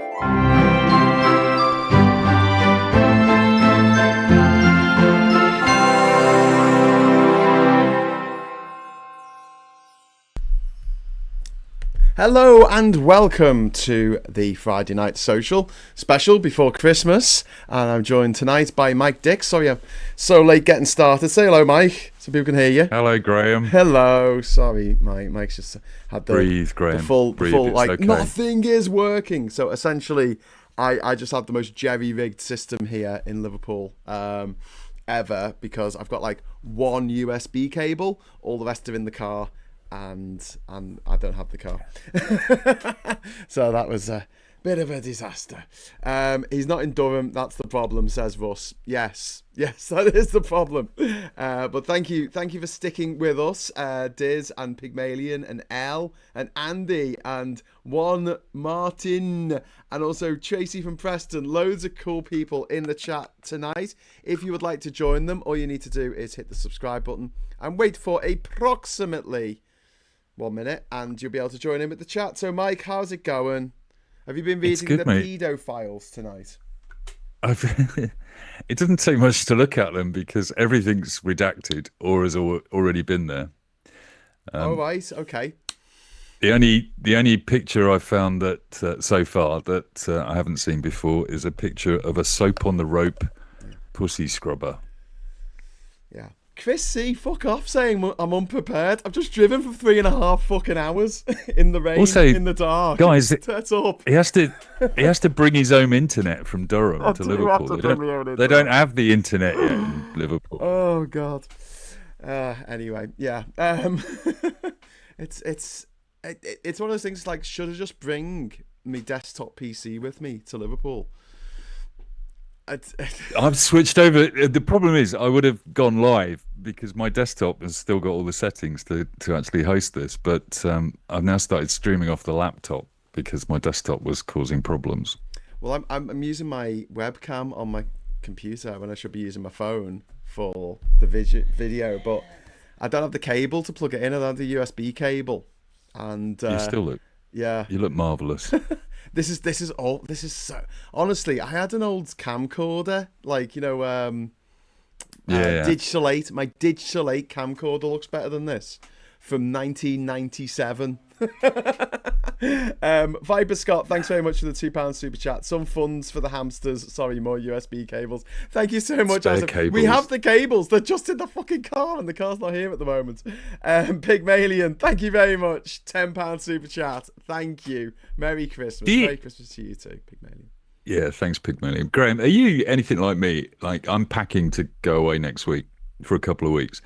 Hello and welcome to the Friday Night Social special before Christmas, and I'm joined tonight by Mike Dix. Sorry I'm so late getting started. Say hello, Mike, so people can hear you. Hello, Graham. Hello. Sorry, Mike. Mike's just had the Breathe, Graham. The full like okay. Nothing is working. So essentially, I just have the most jerry-rigged system here in Liverpool ever, because I've got like one USB cable, all the rest are in the car. And I don't have the car. So that was a bit of a disaster. He's not in Durham, that's the problem, says Russ. Yes, that is the problem. But thank you for sticking with us, Diz and Pygmalion and Elle and Andy and One Martin and also Tracy from Preston. Loads of cool people in the chat tonight. If you would like to join them, all you need to do is hit the subscribe button and wait for approximately 1 minute and you'll be able to join in with the chat. So Mike, how's it going? Have you been reading the Paedo files tonight? It doesn't take much to look at them because everything's redacted or has already been there. Oh right, okay. The only picture I've found that so far that I haven't seen before is a picture of a soap on the rope pussy scrubber. Yeah. Chris C, fuck off saying I'm unprepared. I've just driven for 3.5 fucking hours in the rain, also, in the dark. Guys, turns up. He has to bring his own internet from Durham to Liverpool. They don't have the internet yet in Liverpool. Oh God. Anyway, yeah. It's one of those things like, should I just bring my desktop PC with me to Liverpool? I've switched over. The problem is I would have gone live because my desktop has still got all the settings to actually host this, but I've now started streaming off the laptop because my desktop was causing problems. Well, I'm using my webcam on my computer when I should be using my phone for the video, but I don't have the cable to plug it in. I don't have the USB cable, and you still look. Yeah, you look marvelous. This is so, honestly, I had an old camcorder, like, you know, Digital 8. My Digital 8 camcorder looks better than this, from 1997. Viper Scott, thanks very much for the £2 super chat. Some funds for the hamsters. Sorry, more USB cables. Thank you so much. We have the cables. They're just in the fucking car, and the car's not here at the moment. Pygmalion, thank you very much. £10 super chat. Thank you. Merry Christmas. Merry Christmas to you too, Pygmalion. Yeah, thanks, Pygmalion. Graham, are you anything like me? Like, I'm packing to go away next week for a couple of weeks,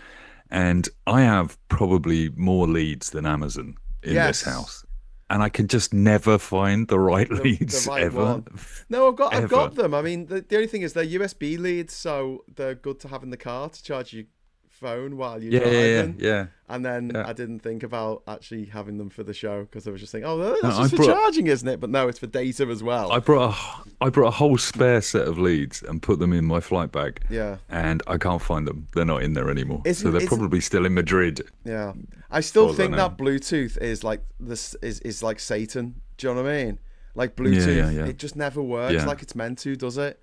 and I have probably more leads than Amazon in this house, and I can just never find the right leads ever. One. No, I've got them. I mean, the only thing is they're USB leads, so they're good to have in the car to charge your phone while you're driving. Yeah. And then I didn't think about actually having them for the show because I was just thinking, that's just for charging, isn't it? But no, it's for data as well. I brought a whole spare set of leads and put them in my flight bag. Yeah. And I can't find them. They're not in there anymore. So they're probably still in Madrid. Yeah. I still think that Bluetooth is like this is like Satan. Do you know what I mean? Like Bluetooth, it just never works like it's meant to, does it?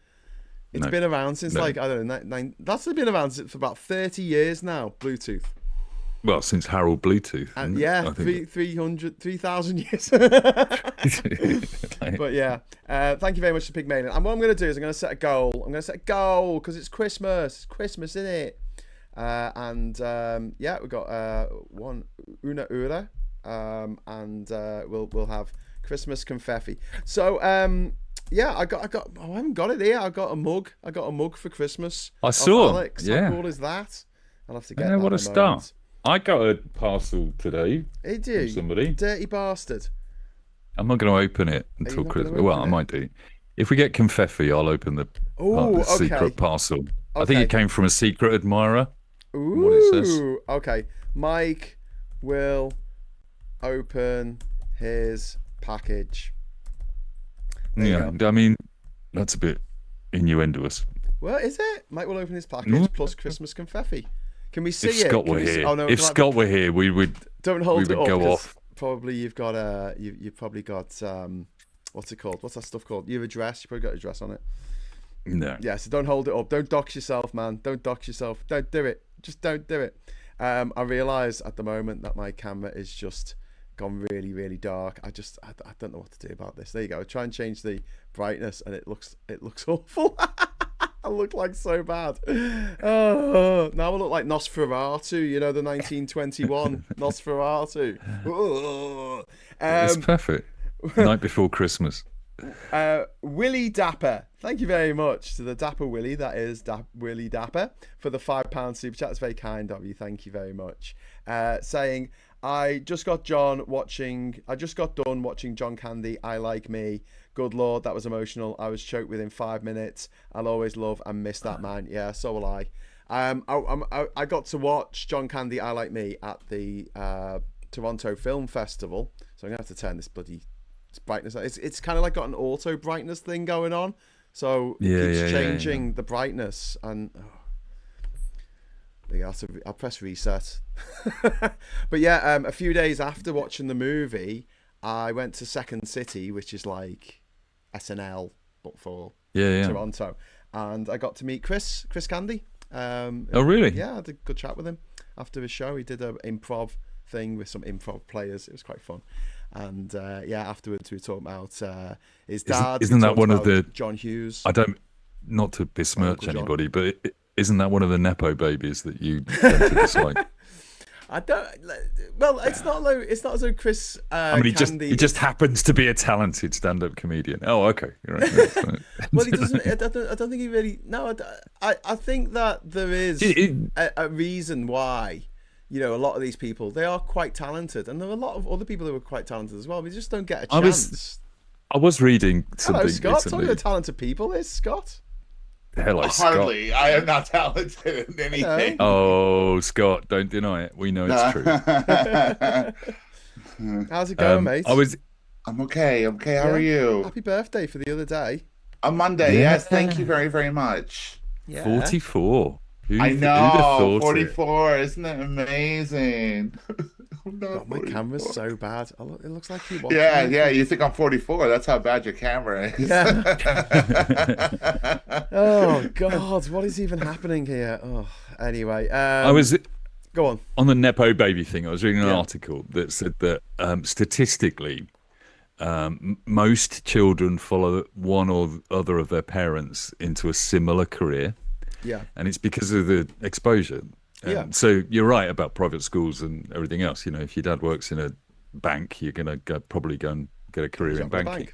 It's been around since like, I don't know, that's been around for about 30 years now, Bluetooth. Well, since Harold Bluetooth. 3,000 years. But yeah, thank you very much to Pygmalion. And what I'm going to do is I'm going to set a goal. I'm going to set a goal because it's Christmas. It's Christmas, isn't it? We've got una ura, and we'll have Christmas confetti. So, yeah, I haven't got it here. I got a mug for Christmas. I saw. Alex. How cool is that? I'll have to get that. What a start. I got a parcel today. Did you? From somebody. Dirty bastard. I'm not going to open it until Christmas. Well, I might do. If we get confetti, I'll open the secret parcel. Okay. I think it came from a secret admirer. Ooh, what it says. Okay. Mike will open his package. Yeah, I mean, that's a bit innuendoous. Well, is it? Mike will open his package plus Christmas confetti. Can we see it? Scott were here. If Scott were here, we would. Don't hold it up. Go off. Probably you've probably got what's it called? What's that stuff called? You have a dress. You probably got a dress on it. No. Yeah, so don't hold it up. Don't dox yourself, man. Don't dox yourself. Don't do it. Just don't do it. I realise at the moment that my camera is just gone really, really dark. I don't know what to do about this. There you go. Try and change the brightness, and it looks awful. I look like so bad. Oh, now I look like Nosferatu. You know, the 1921 Nosferatu. It's perfect. Night before Christmas. Willie Dapper, thank you very much to the Dapper Willie, that is Willie Dapper, for the £5 super chat. It's very kind of you, thank you very much. Saying, I just got done watching John Candy, I Like Me. Good Lord, that was emotional. I was choked within 5 minutes. I'll always love and miss that man. Yeah, so will I. I got to watch John Candy, I Like Me at the Toronto Film Festival, so I'm gonna have to turn this bloody brightness. It's kind of like got an auto brightness thing going on, so it keeps changing the brightness, and I'll press reset. But yeah, a few days after watching the movie, I went to Second City, which is like SNL but for Toronto, and I got to meet Chris Candy. Oh really? Yeah, I had a good chat with him after his show. He did an improv thing with some improv players. It was quite fun. And afterwards we were talking about his dad. Isn't that one of the John Hughes? I don't, not to besmirch anybody, but isn't that one of the nepo babies that you tend to dislike? I don't. Well, it's not as though Chris. I mean, he just happens to be a talented stand-up comedian. Oh, okay. You're right. Well, he doesn't. I don't think he really. No, I think that there is a reason why. You know, a lot of these people, they are quite talented, and there are a lot of other people who are quite talented as well. We just don't get a chance. I was reading something. Hello, Scott. Recently. Talking about talented people, is Scott? Hello, Scott. Hardly. I am not talented in anything. Oh, Scott, don't deny it. We know it's true. How's it going, mate? I'm okay. How are you? Happy birthday for the other day. On Monday, yes. Thank you very, very much. Yeah. 44. I know, 44. Isn't it amazing? God, my camera's so bad. It looks like you. Yeah. You think I'm 44? That's how bad your camera is. Yeah. Oh God, what is even happening here? Oh, anyway. I was. Go on the nepo baby thing. I was reading an article that said that statistically, most children follow one or other of their parents into a similar career. Yeah. And it's because of the exposure. So you're right about private schools and everything else. You know, if your dad works in a bank, you're going to probably go and get a career in banking.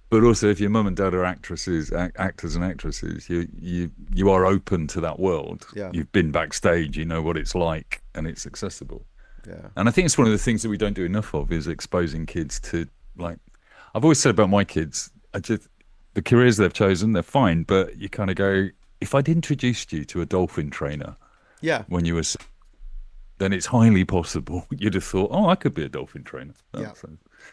But also, if your mum and dad are actors and actresses, you are open to that world. Yeah. You've been backstage, you know what it's like, and it's accessible. Yeah. And I think it's one of the things that we don't do enough of is exposing kids to, like, I've always said about my kids, the careers they've chosen, they're fine, but you kind of go, if I'd introduced you to a dolphin trainer, when you were, then it's highly possible you'd have thought, oh, I could be a dolphin trainer.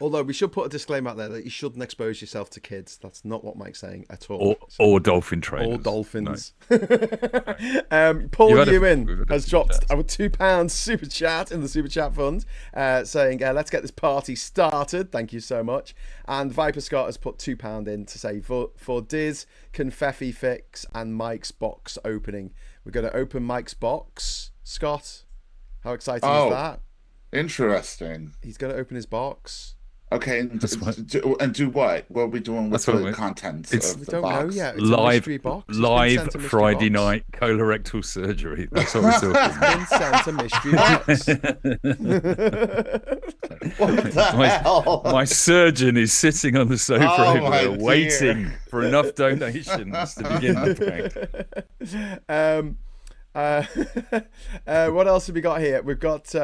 Although we should put a disclaimer out there that you shouldn't expose yourself to kids. That's not what Mike's saying at all. Or dolphin trainers. Or dolphins. No. Paul Ewan has dropped a £2 super chat in the super chat fund, saying, let's get this party started. Thank you so much. And Viper Scott has put £2 in to say, for Diz, Confetti Fix and Mike's box opening. We're going to open Mike's box. Scott, how exciting is that? Interesting. He's going to open his box. Okay, and do what? What are we doing with the contents of the box? Know yet. It's a mystery box. Live Friday night colorectal surgery. That's what we're talking. It's been sent a mystery box. What the hell? My surgeon is sitting on the sofa over there waiting for enough donations to begin the prank. What else have we got here? We've got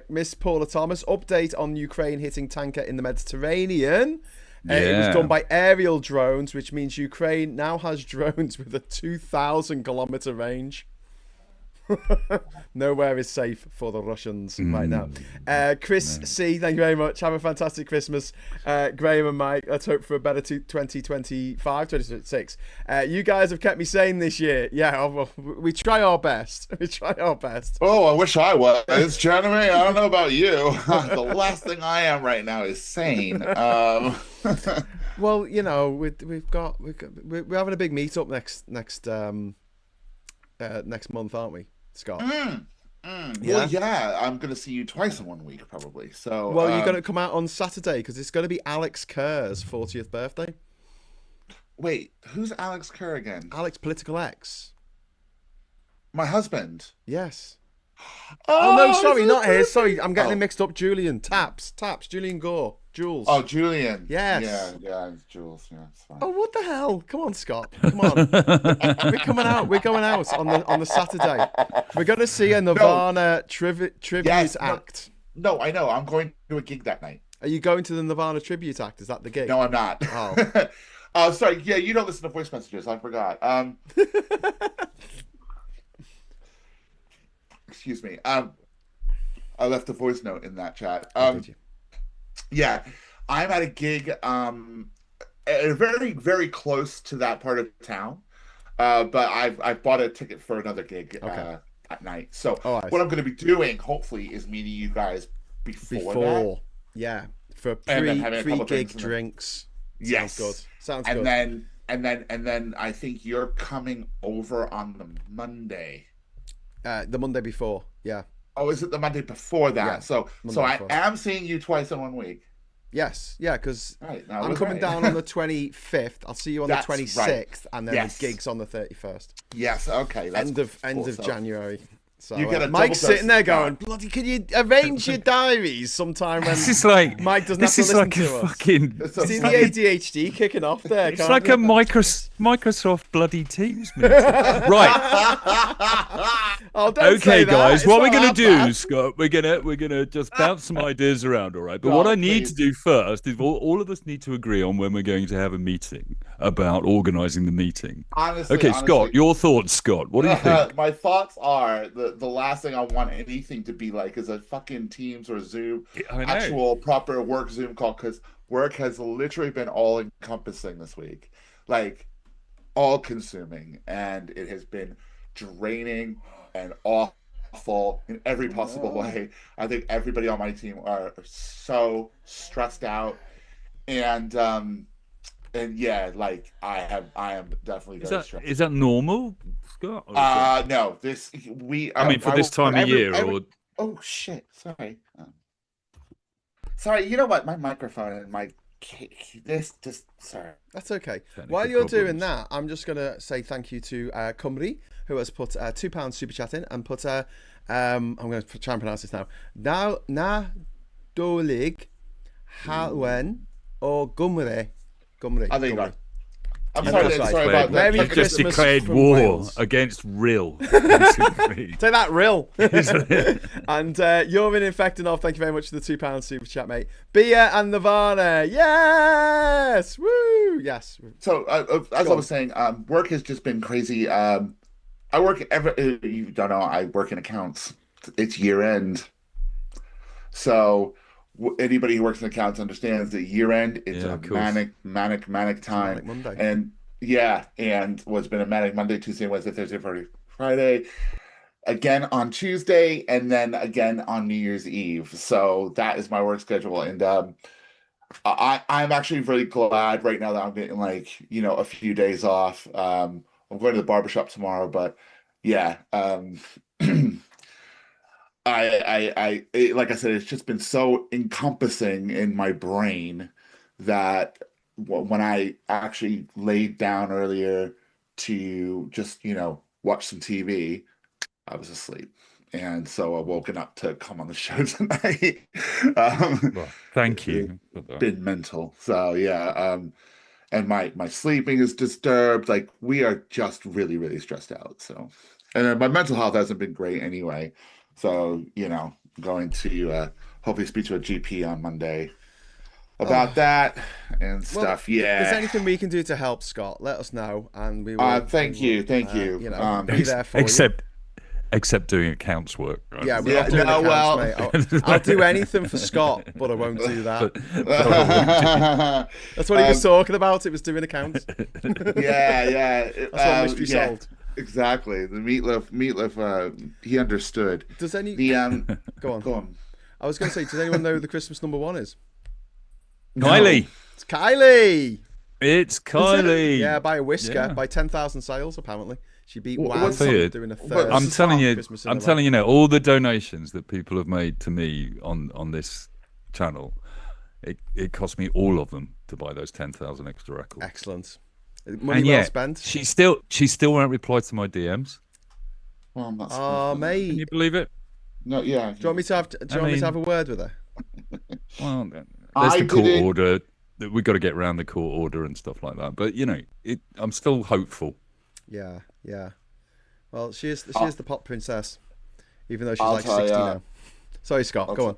Miss Paula Thomas update on Ukraine hitting tanker in the Mediterranean. It was done by aerial drones, which means Ukraine now has drones with a 2,000 kilometer range. Nowhere is safe for the Russians right now. Chris C, thank you very much. Have a fantastic Christmas. Graham and Mike, let's hope for a better 2025, 2026. You guys have kept me sane this year. Yeah, well, we try our best. We try our best. Oh, I wish I was. Jeremy, I don't know about you. The last thing I am right now is sane. Well, you know, we're having a big meetup next month, aren't we, Scott? Yeah? Well, yeah, I'm going to see you twice in 1 week, probably. So, well, you're going to come out on Saturday because it's going to be Alex Kerr's 40th birthday. Wait, who's Alex Kerr again? Alex Political X. My husband. Yes. Oh no, sorry, not his. Perfect. Sorry, I'm getting it mixed up. Julian Taps, Julian Gore, Jules. Oh, Julian. Yes. Yeah, it's Jules. Yeah, it's fine. Oh, what the hell? Come on, Scott. Come on. We're coming out. We're going out on the Saturday. We're going to see a Nirvana tribute act. No, I know. I'm going to a gig that night. Are you going to the Nirvana tribute act? Is that the gig? No, I'm not. Oh. Oh, sorry. Yeah, you don't listen to voice messages. I forgot. Excuse me. I left a voice note in that chat. Did you? Yeah, I'm at a gig very, very close to that part of town. But I've bought a ticket for another gig at night. So what I'm going to be doing, hopefully, is meeting you guys before that. Yeah, for pre-gig drinks. Yes, Sounds good. And then I think you're coming over on the Monday. The Monday before, yeah. Oh, is it the Monday before that? Yeah, so I am seeing you twice in 1 week. Yes, yeah, because I'm coming right. down on the 25th. I'll see you on the 26th, right. And then the gig's on the 31st. Yes, okay. End of January. So you get a Mike's sitting there going, bloody, can you arrange your diaries sometime when this is like, Mike doesn't have to listen like to us? Fucking, see the ADHD kicking off there. It's like a Microsoft bloody Teams meeting. Right. Oh, don't say that. Guys, it's what we're gonna that do, bad. Scott, we're gonna just bounce some ideas around, all right? But what I need to do first is all of us need to agree on when we're going to have a meeting about organising the meeting. Honestly, Scott, your thoughts, Scott. What do you think? My thoughts are the last thing I want anything to be like is a fucking Teams or Zoom actual proper work Zoom call, because work has literally been all encompassing this week, like all consuming, and it has been draining and awful in every possible way. I think everybody on my team are so stressed out, and yeah, like I am definitely very stressed. Is that normal, Scott? No, I mean, for this time of year, or oh shit, sorry. Sorry, you know what? My microphone and my sorry. That's okay. While you're doing that, I'm just gonna say thank you to Cymru, who has put a £2 super chat in and put I'm going to try and pronounce this now. Nadolig Halwen or Gymru. Oh, there you go. I'm sorry about that. Merry You've just Christmas declared from war Wales. against Rill. Take that, Rill. And you're in infecting off. Thank you very much for the £2 super chat, mate. Beer and Nirvana. Yes. Woo. Yes. So as I was saying, work has just been crazy. I work you don't know, I work in accounts. It's year end. So anybody who works in accounts understands that year end is a manic time. Manic Monday. And what's been a manic Monday, Tuesday, Wednesday, Thursday, Friday, again on Tuesday, and then again on New Year's Eve. So that is my work schedule. And I'm actually really glad right now that I'm getting a few days off. I'm going to the barbershop tomorrow, but yeah, I like I said, it's just been so encompassing in my brain that when I actually laid down earlier to just, watch some TV, I was asleep. And so I woken up to come on the show tonight. Well, thank you. Been mental. So yeah. And my sleeping is disturbed. Like, we are just really, really stressed out. So, and then my mental health hasn't been great anyway. So, going to hopefully speak to a GP on Monday about that and stuff. Yeah. If there's anything we can do to help, Scott, let us know, and we will. Thank you. Be there for except doing accounts work. Right? Yeah, we're not doing accounts, mate. I'll do anything for Scott, but I won't do that. That's what he was talking about. It was doing accounts. Yeah. That's what mystery solved. Exactly. The meatloaf. He understood. Does any? Go on. Go on. I was going to say, does anyone know who the Christmas number one is? Kylie. It's Kylie. It's Kylie. Yeah, by a whisker, Yeah. by 10,000 sales apparently. She beat What's Waz it? doing a third. I'm telling you, Christmas in I'm a telling you now, all the donations that people have made to me on this channel, it cost me all of them to buy those 10,000 extra records. Excellent. Money And well yet, spent. she still won't reply to my DMs. Well, I'm not Oh, surprised. mate. Can you believe it? No, yeah. Do you want me to have a word with her? Well, there's I the court didn't- order. We've got to get around the court order and stuff like that. But I'm still hopeful. Yeah, yeah. Well, she is the pop princess, even though she's I'll like tell 60 ya. now. Sorry, Scott. Go on.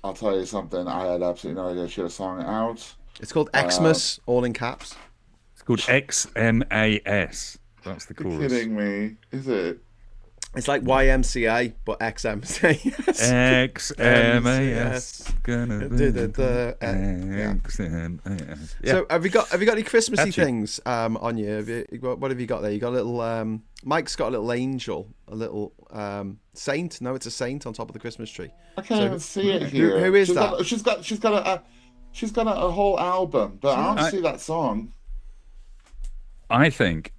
I'll tell you something. I had absolutely no idea she had a song out. It's called Xmas, all in caps. It's called XMAS. That's the You're chorus. kidding me? Is it? It's like YMCA, but XMCA. XMAS. Gonna be Yeah. XMAS. Yeah. So have you got any Christmassy Catchy. things on you? What have you got there? You got a little Mike's got a little angel, a little saint. No, it's a saint on top of the Christmas tree. I can't even see it here. who is that? She's got a whole album, but I don't see that song. I think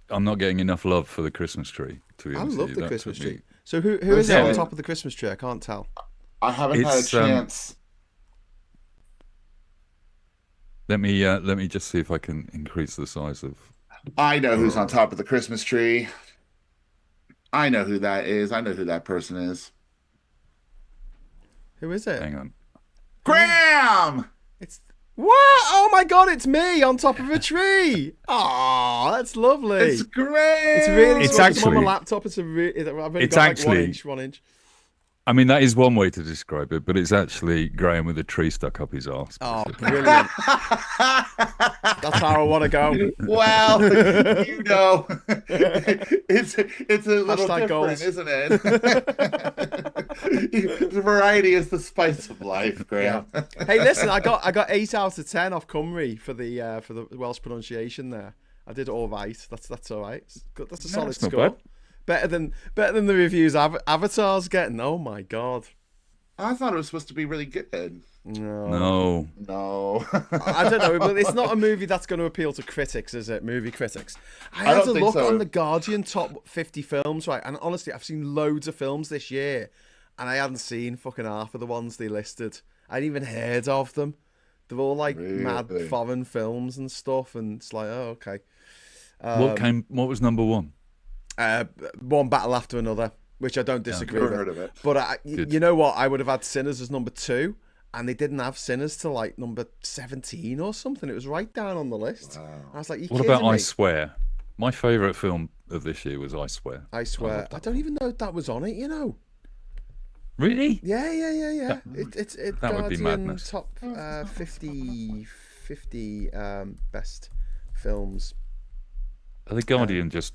I'm not getting enough love for the Christmas tree. To be I honest love with you. the That Christmas took me- tree. So who is it on Yeah. top of the Christmas tree? I can't tell. I haven't had a It's, chance. Let me just see if I can increase the size of. I know who's on top of the Christmas tree. I know who that is. I know who that person is. Who is it? Hang on. Graham! It's what? Oh my God! It's me on top of a tree. Oh, that's lovely. It's great. It's really. It's small. It's on my actually- laptop. It's a. I've only It's got actually- like 1 inch. I mean, that is one way to describe it, but it's actually Graham with a tree stuck up his arse. Oh, brilliant! That's how I want to go. Well, it's a little Hashtag different, goals. isn't it? The variety is the spice of life, Graham. Hey, listen, I got 8 out of 10 off Cymru for the Welsh pronunciation there. I did all right. That's all right. It's good. That's a solid that's not score. bad. Better than the reviews Avatar's getting. Oh my God. I thought it was supposed to be really good. No. No. I don't know, but it's not a movie that's going to appeal to critics, is it? Movie critics. I had don't to think look so. on the Guardian top 50 films, right? And honestly, I've seen loads of films this year, and I hadn't seen fucking half of the ones they listed. I hadn't even heard of them. They're all like mad Really? foreign films and stuff, and it's like, oh, okay. What was number one? One battle after another, which I don't disagree Never with. heard of it. But Good. you know what? I would have had Sinners as number 2, and they didn't have Sinners till like number 17 or something. It was right down on the list. I was like, you What kidding about me? I Swear? My favourite film of this year was I Swear. I swear. I don't even know if that was on it, you know. Really? Yeah. It's that would be Guardian madness. top 50 best films. Are the Guardian just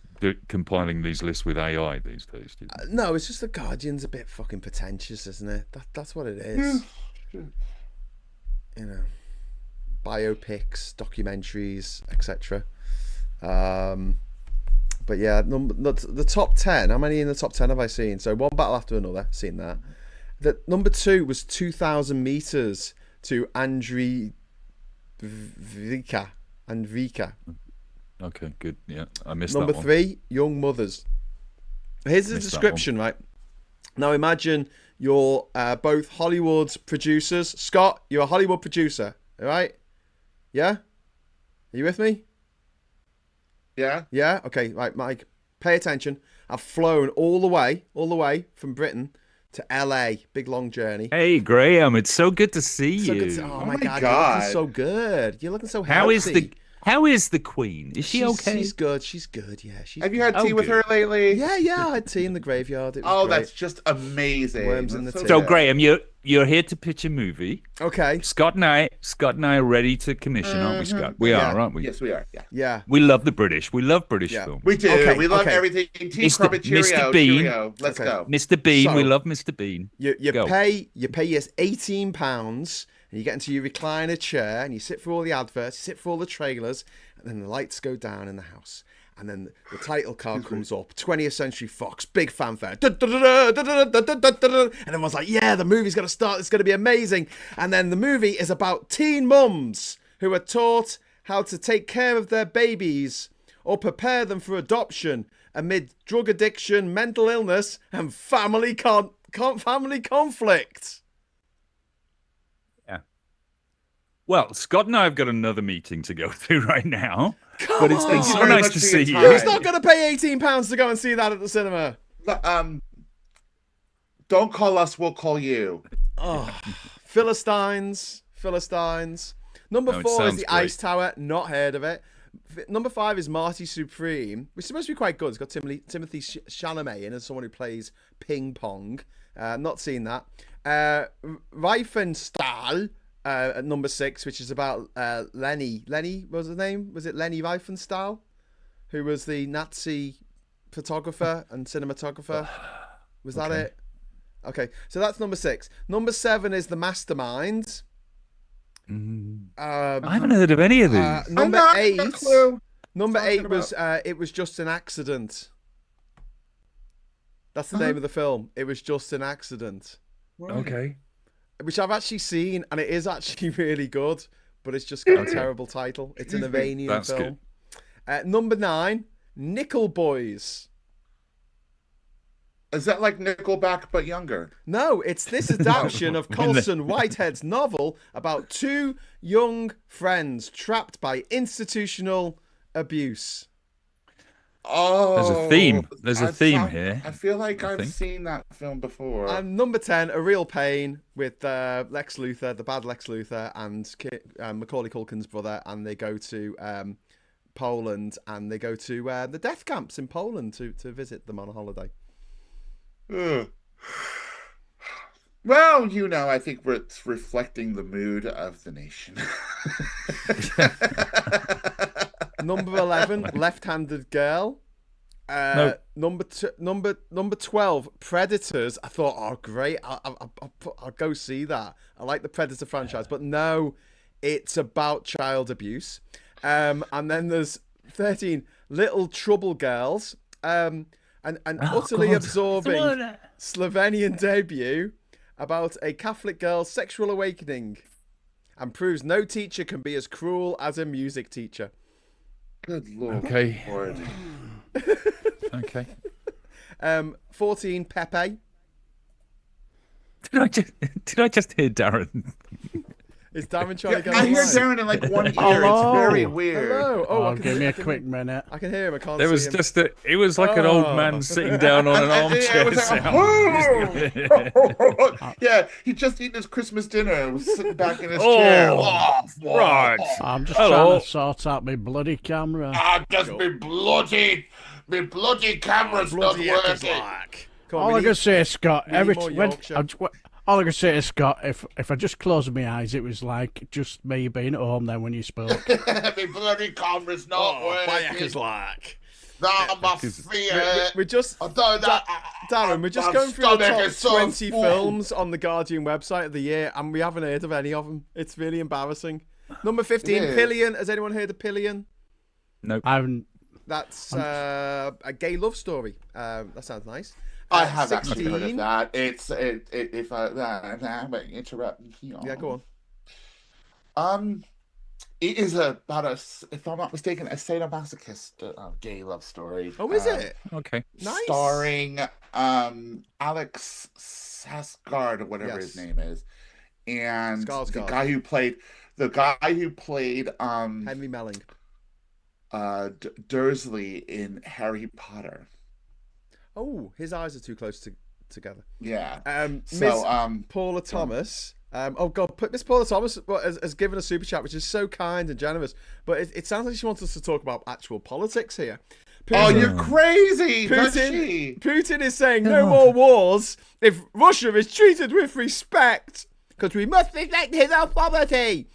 compiling these lists with AI these days? Do you think? No, it's just the Guardian's a bit fucking pretentious, isn't it? That's what it is. You know, biopics, documentaries, etc. But yeah, the top 10. How many in the top 10 have I seen? So One Battle After Another, seen that. The number 2 was 2,000 meters to Andrika. Okay, good. Yeah, I missed Number that one. 3, Young Mothers. Here's the Missed that description, right? Now imagine you're both Hollywood producers. Scott, you're a Hollywood producer, all right? Yeah? Are you with me? Yeah. Yeah? Okay, right, Mike, pay attention. I've flown all the way from Britain to LA. Big long journey. Hey, Graham, it's so good to see So you. good to- oh my my God, you're God. looking so good. You're looking so healthy. How is the Queen? Is she okay? She's good. She's good. Yeah, she's Have you had tea Oh, with good. her lately? Yeah, I had tea in the graveyard. It was Oh, great. that's just amazing. Worms in That's the tea. So, good. Graham, you're here to pitch a movie. Okay. Scott and I are ready to commission, aren't we, Scott? We Yeah. are, aren't we? Yes, we are. Yeah. Yeah. We love the British. We love British Yeah. film. We do. Okay, We love okay. everything. Tea, Mr. crumpet, Cheerio, Mr. Bean. Cheerio. Let's Okay. go. Mr. Bean, we So- love Mr. Bean. You Go. pay your £18 and you get into your recliner chair and you sit through all the adverts, you sit through all the trailers, and then the lights go down in the house. And then the title card comes up, 20th Century Fox, big fanfare. And everyone's like, yeah, the movie's going to start. It's going to be amazing. And then the movie is about teen mums who are taught how to take care of their babies or prepare them for adoption amid drug addiction, mental illness, and family conflict. Yeah. Well, Scott and I have got another meeting to go to right now. But it's been so nice to see you. Who's not going to pay £18 to go and see that at the cinema? Don't call us, we'll call you. Oh, Philistines. Number 4 is the great. Ice Tower. Not heard of it. Number 5 is Marty Supreme, which is supposed to be quite good. It's got Timothy Chalamet in as someone who plays ping pong. Not seen that. Riefenstahl at number 6, which is about Lenny. Lenny, what was his name? Was it Lenny Riefenstahl? Who was the Nazi photographer and cinematographer? Was that it? Okay, so that's number 6. Number 7 is The Mastermind. I haven't heard of any of these. Number 8 was It Was Just an Accident. That's the name of the film. It Was Just an Accident. Okay. Which I've actually seen, and it is actually really good, but it's just got a terrible title. It's an Iranian film. Number 9, Nickel Boys. Is that like Nickelback but younger? No, it's this adaptation of Colson Whitehead's novel about 2 young friends trapped by institutional abuse. Oh, There's a theme here. I feel like I've seen that film before. And number 10, A Real Pain, with Lex Luthor, the bad Lex Luthor, and Macaulay Culkin's brother, and they go to Poland, and they go to the death camps in Poland to visit them on a holiday. Well, I think it's reflecting the mood of the nation. Number 11, Left-Handed Girl. Number 12, Predators. I thought, oh great, I'll go see that. I like the Predator franchise, but no, it's about child abuse. And then there's 13, Little Trouble Girls. An utterly absorbing Slovenian debut about a Catholic girl's sexual awakening, and proves no teacher can be as cruel as a music teacher. Good Lord. Okay. Lord. Okay. 14, Pepe. Did I just hear Darren? Is Darren trying to get I hear online? Darren in like one ear. It's very weird. Hello. Oh, give me a quick minute. I can hear him. I can't There see was him. just it was like an old man sitting down on an armchair. Yeah, he just eaten his Christmas dinner. Was sitting back in his chair. Right. I'm just trying to sort out my bloody camera. My bloody camera's not working. All I can say is, Scott, all I can say is, Scott, if I just closed my eyes, it was like just me being at home then when you spoke. My bloody camera's not working. My fear. We're just Darren, we're just going through the top 20 films on the Guardian website of the year, and we haven't heard of any of them. It's really embarrassing. Number 15, Pillion. Has anyone heard of Pillion? Nope. I haven't. That's a gay love story. That sounds nice. I have actually heard of that. If I interrupt. Yeah, go on. It is about if I'm not mistaken, a sadomasochist gay love story. Oh, is it? Okay. Nice. Starring Alex Skarsgård, or whatever his name is, and the guy who played Henry Melling. Dursley in Harry Potter. Oh, his eyes are too close together. Yeah. Miss Paula Thomas. Oh God, Miss Paula Thomas has given a super chat, which is so kind and generous. But it sounds like she wants us to talk about actual politics here. Putin, you're crazy. Putin is saying no more wars if Russia is treated with respect, because we must respect his authority.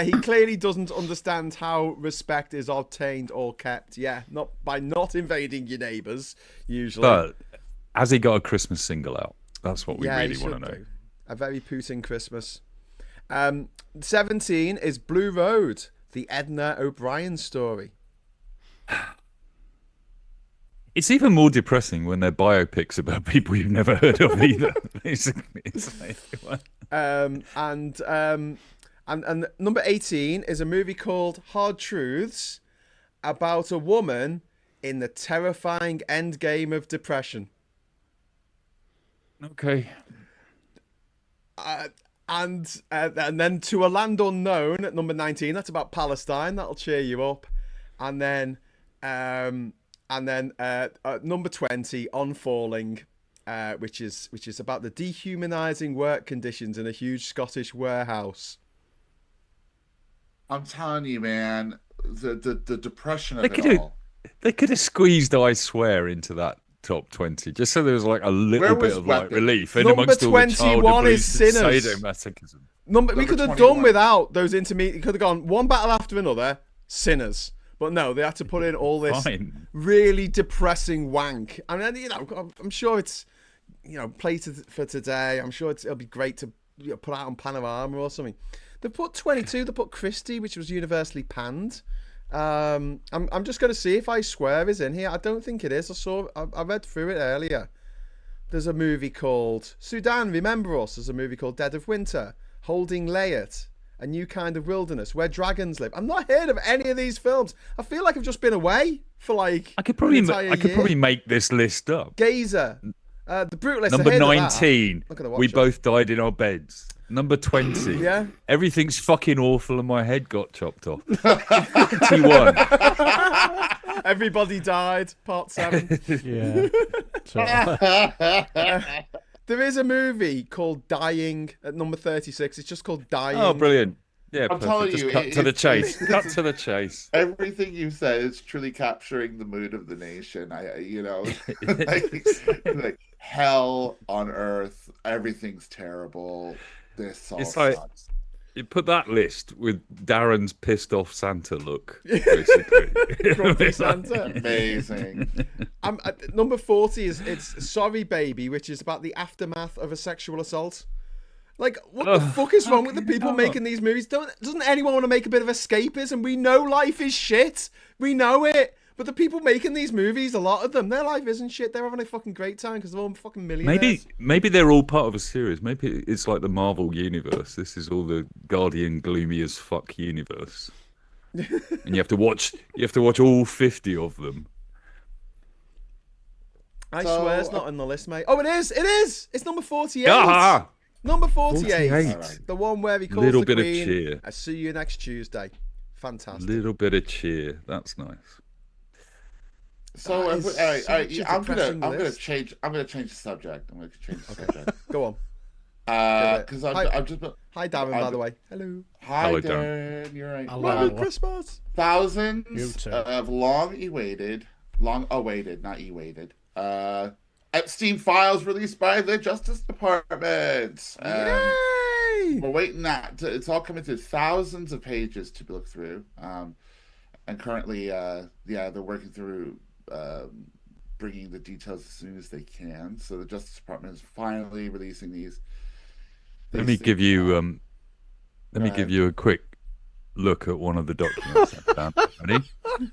He clearly doesn't understand how respect is obtained or kept. Yeah, not by not invading your neighbours, usually. But has he got a Christmas single out? That's what we really want to know. Do. A very Putin Christmas. 17 is Blue Road, the Edna O'Brien story. It's even more depressing when they're biopics about people you've never heard of either. Basically, it's like, And number 18 is a movie called Hard Truths about a woman in the terrifying endgame of depression. Okay. And then To a Land Unknown at number 19. That's about Palestine. That'll cheer you up. And then number 20, On Falling, which is about the dehumanizing work conditions in a huge Scottish warehouse. I'm telling you, man, the depression of it all. They could have squeezed I Swear into that top 20, just so there was like a little bit of like relief. And number amongst all 21 the is Sinners. sadomasochism. We could have done without those intermediate. You could have gone one battle after another, Sinners. But no, they had to put in all this really depressing wank. I mean, I'm sure it's, played for today. I'm sure it'll be great to put out on Panorama or something. They put 22. They put Christie, which was universally panned. I'm just going to see if I Swear is in here. I don't think it is. I read through it earlier. There's a movie called Sudan, Remember Us. There's a movie called Dead of Winter, Holding Layat, A New Kind of Wilderness, Where Dragons Live. I'm not heard of any of these films. I feel like I've just been away for like I could probably make this list up. Gazer, The Brutalist. Number 19. We both died in our beds. Number 20. Yeah. Everything's fucking awful and my head got chopped off. 21. Everybody Died, Part 7. Yeah. There is a movie called Dying at number 36. It's just called Dying. Oh, brilliant. Yeah, I'm telling just you, cut to the chase. Cut to the chase. Everything you said is truly capturing the mood of the nation. Like hell on earth, everything's terrible. This all sucks. You put that list with Darren's pissed off Santa look, basically. Grumpy Santa. Amazing. Number 40 it's Sorry Baby, which is about the aftermath of a sexual assault. Like, what the fuck is wrong with the people making these movies? Doesn't anyone want to make a bit of escapism? We know life is shit. We know it. But the people making these movies, a lot of them, their life isn't shit. They're having a fucking great time because they're all fucking millionaires. Maybe they're all part of a series. Maybe it's like the Marvel universe. This is all the Guardian gloomy as fuck universe. And you have to watch all 50 of them. I swear it's not on the list, mate. Oh, it is. It's number 48. Ah! Number 48. 48. The one where he calls Little the bit Queen. of cheer. I see you next Tuesday. Fantastic. Little bit of cheer. That's nice. So I'm gonna change the subject. Go on. Because I'm just. Hi, Darren. By the way, hello. Hi, Darren. You're right. Merry Christmas. Thousands of long awaited, not e-waited. Epstein files released by the Justice Department. Yay! We're waiting that. It's all coming to thousands of pages to look through. And currently, they're working through bringing the details as soon as they can. So the Justice Department is finally releasing these. Let me give you a quick look at one of the documents I found. Ready?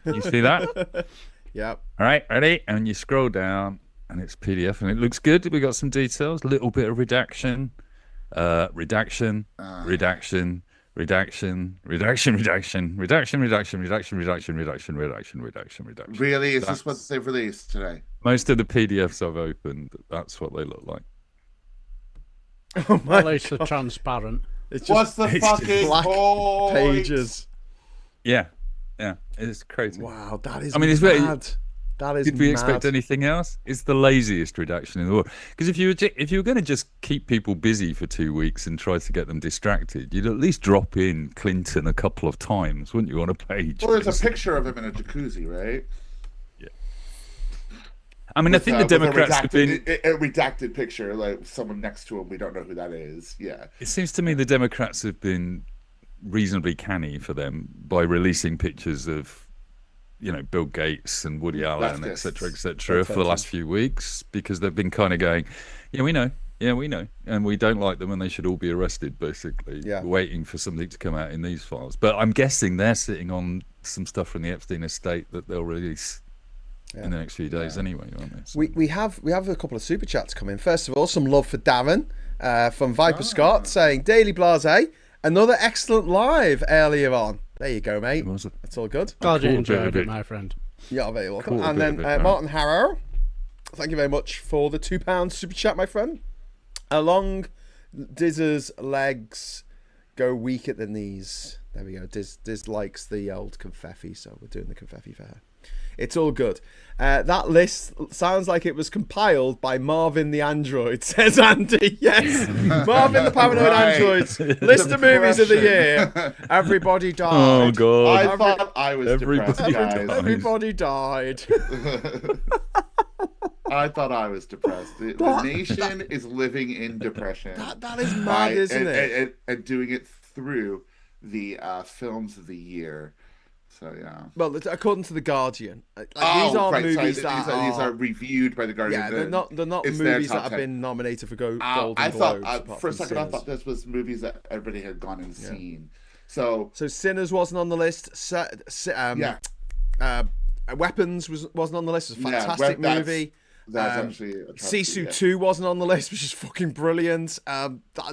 You see that? Yep. All right, ready? And you scroll down, and it's PDF, and it looks good. We got some details, a little bit of redaction, redaction. Really? Is this what they've released today? Most of the PDFs I've opened, that's what they look like. Oh my At least they're transparent. It's What's the fucking black point? pages. Yeah, it's crazy. Wow, that is. I mean, it's mad. That is. Did we mad. expect anything else? It's the laziest redaction in the world. Because if you were going to just keep people busy for 2 weeks and try to get them distracted, you'd at least drop in Clinton a couple of times, wouldn't you, on a page? Well, there's a picture of him in a jacuzzi, right? Yeah. I mean, I think the Democrats have been a redacted picture, like someone next to him. We don't know who that is. Yeah. It seems to me the Democrats have been reasonably canny for them by releasing pictures of, Bill Gates and Woody Allen, etc., for the last few weeks, because they've been kind of going, we know, and we don't like them, and they should all be arrested, basically, waiting for something to come out in these files. But I'm guessing they're sitting on some stuff from the Epstein estate that they'll release in the next few days anyway, aren't they? So. We have a couple of super chats coming. First of all, some love for Darren from Viper Scott saying, Daily Blase, Another excellent live earlier on. There you go, mate. Was it? That's all good. Glad you enjoyed it, my friend. You're very welcome. Cool, And then Martin Harrow, thank you very much for the £2 super chat, my friend. Along Diz's legs go weak at the knees. There we go. Diz likes the old confetti, so we're doing the confetti for her. It's all good. That list sounds like it was compiled by Marvin the Android, says Andy. Yes, Marvin the Paranoid Android's list of movies of the year. Everybody died. Oh, God. I thought I was depressed, guys. Everybody died. I thought I was depressed. The nation is living in depression. That is mad, isn't it? And doing it through the films of the year. So yeah. Well, according to the Guardian, these aren't movies that these are reviewed by the Guardian. Yeah, they're not movies that have been nominated for Golden Globes. I thought for a second I thought this was movies that everybody had gone and seen. So Sinners wasn't on the list. Weapons wasn't on the list. It's a fantastic movie. That's actually Sisu 2 wasn't on the list, which is fucking brilliant.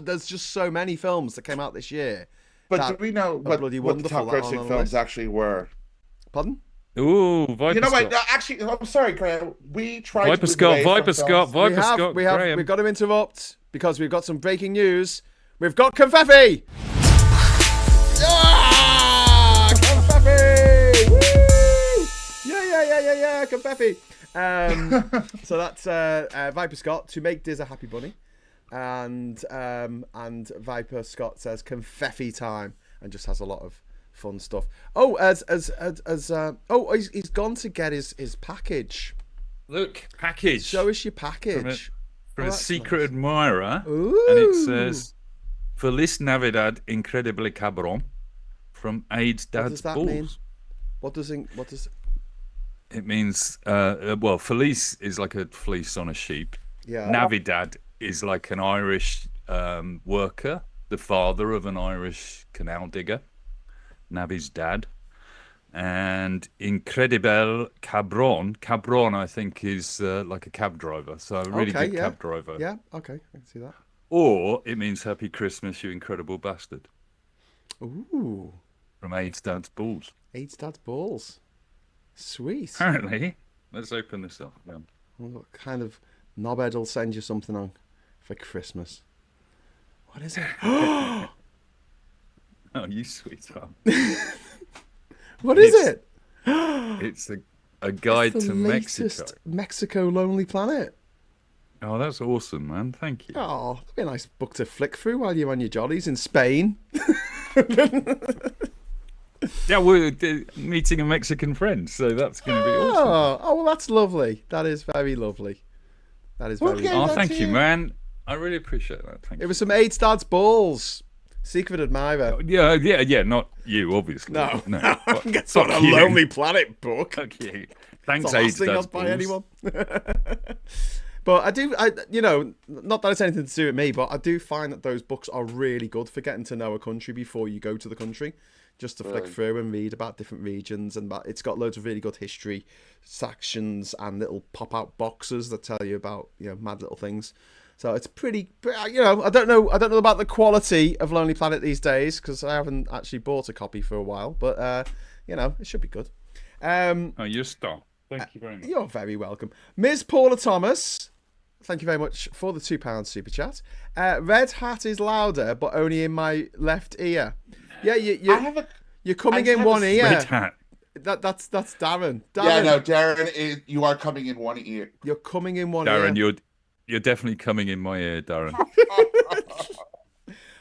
There's just so many films that came out this year. But do we know what the top grossing films actually were? Pardon? Ooh, Viper You know Scott. what? Actually, I'm sorry, Graham. We tried Viper to Scott, Viper Scott, Viper Scott. Graham. We've got to interrupt because we've got some breaking news. We've got confetti! Yeah! Confetti! Woo! Yeah, confetti! So that's Viper Scott to make Diz a happy bunny. And Viper Scott says confetti time and just has a lot of fun stuff. Oh, he's gone to get his package. Look, package. Show us your package from a secret admirer. Ooh. And it says Feliz Navidad Incredibly Cabron from Aids Dad's What does that Balls. mean? What does it means well, Feliz is like a fleece on a sheep. Yeah. Navidad is like an Irish worker, the father of an Irish canal digger, Navi's dad. And Incredible Cabron, I think, is like a cab driver, so a really good cab driver. Yeah, okay, I can see that. Or it means Happy Christmas, you incredible bastard. Ooh. From Aids Dad's Balls. Aids Dad's Balls. Sweet. Apparently. Let's open this up. Yeah. What kind of knobhead will send you something on for Christmas? What is it? Oh, you sweetheart. What is it? It's a guide to Mexico. Mexico Lonely Planet. Oh, that's awesome, man. Thank you. Oh, that'd be a nice book to flick through while you're on your jollies in Spain. Yeah, we're meeting a Mexican friend, so that's going to be awesome. Oh, well, that's lovely. That is very lovely. That is very Okay. Oh, that's thank you, it. man. I really appreciate that. Thank It you. was some Aids Dad's Balls. Secret admirer. Yeah, not you, obviously. No. Fuck That's not a you. Lonely Planet book. Fuck you. It's Thanks, the last Aids thing I'll Dad's buy Balls. anyone. But not that it's anything to do with me, but I do find that those books are really good for getting to know a country before you go to the country. Just to flick through and read about different regions, and it's got loads of really good history sections and little pop-out boxes that tell you about mad little things. So it's pretty. I don't know about the quality of Lonely Planet these days because I haven't actually bought a copy for a while, but it should be good. Oh, you're a star. Thank you very much. You're very welcome, Ms. Paula Thomas. Thank you very much for the £2 super chat. Red hat is louder, but only in my left ear. Yeah, you're coming in one ear. Red hat. That's Darren. Yeah, no, Darren, you are coming in one ear. You're coming in one ear. Darren, you're definitely coming in my ear, Darren.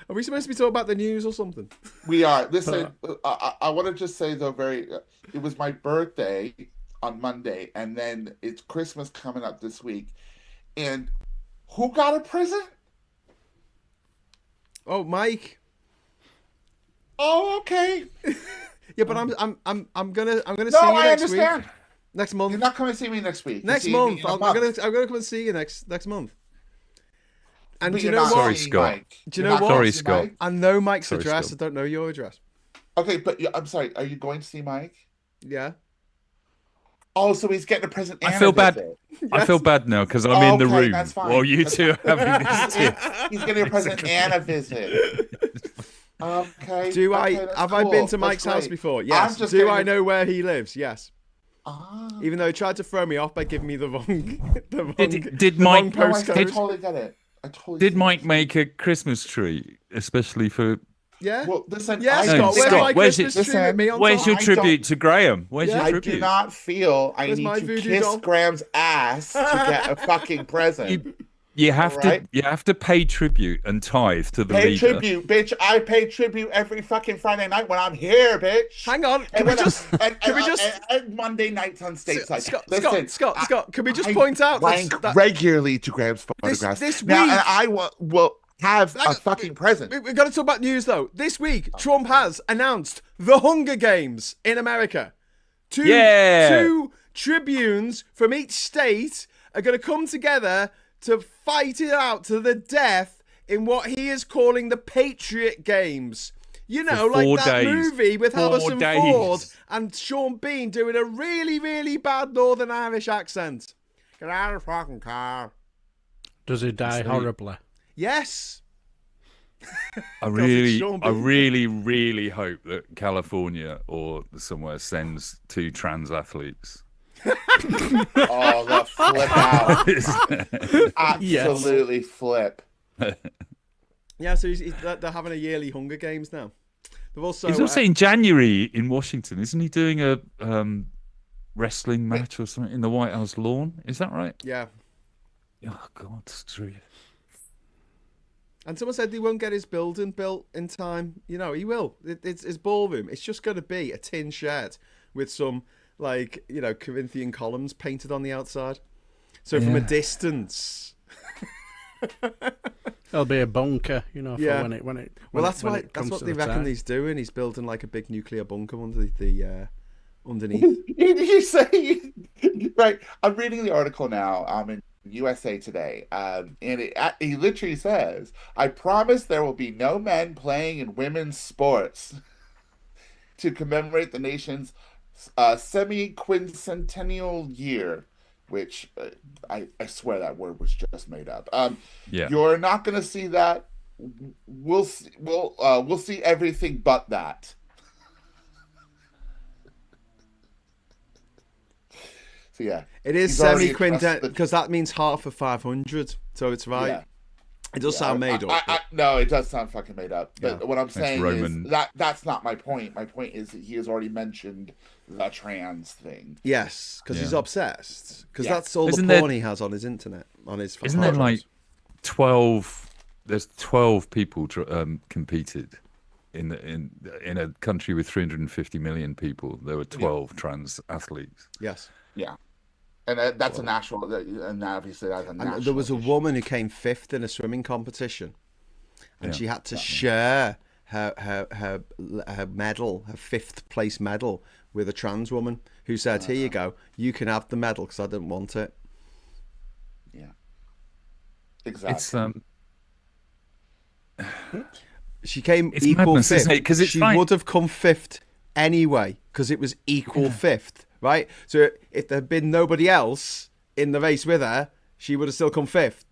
Are we supposed to be talking about the news or something? We are. Listen, I want to just say, though, it was my birthday on Monday, and then it's Christmas coming up this week. And who got a present? Oh, Mike. Oh, okay. Yeah, but I'm gonna see you No, I next understand. week. Next month. You're not coming to see me next week. Next You're seeing me month. in a month. I'm gonna come and see you next month. And But do you you're know not what? Sorry, seeing Scott. Mike. Do you You're know not what? going Sorry, to see Scott. Mike? I know Mike's Sorry, address. Scott. I don't know your address. Okay, but I'm sorry. Are you going to see Mike? Yeah. Oh, so he's getting a present. I and feel a bad. visit. I feel bad now because I'm in the Okay, room that's fine. while you That's two are having this tea. He's getting a present and a visit. Okay. Have I been to Mike's house before? Yes. Do I know where he lives? Yes. Even though he tried to throw me off by giving me the wrong, did Mike postcode. I totally get it. Did Mike make a Christmas tree, especially for? Yeah. Well, listen. Yeah, Scott. Where's my where's Christmas tree with me on Where's top? your tribute to Graham? Where's your I tribute? do not feel I Where's need my to voodoo kiss doll? Graham's ass to get a fucking present. You have Right? to. You have to pay tribute and tithe to the Pay leader. tribute, bitch. I pay tribute every fucking Friday night when I'm here, bitch. Hang on. And Monday nights on stateside. Scott, can we just point out that regularly to Graham's photographs this now, week? and I will have a fucking present. We've got to talk about news though. This week, Trump has announced the Hunger Games in America. Two tribunes from each state are going to come together to fight it out to the death in what he is calling the Patriot Games. You know, like that movie with Harrison Ford and Sean Bean doing a really, really bad Northern Irish accent. Get out of the fucking car. Does he die horribly? Yes. I really, really hope that California or somewhere sends 2 trans athletes. Oh, the flip out. Absolutely flip. Yeah, so they're having a yearly Hunger Games now. They've also, he's also in January in Washington, isn't he? Doing a wrestling match or something in the White House lawn. Is that right? Yeah. Oh God, screw. And someone said he won't get his building built in time. You know, he will. It's his ballroom. It's just going to be a tin shed with some, like, you know, Corinthian columns painted on the outside. So from a distance, there'll be a bunker, you know. For when it. That's what they reckon he's doing. He's building like a big nuclear bunker under the underneath. You say right? I'm reading the article now. I'm in USA Today, and he literally says, "I promise there will be no men playing in women's sports to commemorate the nation's semi-quincentennial year," which I swear that word was just made up. You're not going to see that. We'll see everything but that. So yeah, it is semi-quintet because that means half of 500. So it's right. Yeah. It does sound made up. No, it does sound fucking made up. But what I'm saying is that's not my point. My point is that he has already mentioned the trans thing. Yes, because he's obsessed. Because that's all the porn he has on his internet, on his. Isn't there like 12? There's 12 people competed in a country with 350 million people. There were 12 trans athletes. Yes. Yeah. And that's a national, and obviously that's a national. And there was a woman who came 5th in a swimming competition, and she had to share her medal, her 5th place medal, with a trans woman who said, "Here you go, you can have the medal because I didn't want it." Yeah, exactly. She came it's equal madness, 5th because she would have come 5th anyway because it was equal 5th. Right, so if there had been nobody else in the race with her, she would have still come 5th.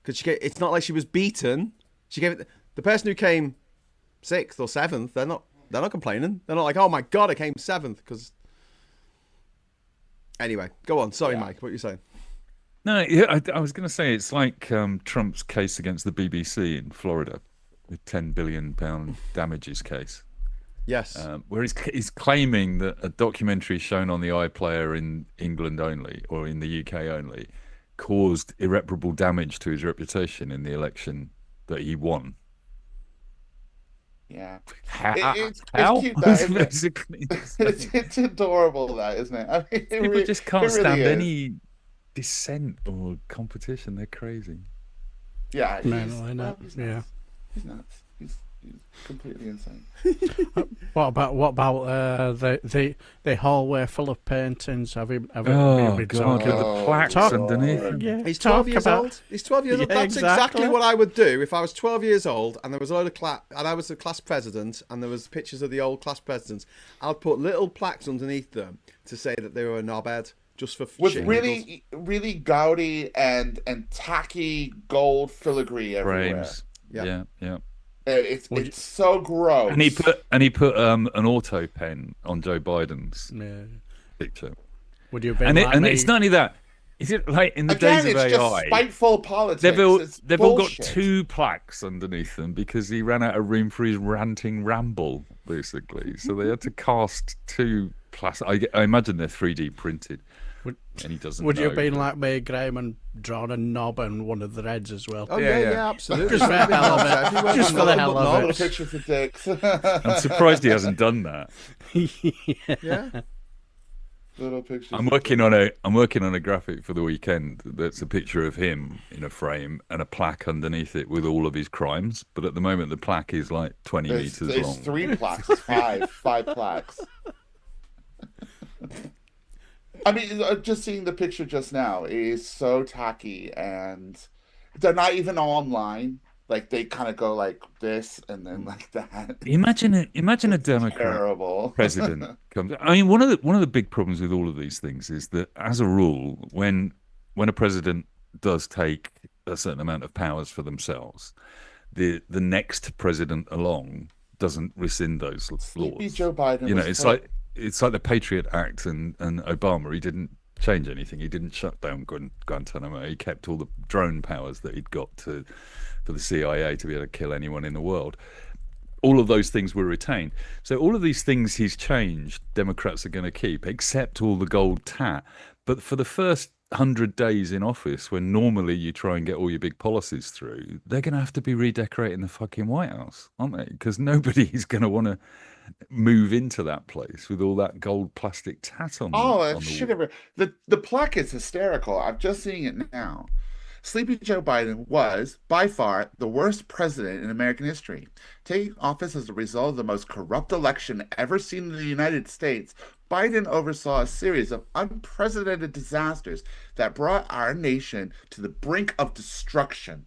Because it's not like she was beaten. She gave it the person who came 6th or 7th. They're not complaining. They're not like, "Oh my god, I came 7th." Because anyway, go on. Sorry, Mike. What are you saying? No, I was going to say it's like Trump's case against the BBC in Florida, the £10 billion damages case. Yes. Where he's claiming that a documentary shown on the iPlayer in England only, or in the UK only, caused irreparable damage to his reputation in the election that he won. Yeah. It's cute, that, it's adorable, that, isn't it? I mean, people just can't stand really any dissent or competition. They're crazy. Yeah. He's nuts. He's completely insane. What about the hallway full of paintings? Have you been God, talking the plaques underneath? Yeah, he's 12 years old. He's 12 years old. That's exactly what I would do if I was 12 years old and there was a load of and I was the class president and there was pictures of the old class presidents. I'd put little plaques underneath them to say that they were a knobhead. Just for with really, really gaudy and tacky gold filigree everywhere. Frames. Yeah. It's so gross. And he put an auto pen on Joe Biden's picture. Would you have been like and me? it's not only that. Is it like in the Again, days of it's AI? just spiteful politics. They've all got 2 plaques underneath them because he ran out of room for his ranting ramble, basically. So they had to cast 2 plastic. I imagine they're 3D printed. And he doesn't. Would you have been like me, Graham, and drawn a knob on one of the heads as well? Oh yeah, absolutely. Just for the hell of it. Just for the hell of it. Picture for dicks. I'm surprised he hasn't done that. Yeah. Little pictures. I'm working on a graphic for the weekend that's a picture of him in a frame and a plaque underneath it with all of his crimes. But at the moment, the plaque is like 20 meters long. It's 3 plaques. It's 5 plaques. I mean, just seeing the picture just now is so tacky, and they're not even online. Like they kind of go like this and then like that. Imagine a Democrat terrible president comes. I mean, one of the big problems with all of these things is that, as a rule, when a president does take a certain amount of powers for themselves, the next president along doesn't rescind those Sleepy laws. Joe Biden. You know, it's like the Patriot Act and Obama. He didn't change anything. He didn't shut down Guantanamo. He kept all the drone powers that he'd got for the CIA to be able to kill anyone in the world. All of those things were retained. So all of these things he's changed, Democrats are going to keep, except all the gold tat. But for the first 100 days in office, when normally you try and get all your big policies through, they're going to have to be redecorating the fucking White House, aren't they? Because nobody's going to want to move into that place with all that gold plastic tat on. The plaque is hysterical. I'm just seeing it now. Sleepy Joe Biden was, by far, the worst president in American history. Taking office as a result of the most corrupt election ever seen in the United States, Biden oversaw a series of unprecedented disasters that brought our nation to the brink of destruction.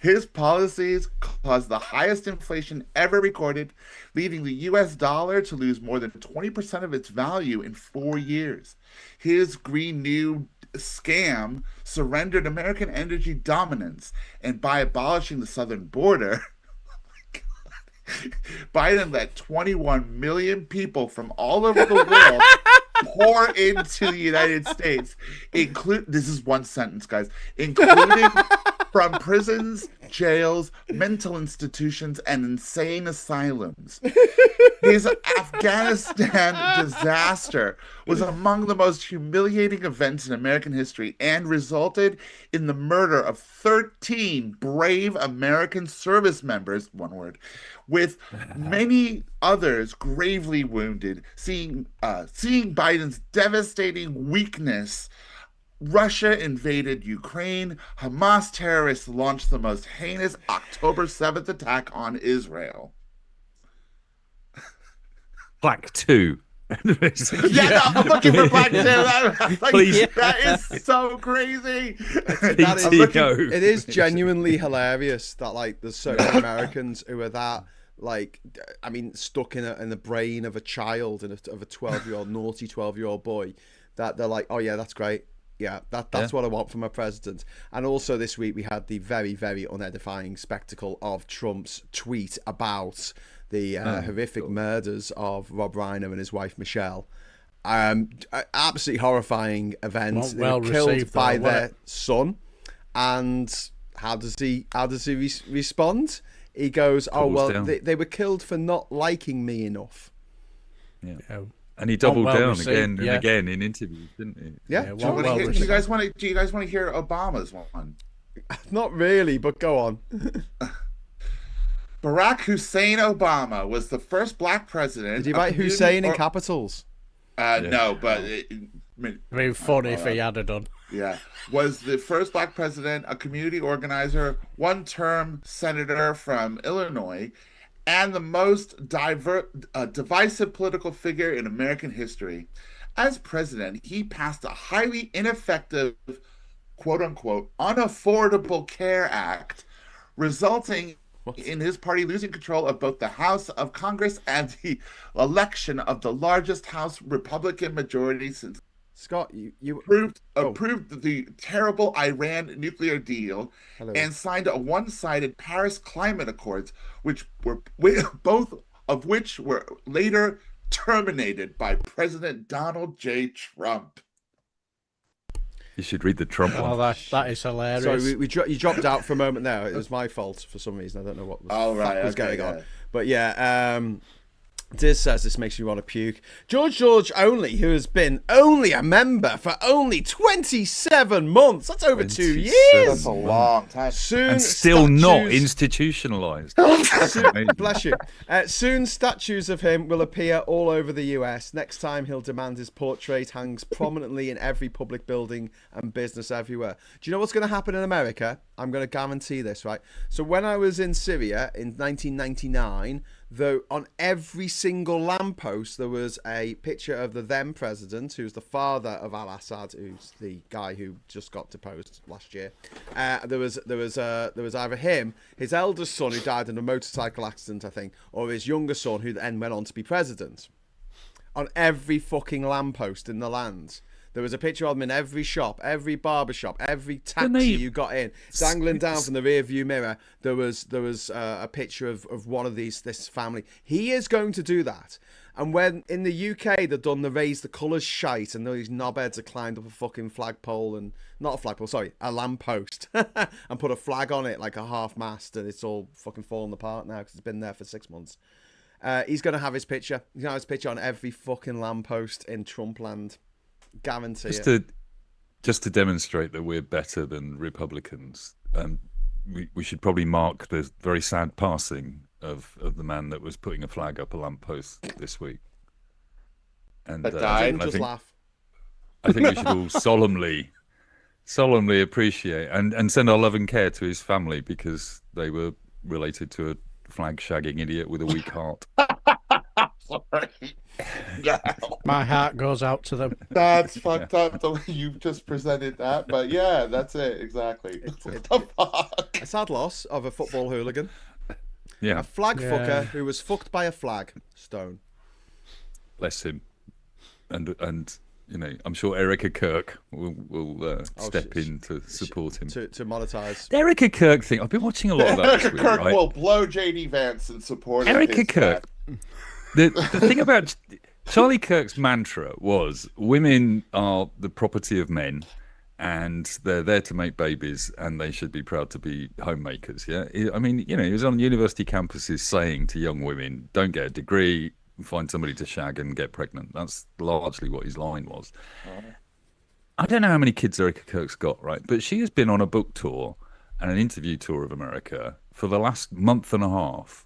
His policies caused the highest inflation ever recorded, leading the U.S. dollar to lose more than 20% of its value in 4 years. His Green New scam surrendered American energy dominance, and by abolishing the southern border, Biden let 21 million people from all over the world pour into the United States. This is one sentence, guys. Including from prisons, jails, mental institutions, and insane asylums. His Afghanistan disaster was among the most humiliating events in American history and resulted in the murder of 13 brave American service members, one word, with many others gravely wounded. Seeing Biden's devastating weakness, Russia invaded Ukraine. Hamas terrorists launched the most heinous October 7th attack on Israel. Plaque 2. No, I'm looking for Plaque 2. That is so crazy. It is genuinely hilarious that like there's so many Americans who are that stuck in the brain of a child and of a 12-year-old naughty 12-year-old boy, that they're like, oh yeah, that's great. Yeah, that's what I want from a president. And also this week we had the very, very unedifying spectacle of Trump's tweet about the horrific murders of Rob Reiner and his wife Michelle. Absolutely horrifying event. They were killed by their son. And how does he respond? He goes, they were killed for not liking me enough. Yeah. And he doubled down again and again in interviews, didn't he? Yeah. Do you guys want to hear Obama's one? Not really, but go on. Barack Hussein Obama was the first black president. Did he write Hussein in capitals? No, but it'd be funny if he had it done. Yeah, was the first black president, a community organizer, one-term senator from Illinois, and the most divisive political figure in American history. As president, he passed a highly ineffective, quote-unquote, unaffordable care act, resulting in his party losing control of both the House of Congress and the election of the largest House Republican majority since Scott, you approved the terrible Iran nuclear deal and signed a one-sided Paris climate accords, both of which were later terminated by President Donald J. Trump. You should read the Trump one. Oh, that is hilarious. Sorry, you dropped out for a moment there. It was my fault for some reason. I don't know what was going on. But yeah, Diz says this makes me want to puke. George only, who has been only a member for only 27 months. That's over 2 years. That's a long time. Soon, and still not institutionalized. Bless you. Soon statues of him will appear all over the US. Next time he'll demand his portrait hangs prominently in every public building and business everywhere. Do you know what's going to happen in America? I'm going to guarantee this, right? So when I was in Syria in 1999, though, on every single lamppost there was a picture of the then president, who's the father of al-Assad, who's the guy who just got deposed last year. There was either him, his eldest son, who died in a motorcycle accident, I think, or his younger son, who then went on to be president. On every fucking lamppost in the land. There was a picture of him in every shop, every barber shop, every taxi you got in, dangling down from the rear view mirror. There was a picture of one of this family. He is going to do that. And when in the UK they've done the raise the colours shite, and these knobheads have climbed up a fucking flagpole and a lamppost, and put a flag on it like a half mast, and it's all fucking falling apart now because it's been there for 6 months. He's going to have his picture. He's going to have his picture on every fucking lamppost in Trumpland. Guarantee just to demonstrate that we're better than Republicans, we should probably mark the very sad passing of the man that was putting a flag up a lamppost this week. And died. I think we should all solemnly appreciate and send our love and care to his family, because they were related to a flag shagging idiot with a weak heart. Sorry. No. My heart goes out to them. That's fucked up the way you've just presented that, but yeah, that's it exactly. A sad loss of a football hooligan. Yeah, a flag fucker who was fucked by a flag stone. Bless him, and you know, I'm sure Erica Kirk will step in to support him to monetize. The Erica Kirk thing. I've been watching a lot of that. Erica Kirk will blow JD Vance in support of Erica Kirk. The thing about Charlie Kirk's mantra was women are the property of men and they're there to make babies and they should be proud to be homemakers. Yeah, I mean, you know, he was on university campuses saying to young women, don't get a degree, find somebody to shag and get pregnant. That's largely what his line was. I don't know how many kids Erica Kirk's got, right? But she has been on a book tour and an interview tour of America for the last month and a half,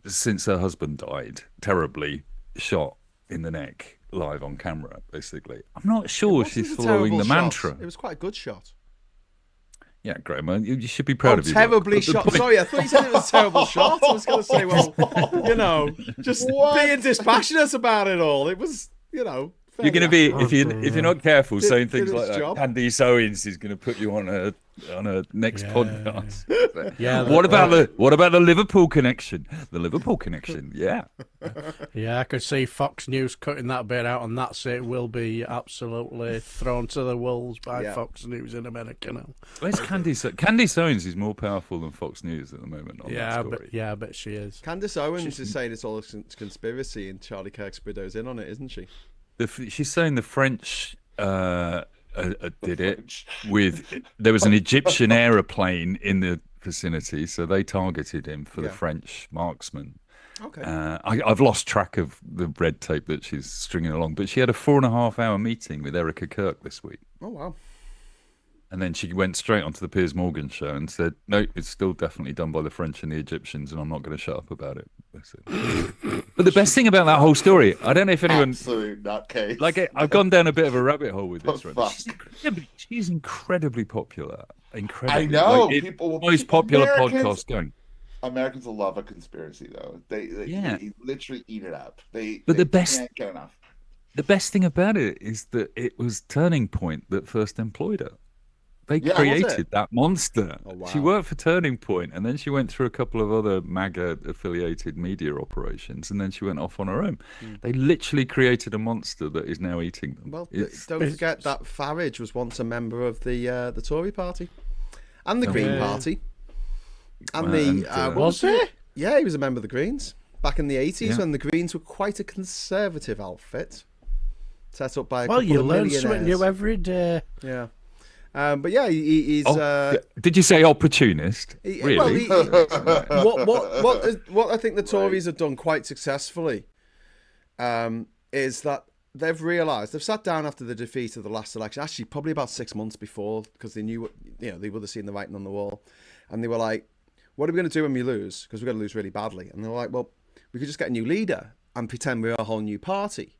since her husband died, terribly shot in the neck, live on camera, basically. I'm not sure she's following the mantra. It was quite a good shot. Yeah, Graham, you should be proud of you. Terribly shot. Sorry, I thought you said it was a terrible shot. I was going to say, well, you know, just being dispassionate about it all. It was, you know. You're going to be, if you're not careful, saying things like that, Candice Owens is going to put you on a next podcast. Yeah. What about the Liverpool connection? The Liverpool connection, yeah. Yeah, I could see Fox News cutting that bit out, and that's it. Will be absolutely thrown to the wolves by Fox News in America now. Where's Candice Owens is more powerful than Fox News at the moment. On that story. I bet she is. Candice Owens is saying it's all a conspiracy, and Charlie Kirk's widow's in on it, isn't she? She's saying the French did it with. There was an Egyptian aeroplane in the vicinity, so they targeted him for the French marksman. Okay. I've lost track of the red tape that she's stringing along, but she had a 4.5-hour meeting with Erica Kirk this week. Oh wow. And then she went straight onto the Piers Morgan show and said, no, it's still definitely done by the French and the Egyptians, and I'm not going to shut up about it. But the best thing about that whole story, I don't know if anyone... Absolute nutcase. Like, I've gone down a bit of a rabbit hole with this. Right? She's incredibly popular. Incredibly. I know. Like, people, most popular podcast going. Americans will love a conspiracy, though. They literally eat it up. They can't get enough. The best thing about it is that it was Turning Point that first employed her. They Yeah, was created it? that monster. Oh, She wow. worked for Turning Point, and then she went through a couple of other MAGA affiliated media operations, and then she went off on her own. They literally created a monster that is now eating them. Well, It's don't forget that Farage was once a member of the Tory party and the Green Party. And was he? Yeah, he was a member of the Greens back in the 80s Yeah. when the Greens were quite a conservative outfit, set up by a Well, couple you of learn something millionaires. new every day. Yeah. But yeah, he's did you say opportunist? Really? what I think the Tories have done quite successfully is that they've sat down after the defeat of the last election, actually probably about 6 months before, because they knew they would have seen the writing on the wall, and they were like, what are we going to do when we lose? Because we're going to lose really badly. And they were like, well, we could just get a new leader and pretend we're a whole new party,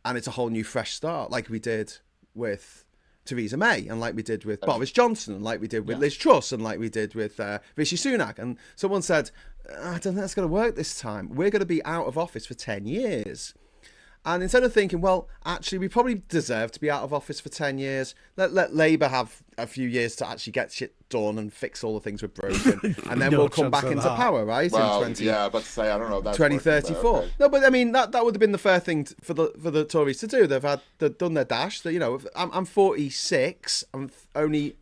and it's a whole new fresh start, like we did with Theresa May, and like we did with Boris Johnson, and like we did with Liz Truss, and like we did with Rishi Sunak. And someone said, I don't think that's going to work this time. We're going to be out of office for 10 years. And instead of thinking, well, actually, we probably deserve to be out of office for 10 years, let Labour have a few years to actually get shit done and fix all the things we've broken, and then we'll come back into power, right? Well, in yeah, but say, I don't know. That's 2034. Okay. No, but I mean, that would have been the fair thing for the Tories to do. They've done their dash. I'm 46. I'm only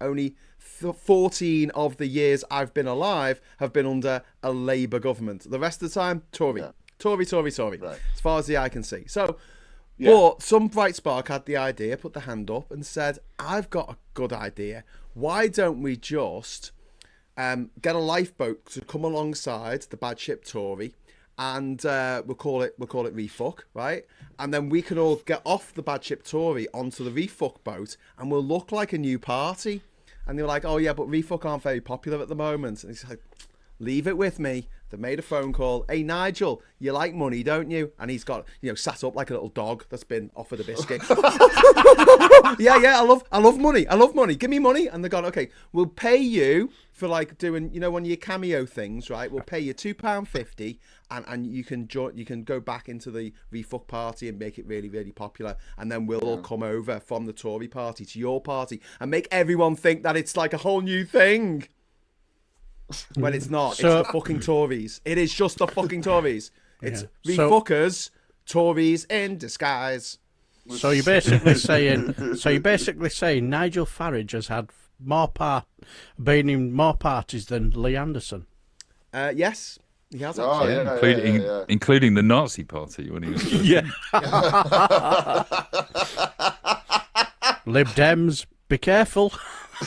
14 of the years I've been alive have been under a Labour government. The rest of the time, Tory. Yeah. Tory, Right. as far as the eye can see. So, but some bright spark had the idea, put the hand up and said, I've got a good idea. Why don't we just get a lifeboat to come alongside the bad ship Tory, and we'll call it Refuck, right? And then we can all get off the bad ship Tory onto the Refuck boat, and we'll look like a new party. And they were like, oh yeah, but Refuck aren't very popular at the moment. And he's like, leave it with me. They made a phone call. Hey, Nigel, you like money, don't you? And he's got, sat up like a little dog that's been offered a biscuit. yeah, I love money. I love money. Give me money. And they're gone, okay, we'll pay you for like doing, one of your cameo things, right? We'll pay you £2.50 and you can go back into the Refuck party and make it really, really popular. And then we'll all come over from the Tory party to your party and make everyone think that it's like a whole new thing. When it's not. It's the fucking Tories. It is just the fucking Tories. It's Refuckers, Tories in disguise. So you're basically saying Nigel Farage has had been in more parties than Lee Anderson. Yes, he has. Oh, actually. Including the Nazi Party when he was. Lib Dems, be careful.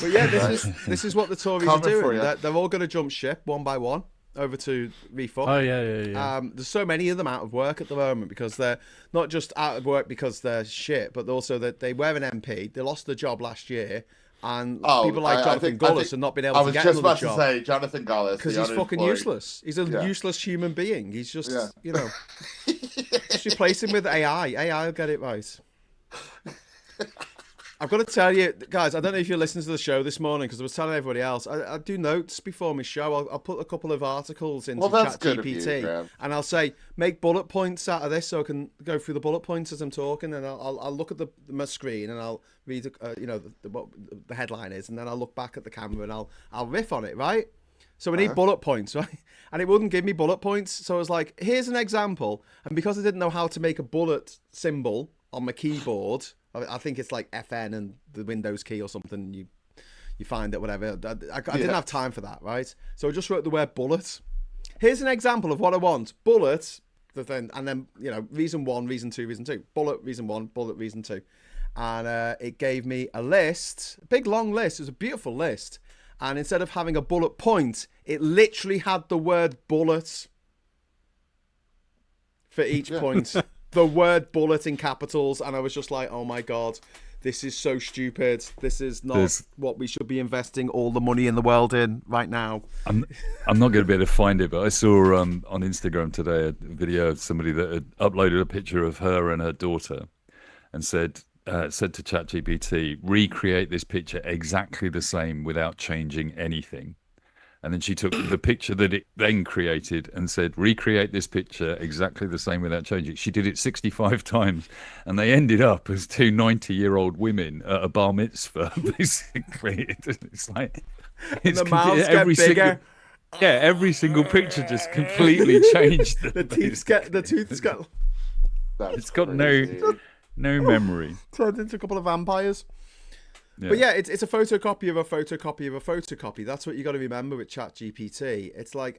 But yeah, this is what the Tories are doing. They're all going to jump ship one by one over to Refuck. Oh yeah. There's so many of them out of work at the moment because they're not just out of work because they're shit, but also that they were an MP. They lost their job last year, and people like Jonathan Gullis have not been able to get another job. I was just about to say Jonathan Gullis because he's fucking useless. He's a useless human being. He's just just replace him with AI. AI will get it right. I've got to tell you, guys, I don't know if you're listening to the show this morning because I was telling everybody else. I do notes before my show. I'll put a couple of articles into ChatGPT and I'll say, make bullet points out of this so I can go through the bullet points as I'm talking, and I'll look at my screen and I'll read, what the headline is, and then I'll look back at the camera and I'll riff on it, right? So we need bullet points, right? And it wouldn't give me bullet points. So I was like, here's an example. And because I didn't know how to make a bullet symbol on my keyboard, I think it's like FN and the Windows key or something. You find it, whatever. I didn't have time for that, right? So I just wrote the word bullet. Here's an example of what I want. Bullet, and then, reason 1, reason 2, reason 2. Bullet, reason 1, bullet, reason 2. And it gave me a list, a big long list. It was a beautiful list. And instead of having a bullet point, it literally had the word bullet for each point. The word bullet in capitals, and I was just like, oh my god, this is so stupid. This is not what we should be investing all the money in the world in right now. I'm not going to be able to find it, but I saw on Instagram today a video of somebody that had uploaded a picture of her and her daughter and said to ChatGPT, recreate this picture exactly the same without changing anything. And then she took the picture that it then created and said, recreate this picture exactly the same without changing it. She did it 65 times, and they ended up as two 90-year-old women at a bar mitzvah, basically. It's like... And the mouths get bigger. Every single picture just completely changed. The tooth's got... That's It's got crazy. no memory. Turned into a couple of vampires. Yeah. But yeah, it's a photocopy of a photocopy of a photocopy. That's what you got to remember with ChatGPT. It's like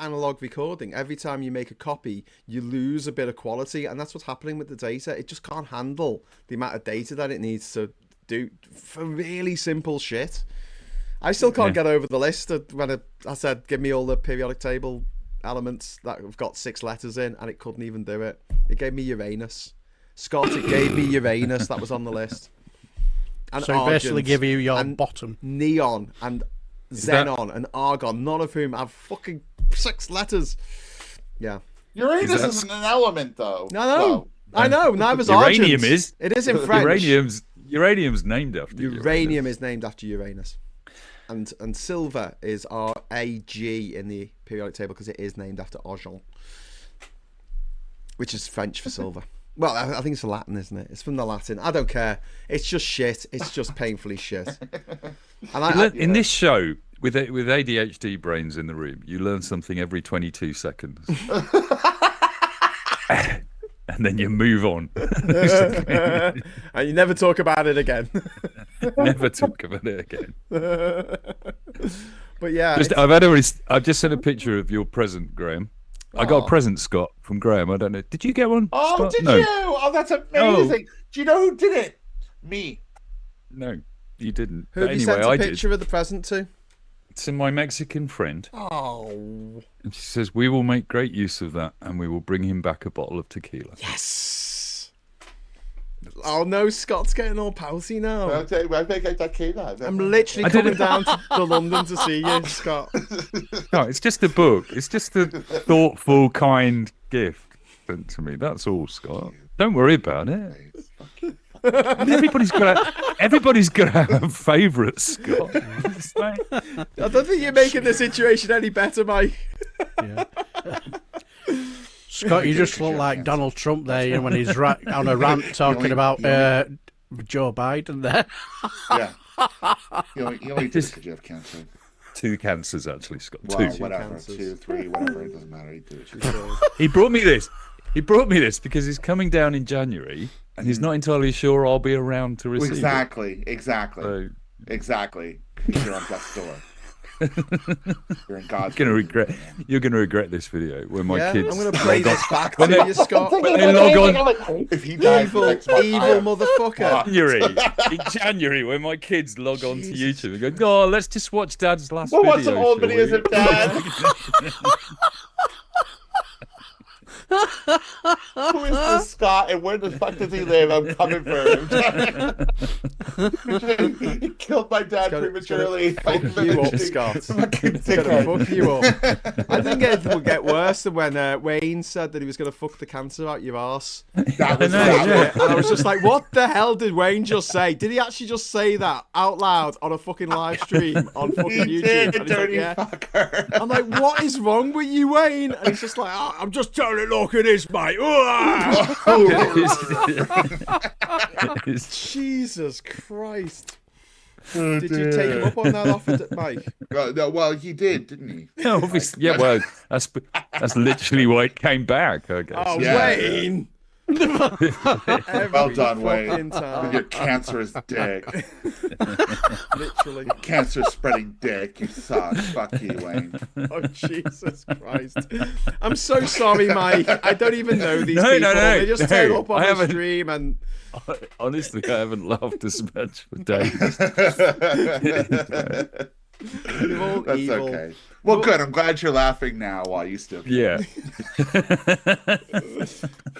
analog recording. Every time you make a copy, you lose a bit of quality, and that's what's happening with the data. It just can't handle the amount of data that it needs to do for really simple shit. I still can't get over the list of when I said, give me all the periodic table elements that have got 6 letters in, and it couldn't even do it. It gave me Uranus. Scott, it gave me Uranus. That was on the list. And so basically give you your bottom. Neon and xenon and argon, none of whom have fucking 6 letters. Yeah. Uranus isn't an element, though. No. Well, I know. Neither's argent. Uranium is. It is in French. Uranium's named after Uranium is named after Uranus. And silver is RAG in the periodic table because it is named after argent, which is French for silver. Well, I think it's Latin, isn't it? It's from the Latin. I don't care. It's just shit. It's just painfully shit. And in this show, with ADHD brains in the room, you learn something every 22 seconds. And then you move on. And you never talk about it again. Never talk about it again. But yeah. I've just sent a picture of your present, Graham. I got a present, Scott, from Graham. I don't know. Did you get one? Oh, Scott? did No. you? Oh, that's amazing. Do you know who did it? Me. No, you didn't. Who have you sent a picture of the present to? To my Mexican friend. Oh. And she says, we will make great use of that, and we will bring him back a bottle of tequila. Yes. Oh no, Scott's getting all pouty now. I'm literally coming down to London to see you, Scott. No, it's just a book. It's just a thoughtful, kind gift sent to me. That's all, Scott. Don't worry about it. Everybody's gonna have favourites, Scott. I don't think you're making the situation any better, Mike. Yeah. Scott, you just look like Donald Trump there when he's on a rant talking about Joe Biden there. Yeah. You only just because you have cancer. 2 cancers, actually, Scott. Well, 2. whatever. Cancers. 2, 3, whatever. It doesn't matter. He brought me this. He brought me this because he's coming down in January, and he's not entirely sure I'll be around to receive it. Exactly. So, Exactly. You're on death's door. You're in God's. You're gonna regret this video when my kids. I'm gonna play this back to you, Scott. When they log on, If he dies, Evil motherfucker. in January, when my kids log on to YouTube and go, "Oh, let's just watch Dad's last We'll video." watch some old shall we?" videos of Dad. Who is this Scott and where the fuck does he live? I'm coming for him. He killed my dad prematurely. Fuck you up, Scott. It's gonna fuck you up. I think it will get worse than when Wayne said that he was gonna fuck the cancer out your arse. That was And I was just like, what the hell did Wayne just say? Did he actually just say that out loud on a fucking live stream on fucking He YouTube? did, And he's dirty like, fucker. I'm like, what is wrong with you, Wayne? And he's just like, oh, I'm just telling it like it is, mate. Jesus Christ. Did you take him up on that offer, Mike? No, well, he did, didn't he? Yeah, obviously. Yeah, well, that's literally why it came back, I guess. Oh, Yeah. Wayne. Well done, Wayne. Time. With your cancerous dick. Literally. Cancer spreading dick. You suck. Fuck you, Wayne. Oh, Jesus Christ. I'm so sorry, Mike. I don't even know these people. No. They just turn up on I the haven't- stream and... Honestly, I haven't laughed as much for days. You're all That's evil. okay. Well, good. I'm glad you're laughing now while you still can. Yeah.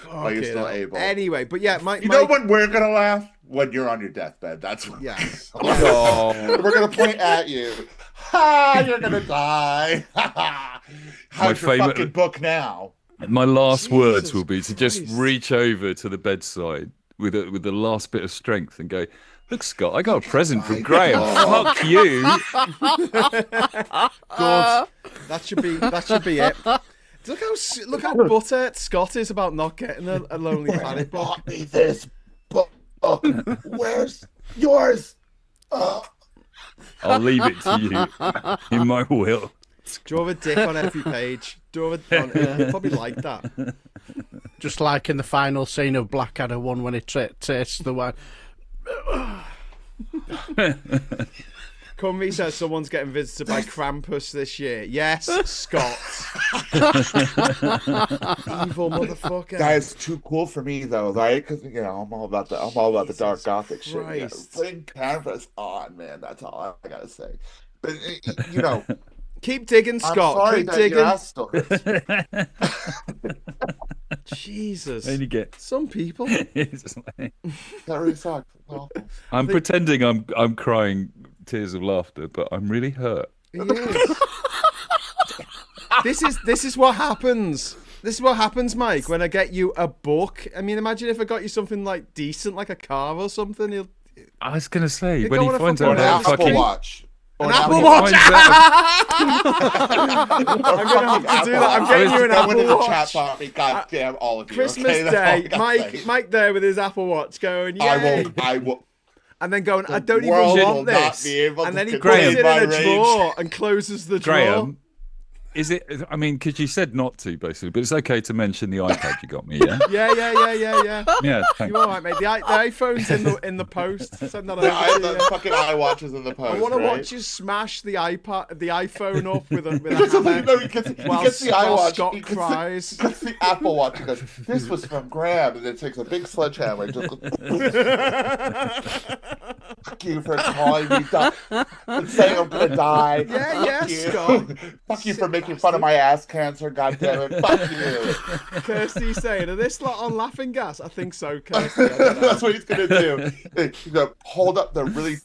While you're still able. Anyway, but yeah, Mike... You know when we're going to laugh? When you're on your deathbed. That's when. Yes. Oh, we're going to point at you. Ha! You're going to die. How's your fucking book now? My last Jesus words will be to just Christ. reach over to the bedside with the last bit of strength and go, "Look, Scott, I got a present from Graham. Fuck you." Good. That should be it. Look how butthurt Scott is about not getting a Lonely Planet book. Bought me this book. Where's yours? I'll leave it to you in my will. Draw a dick on every page. He'll probably like that. Just like in the final scene of Blackadder 1 when he tastes the wine. Cumby says someone's getting visited by Krampus this year. Yes, Scott. Evil motherfucker. That is too cool for me though, right? Because I'm all about the dark gothic shit. Yeah, putting Krampus on, man. That's all I gotta say. But keep digging, Scott. I'm sorry keep that digging. Your ass still hurts. Jesus. And you get some people. That really sucks. I'm pretending I'm crying tears of laughter, but I'm really hurt. This is what happens. This is what happens, Mike, when I get you a book. I mean, imagine if I got you something like decent, like a car or something. I was gonna say You're when he going to finds fucking out Apple fucking Watch. An Apple Watch. I'm gonna have to do that. I'm getting you an Apple Watch. God damn all of you. Christmas okay? Day, Mike there with his Apple Watch going, yay. I will. And then going, I don't even want this. And then he puts it in a drawer and closes the drawer. Graham, is it? I mean, because you said not to, basically, but it's okay to mention the iPad you got me, yeah? Yeah. Yeah, thank You're all right, mate. The iPhone's in the post. Send that over the fucking iWatch is in the post. I want to watch you smash the iPhone up with a hammer. No, he gets the iWatch. Scott cries. He gets the Apple Watch. He goes, "This was from Graham," and then takes a big sledgehammer and just. Fuck you for calling me dumb and saying I'm gonna die. Yeah, Scott. Fuck you for making fun of my ass cancer. God damn it. Fuck you. Kirsty saying, "Are this lot on laughing gas?" I think so, Kirsty. That's what he's gonna do. He's gonna hold up the really,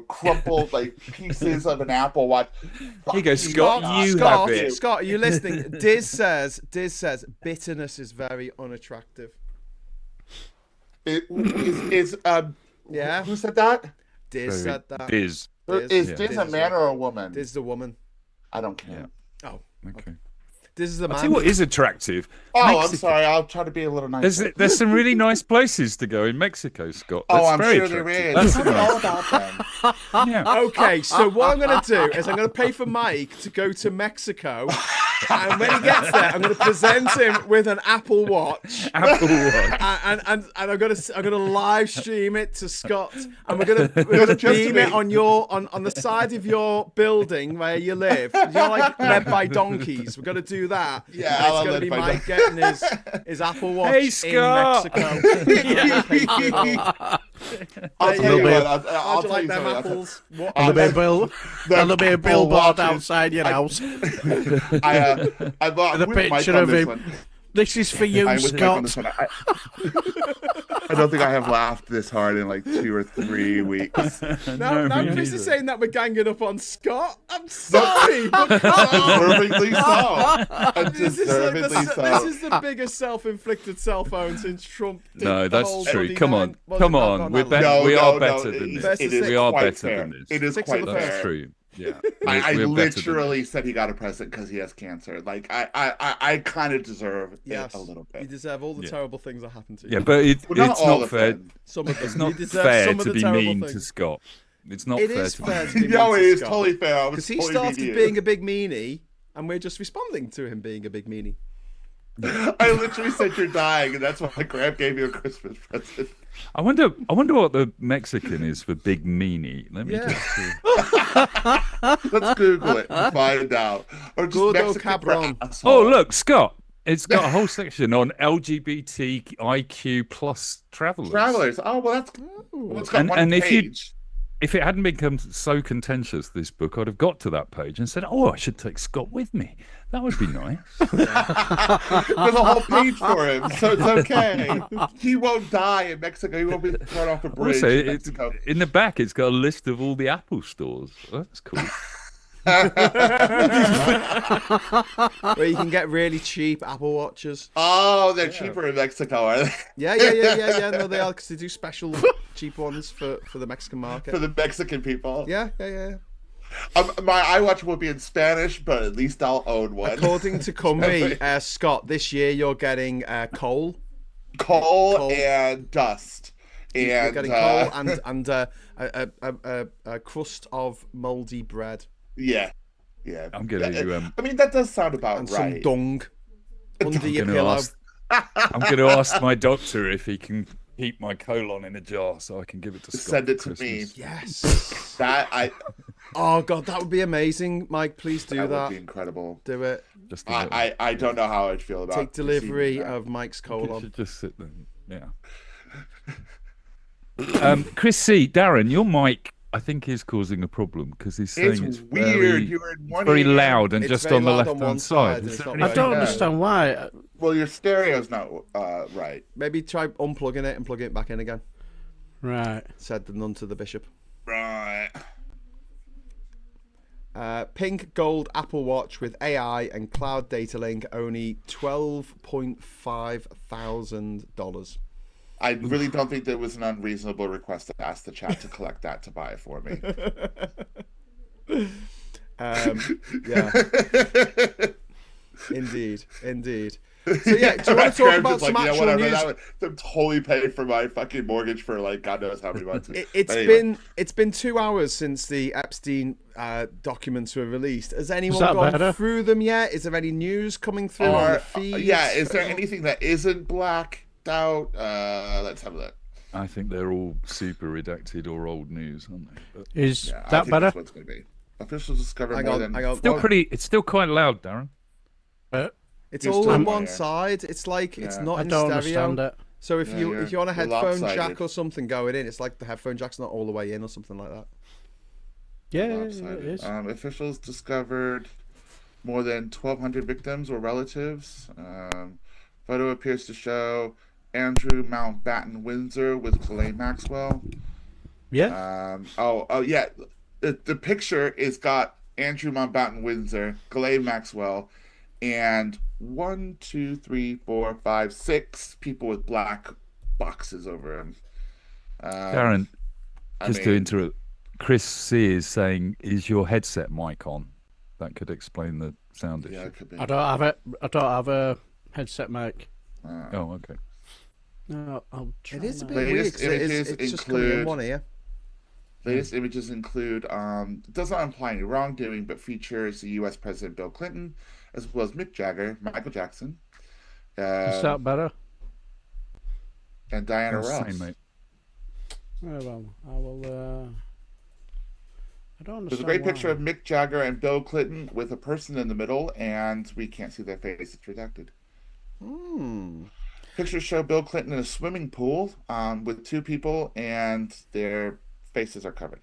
crumpled pieces of an Apple Watch. Here you go, Scott. You have it. Scott, are you listening? Diz says, bitterness is very unattractive. Yeah. Who said that? Diz said that. Diz. Is Diz a man or a woman? Diz the woman. I don't care. Yeah. Oh, okay. This is the man. I'll tell you what is attractive. Oh, Mexico. I'm sorry. I'll try to be a little nicer. There's some really nice places to go in Mexico, Scott. Oh, That's I'm very sure there is. attractive. Tell me all about them. Yeah. Okay, so what I'm going to do is I'm going to pay for Mike to go to Mexico, and when he gets there, I'm going to present him with an Apple Watch. Apple Watch. And I'm going to live stream it to Scott, and we're going to beam it on the side of your building where you live. You're like led by donkeys. We're going to do that. Yeah, and it's going to be Mike getting his Apple Watch Hey, Scott. in Mexico. I'll tell you what. I'll tell you them apples. There'll be a billboard outside your house. I bought the picture of him. This is for you, Scott. I don't think I have laughed this hard in like 2 or 3 weeks. Now Chris is saying that we're ganging up on Scott. I'm sorry. Deservedly so. This is the biggest self-inflicted cell phone since Trump did No, the that's whole true. bloody Come nine- on. Come on. We are better than this. We are better fair. than this. It is Six quite of the fair. first. That's true. Yeah. I We're better than literally this. said he got a present because he has cancer. Like I kind of deserve it a little You bit. deserve all the terrible things that happen to you. Yeah, but it's all not of fair. them. Some of them. It's not You deserve fair some of to the be terrible mean things. to Scott. It's not It fair is to fair be to be mean No, to it is Scott. totally fair. Because he started being a big meanie, and we're just responding to him being a big meanie. I literally said you're dying, and that's why Graham gave you a Christmas present. I wonder what the Mexican is for big meanie. Let me just see. Let's Google it and find out. Or just Gordo Mexican cabron. for asshole. Oh, look, Scott. It's got a whole section on LGBTIQ plus travelers. Travelers. Oh, well, that's cool. Well, it's got And- one and if you- page. If it hadn't become so contentious, this book, I'd have got to that page and said, "Oh, I should take Scott with me. That would be nice." There's a whole page for him, so it's okay. He won't die in Mexico. He won't be thrown off a bridge Also, in Mexico. in the back, it's got a list of all the Apple stores. Oh, that's cool. Where you can get really cheap Apple Watches. Oh, they're cheaper in Mexico, are they? Yeah. No, they are, because they do special cheap ones for the Mexican market. For the Mexican people. Yeah. My iWatch will be in Spanish, but at least I'll own one. According to Cumby, Scott, this year you're getting coal and dust. You're And getting coal and a crust of mouldy bread. Yeah. I'm gonna. I mean, that does sound about And right. some dung under your pillow. I'm going to ask my doctor if he can keep my colon in a jar so I can give it to Scott. Send it for to me. Christmas. Yes. Oh God, that would be amazing, Mike. Please do that. That would be incredible. Do it. Just I don't know how I'd feel about Take delivery receiving that. of Mike's You colon. should just sit there. Yeah. Chris C. Darren, your mic, I think, is causing a problem because he's saying it's weird. You're in one very ear. loud and It's just very on the loud on left one hand side, side. and Is it's there not I anything- don't understand why. Well, your stereo's not right. Maybe try unplugging it and plugging it back in again. Right. Said the nun to the bishop. Right. Pink gold Apple Watch with AI and cloud data link, only $12,500. I really don't think that was an unreasonable request to ask the chat to collect that to buy it for me. Yeah. Indeed. So yeah, do you want to talk about some actual news? That would totally pay for my fucking mortgage for like God knows how many months. It's been 2 hours since the Epstein documents were released. Has anyone gone through them yet? Is there any news coming through on the feed? Yeah, is there anything that isn't blacked out? Let's have a look. I think they're all super redacted or old news, aren't they? But Is Yeah, I that think better? that's what it's going to be. Officials discovered Hang more on, than hang on. it's still quite loud, Darren. It's You're all still on on one here. side. It's like it's Yeah. not I in don't stereo. understand it. So if Yeah, you're on a you're headphone lopsided. jack or something going in, it's like the headphone jack's not all the way in or something like that. Yeah, it lopsided. is. Officials discovered more than 1,200 victims or relatives. Photo appears to show Andrew Mountbatten Windsor with Ghislaine Maxwell. Yeah. Yeah. The picture is got Andrew Mountbatten Windsor, Ghislaine Maxwell, and 1, 2, 3, 4, 5, 6 people with black boxes over him. Darren, to interrupt, Chris C is saying, "Is your headset mic on?" That could explain the sound issue. Yeah, it could be. I don't have a headset mic. Oh, okay. No, I'll try. It is a bit Latest weird 'cause images it's just coming in include- one ear. Latest images include, does not imply any wrongdoing, but features the U.S. President Bill Clinton, as well as Mick Jagger, Michael Jackson, Is that better? and Diana Ross. Same, mate. Oh, well, I will. I don't understand. There's a great why. picture of Mick Jagger and Bill Clinton with a person in the middle, and we can't see their face. It's redacted. Pictures show Bill Clinton in a swimming pool with 2 people, and their faces are covered.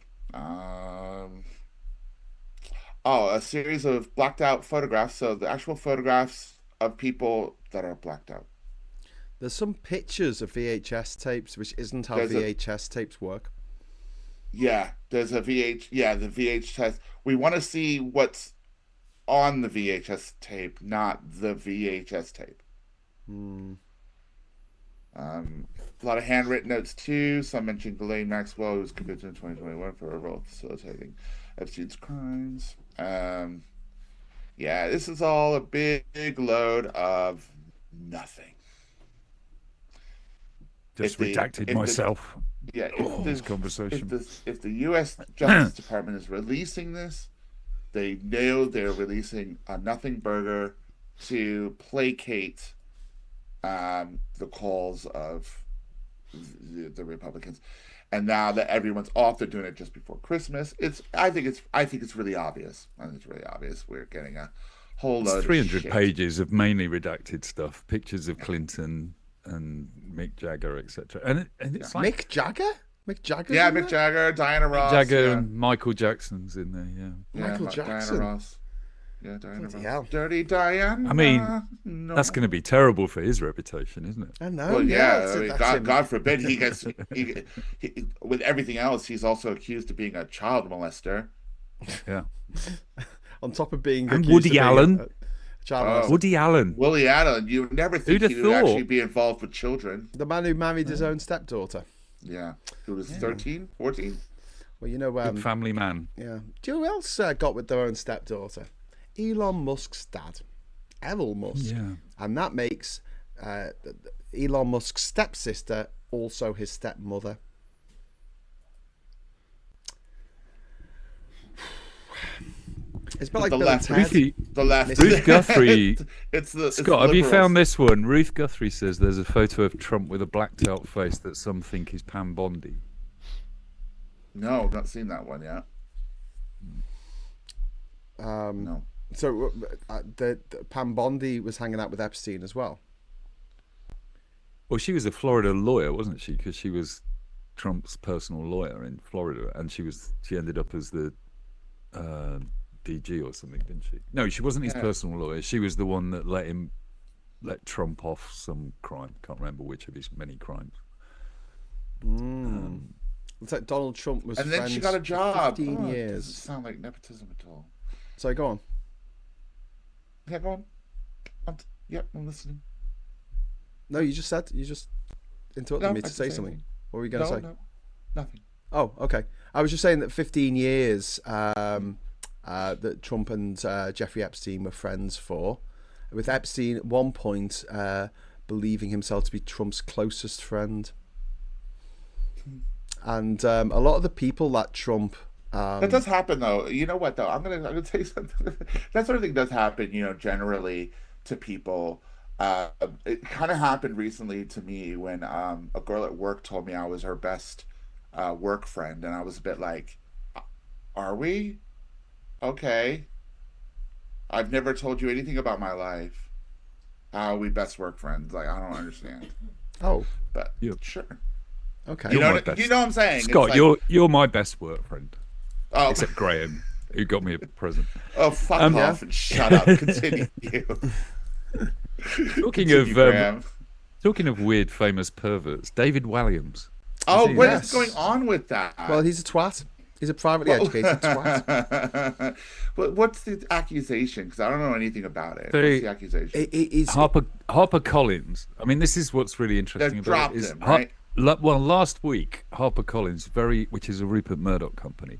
A series of blacked out photographs. So the actual photographs of people that are blacked out. There's some pictures of VHS tapes, which isn't how There's a- VHS tapes work. Yeah, there's a the VHS. We want to see what's on the VHS tape, not the VHS tape. A lot of handwritten notes too. Some mention Ghislaine Maxwell, who was convicted in 2021 for her role facilitating Epstein's crimes. Yeah, this is all a big load of nothing. Just redacted myself. This conversation. If the U.S. Justice Department is releasing this, they know they're releasing a nothing burger to placate the calls of the Republicans. And now that everyone's off, they're doing it just before Christmas. I think it's really obvious. I think it's really obvious. We're getting a whole load. It's 300 of shit. pages of mainly redacted stuff, pictures of Clinton and Mick Jagger, etc. And it's like Mick Jagger? Mick Jagger? Yeah, Mick Jagger, Diana Ross. Jagger yeah. and Michael Jackson's in there. Yeah, Michael Jackson. Diana Ross. Yeah, Diana Bloody Ross. hell. Dirty Diana. I mean, no. that's going to be terrible for his reputation, isn't it? I know. Well, yeah. I mean, that's him. God forbid he with everything else, he's also accused of being a child molester. Yeah. On top of being and accused Woody of being Allen. a child molester. Woody Allen. Willie Allen. You would never think Who'd he have would thought? actually be involved with children. The man who married his own stepdaughter. Yeah. Who was 13, 14? Well, you know, Good family man. yeah. Do you know who else got with their own stepdaughter? Elon Musk's dad, Elon Musk. Yeah. And that makes Elon Musk's stepsister also his stepmother. It's a bit like The Bill left. and Ted. The left. Ruth Guthrie. it's the Scott, have you liberals. found this one? Ruth Guthrie says there's a photo of Trump with a blacked out face that some think is Pam Bondi. No, not seen that one yet. No. So the Pam Bondi was hanging out with Epstein as well. Well, she was a Florida lawyer, wasn't she? Because she was Trump's personal lawyer in Florida, and she ended up as the DG or something, didn't she? No, she wasn't his personal lawyer. She was the one that let Trump off some crime. Can't remember which of his many crimes. It's like Donald Trump was And then friends she got a job. for 15 It years. doesn't sound like nepotism at all. So go on. Yeah, go on. Yep, I'm listening. No, you just interrupted me to say something. anything. What were you going to say? No, nothing. Oh, okay. I was just saying that 15 years that Trump and Jeffrey Epstein were friends for, with Epstein at one point believing himself to be Trump's closest friend. And a lot of the people that Trump... that does happen, though. You know what, though? I'm gonna tell you something. That sort of thing does happen, generally to people. It kind of happened recently to me when a girl at work told me I was her best work friend, and I was a bit like, "Are we? Okay. I've never told you anything about my life. How are we best work friends? Like, I don't understand." Oh, But Yeah. sure. okay. You know my what best. I'm saying? Scott, It's like, you're my best work friend, oh, except Graham, who got me a present. oh, fuck off and shut up. Continue. Talking of weird famous perverts, David Walliams. Oh, he- what Yes. is going on with that? Well, he's a twat. He's a privately educated twat. But what's the accusation? Because I don't know anything about it. So- What's the accusation? He's, Harper Collins. I mean, this is what's really interesting They've about dropped it. Is him, right? Well, last week, Harper Collins, which is a Rupert Murdoch company,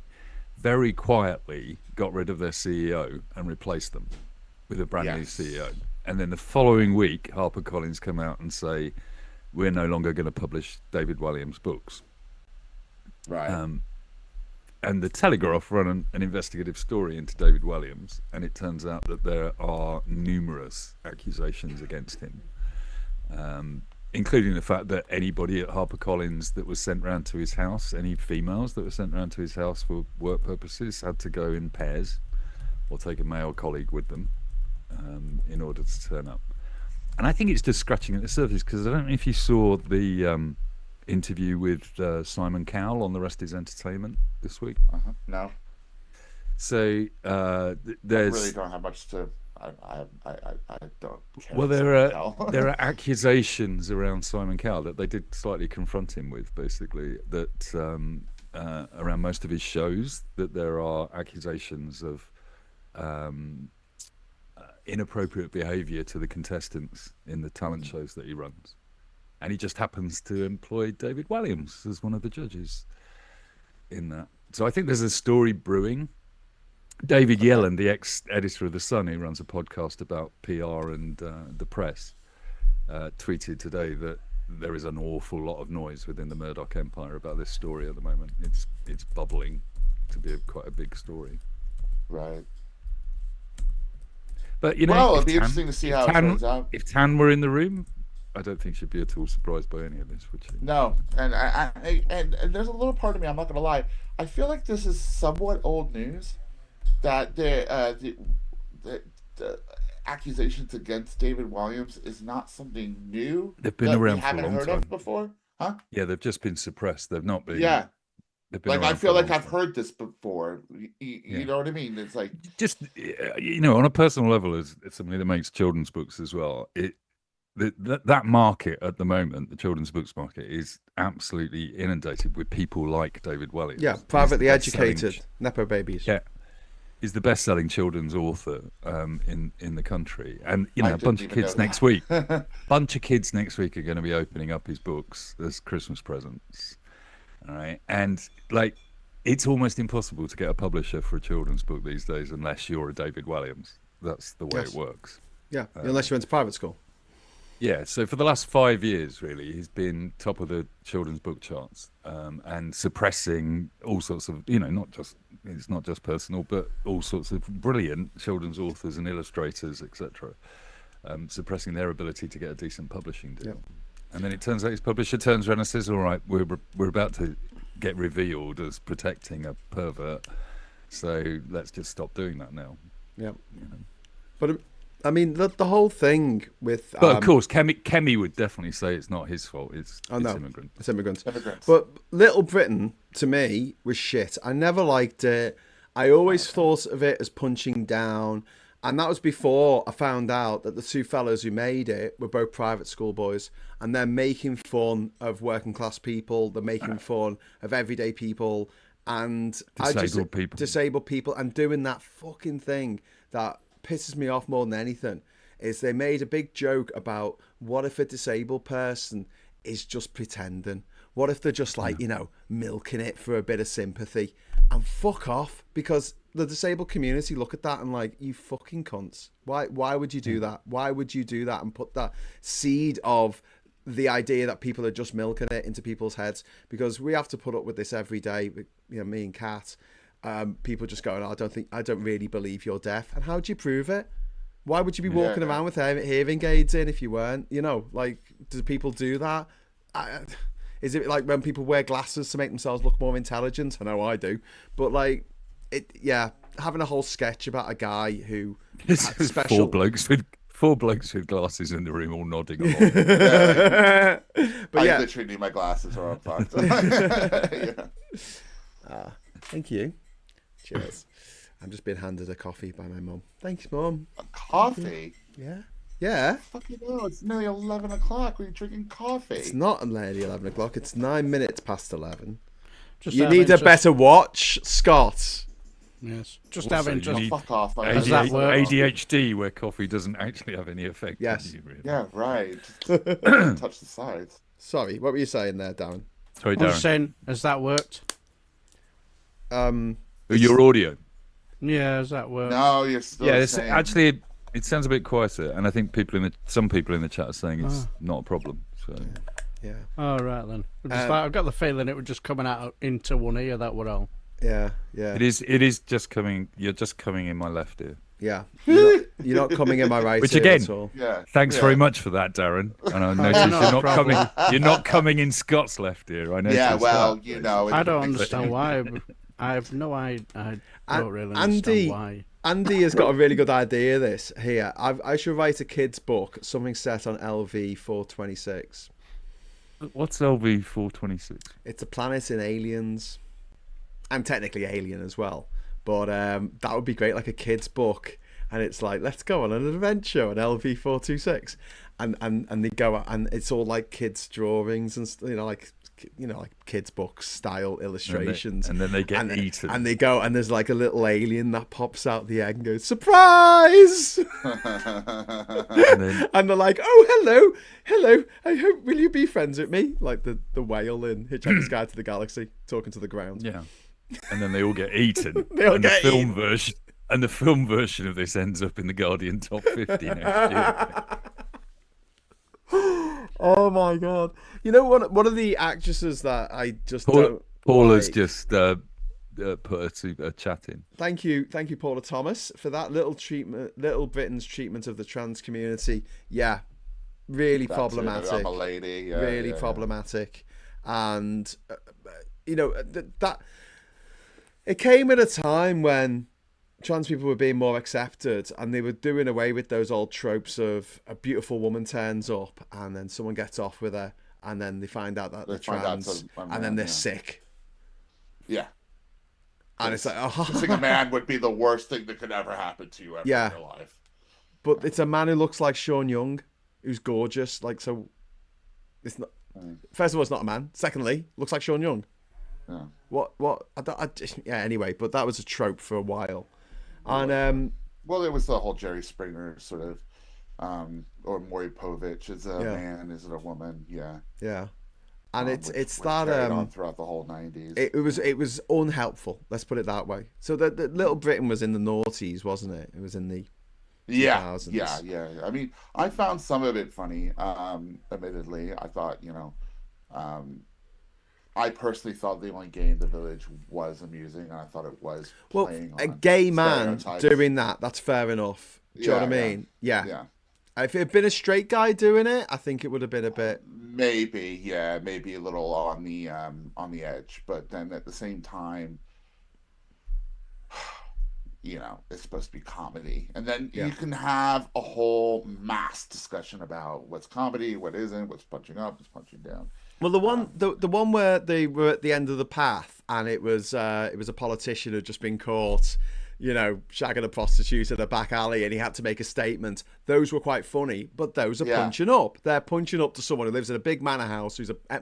very quietly got rid of their CEO and replaced them with a brand new Yes. CEO. And then the following week, Harper Collins come out and say, we're no longer going to publish David Walliams' books. Right. And the Telegraph run an investigative story into David Walliams, and it turns out that there are numerous accusations against him, including the fact that anybody at HarperCollins that was sent round to his house, any females that were sent round to his house for work purposes, had to go in pairs or take a male colleague with them in order to turn up. And I think it's just scratching at the surface, because I don't know if you saw the interview with Simon Cowell on The Rest Is Entertainment this week. No. So I there's really don't have much to. I don't care. well, about there are accusations around Simon Cowell that they did slightly confront him with, basically, that around most of his shows, that there are accusations of inappropriate behaviour to the contestants in the talent shows that he runs. And he just happens to employ David Walliams as one of the judges in that. So I think there's a story brewing. David Yellen, the ex-editor of The Sun, who runs a podcast about PR and the press, tweeted today that there is an awful lot of noise within the Murdoch empire about this story at the moment. It's bubbling to be quite a big story. Right. But, you know, Well, if it'd be interesting to see how it turns out. If Tan were in the room, I don't think she'd be at all surprised by any of this, would she? No, and and there's a little part of me, I'm not gonna lie, I feel like this is somewhat old news, that the accusations against David Walliams is not something new. They've been that around we for a haven't long heard time. of before, huh? Yeah, they've just been suppressed. They've not been. Yeah, They've been like I around for feel a like long I've time. heard this before. You know what I mean? It's like, Just, you know, on a personal level, as somebody that makes children's books as well, that market at the moment, the children's books market, is absolutely inundated with people like David Walliams. yeah, privately He's selling- educated nepo babies. Yeah, is the best-selling children's author in the country, and a bunch of kids next week. Bunch of kids next week are going to be opening up his books as Christmas presents. All right, and like, it's almost impossible to get a publisher for a children's book these days unless you're a David Walliams. That's the way it works. Yeah, unless you went to private school. Yeah, so for the last 5 years, really, he's been top of the children's book charts, and suppressing all sorts of, it's not just personal, but all sorts of brilliant children's authors and illustrators, etc., suppressing their ability to get a decent publishing deal. Yep. And then it turns out his publisher turns around and says, all right, we're about to get revealed as protecting a pervert, so let's just stop doing that now. Yeah. But I mean, the whole thing with... But of course, Kemi would definitely say it's not his fault. It's immigrants. It's immigrants. But Little Britain, to me, was shit. I never liked it. I always thought of it as punching down. And that was before I found out that the two fellows who made it were both private school boys. And they're making fun of working class people. They're making fun of everyday people. And disabled people. And doing that fucking thing that pisses me off more than anything is they made a big joke about what if a disabled person is just pretending? What if they're just like, milking it for a bit of sympathy? And fuck off, because the disabled community look at that and like, you fucking cunts. Why would you do that? Why would you do that and put that seed of the idea that people are just milking it into people's heads? Because we have to put up with this every day, me and Kat. People just going, I don't really believe you're deaf. And how do you prove it? Why would you be walking around with hearing aids in if you weren't? Do people do that? Is it like when people wear glasses to make themselves look more intelligent? I know I do. But having a whole sketch about a guy who had special... Four blokes with glasses in the room all nodding along. But I literally need my glasses or I'm fucked. Thank you. Cheers. I'm just being handed a coffee by my mum. Thanks, Mum. A coffee? Yeah. Fucking hell, it's nearly 11 o'clock. We're drinking coffee. It's not nearly 11 o'clock. It's 9 minutes past 11. You need a better watch, Scott. Yes. Fuck off. ADHD, where coffee doesn't actually have any effect. Yes. On you, really. Yeah, right. Just touch the sides. Sorry, what were you saying there, Darren? Sorry, Darren. I was saying, has that worked? Your audio. Yeah, has that worked? No, you're still. Yeah, actually, it sounds a bit quieter, and I think some people in the chat are saying it's not a problem. So. Yeah. All right then. I've got the feeling it was just coming out into one ear. That would all. Yeah. It is just coming. You're just coming in my left ear. Yeah. You're not coming in my right Which ear again, at all. Thanks very much for that, Darren. And I noticed you're not coming in Scott's left ear. I noticed. Yeah, well, I don't understand why. I have no idea. I don't really understand why. Andy has got a really good idea. This here, I should write a kid's book, something set on LV 426. What's LV 426? It's a planet in Aliens. I'm technically alien as well, but that would be great, like a kid's book. And it's like, let's go on an adventure on LV 426, and they go, and it's all like kids' drawings and like kids' books style illustrations, and then they get eaten, and they go, and there's like a little alien that pops out the egg and goes, surprise. And they're like, oh, hello, I hope, will you be friends with me, like the whale in Hitchhiker's Guide to the Galaxy talking to the ground. Yeah. And then they all get eaten. And the film version of this ends up in the Guardian top 50 next year. Oh my god! One of the actresses that I just don't. Paula's just put a chat in. Thank you, Paula Thomas, for that little treatment, Little Britain's treatment of the trans community. Yeah, really problematic. I'm a lady. Yeah, really problematic, and that it came at a time when trans people were being more accepted, and they were doing away with those old tropes of a beautiful woman turns up and then someone gets off with her, and then they find out that they're trans, and then they're sick. Yeah. And it's like, kissing a man would be the worst thing that could ever happen to you ever in your life. But it's a man who looks like Sean Young, who's gorgeous. Like, so it's not. First of all, it's not a man. Secondly, looks like Sean Young. Yeah. What? Anyway, but that was a trope for a while. And well, it was the whole Jerry Springer sort of, or Maury Povich. Is a man? Is it a woman? Yeah. Yeah. And it's which that carried on throughout the whole 90s. It was unhelpful. Let's put it that way. So the Little Britain was in the noughties, wasn't it? It was in the 2000s. Yeah. I mean, I found some of it funny. Admittedly, I thought, I personally thought The Only Gay in the Village was amusing, and I thought it was playing a on gay man stereotypes. doing that's fair enough. Do you know what I mean? Yeah. If it had been a straight guy doing it, I think it would have been a bit. Maybe a little on the edge, but then at the same time, it's supposed to be comedy, and then you can have a whole mass discussion about what's comedy, what isn't, what's punching up, what's punching down. Well, the one where they were at the end of the path, and it was a politician who had just been caught, shagging a prostitute in a back alley, and he had to make a statement. Those were quite funny, but those are punching up. They're punching up to someone who lives in a big manor house, who's a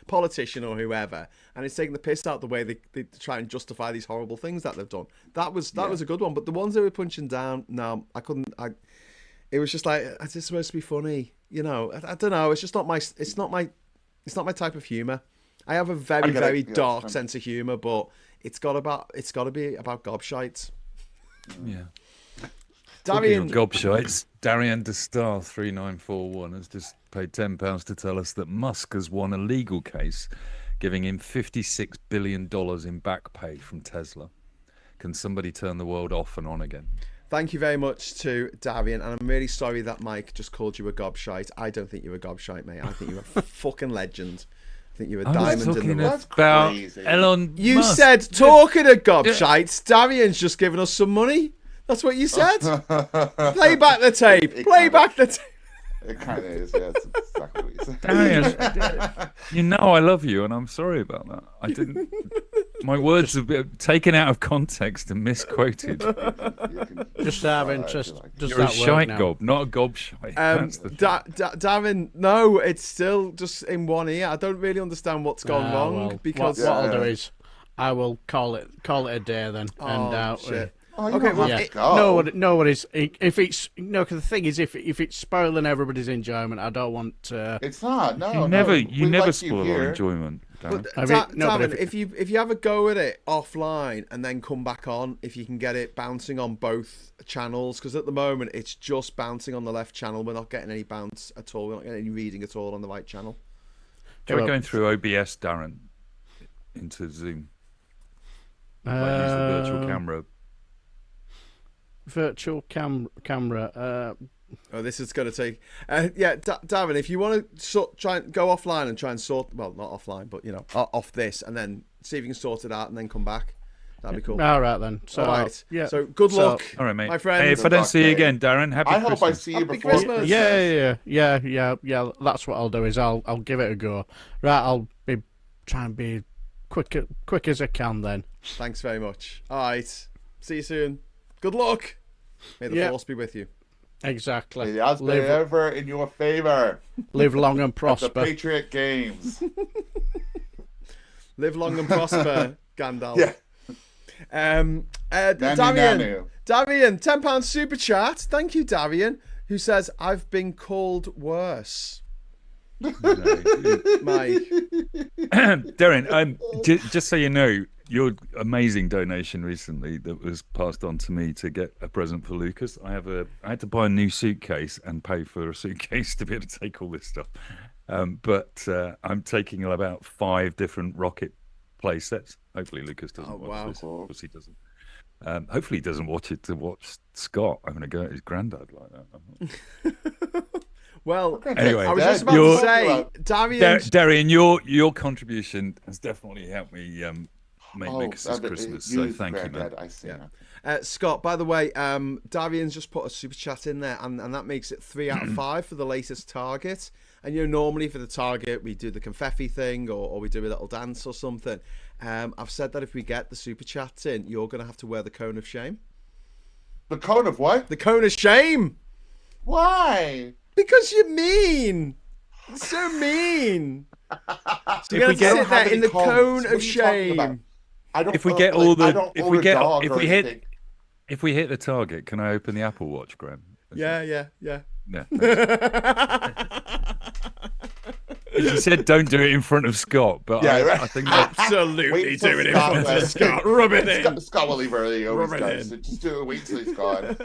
politician or whoever, and it's taking the piss out the way they try and justify these horrible things that they've done. That was a good one, but the ones they were punching down, no, I couldn't. It was just like, it's just supposed to be funny, I don't know. It's just not my. It's not my type of humor. I have a very dark sense of humor, but it's got to be about gobshites. Yeah. Darian gobshites. Darian DeStar 3941 has just paid £10 to tell us that Musk has won a legal case giving him $56 billion in back pay from Tesla. Can somebody turn the world off and on again? Thank you very much to Darian, and I'm really sorry that Mike just called you a gobshite. I don't think you're a gobshite, mate. I think you're a fucking legend. I think you're a diamond in the rough. About Elon You Musk. said, talking of gobshites, Darian's just given us some money. That's what you said. Play back the tape. Play back the tape. It kind of is, yeah. That's exactly what you said. Darian, I love you, and I'm sorry about that. I didn't. My words have been taken out of context and misquoted. Just out of interest, does You're a that shite work now? gob, not a gobshite. Darren, no, it's still just in one ear. I don't really understand what's gone wrong Well, because what I'll do is I will call it a day then. Shit. Okay, well, nobody's. If it's cause the thing is, if it's spoiling everybody's enjoyment, I don't want. It's not. No, you never spoil our enjoyment. Darren, if you have a go at it offline and then come back on, if you can get it bouncing on both channels, because at the moment it's just bouncing on the left channel. We're not getting any bounce at all. We're not getting any reading at all on the right channel. Try going through OBS, Darren, into Zoom. Use the virtual camera. Virtual camera. This is going to take. Darren, if you want to try and go offline and try and sort, well, not offline, but off this, and then see if you can sort it out, and then come back. That'd be cool. All right then. So, all right. Yeah. So good luck. All right, mate. My friend. Hey, if I don't see you again, Darren, happy Christmas. I hope I see you Happy before Christmas. Yeah. That's what I'll do. Is I'll give it a go. Right. I'll try and be quick as I can then. Thanks very much. All right. See you soon. Good luck. May the force be with you. Exactly. May the odds be ever in your favor. Live long and prosper. At the Patriot Games. Live long and prosper, Gandalf. Yeah. Darian, £10 super chat. Thank you, Darian, who says, I've been called worse. Mike. Darren, just so you know, your amazing donation recently that was passed on to me to get a present for Lucas. I had to buy a new suitcase and pay for a suitcase to be able to take all this stuff. But I'm taking about 5 different rocket play sets. Hopefully Lucas doesn't watch this. Of course he doesn't. Hopefully he doesn't watch it to watch Scott having a go at his granddad like that. Well, anyway, I was just about to say, Darian, your contribution has definitely helped me make Lucas's Christmas. So thank you, man. I see. Scott, by the way, Darian's just put a super chat in there, and that makes it 3 out of 5 for the latest target. And normally for the target we do the confetti thing, or we do a little dance or something. I've said that if we get the super chats in, you're going to have to wear the cone of shame. The cone of what? The cone of shame. Why? Because you're mean. So mean. So you're going to sit there in the cone of shame. If we get all the, if we hit If we hit the target, can I open the Apple Watch, Graham? Yeah. Yeah. You said don't do it in front of Scott, but I think absolutely do it in front of Scott. Rub it in. Scott will leave early. Always does. So just do it. Wait till he's gone.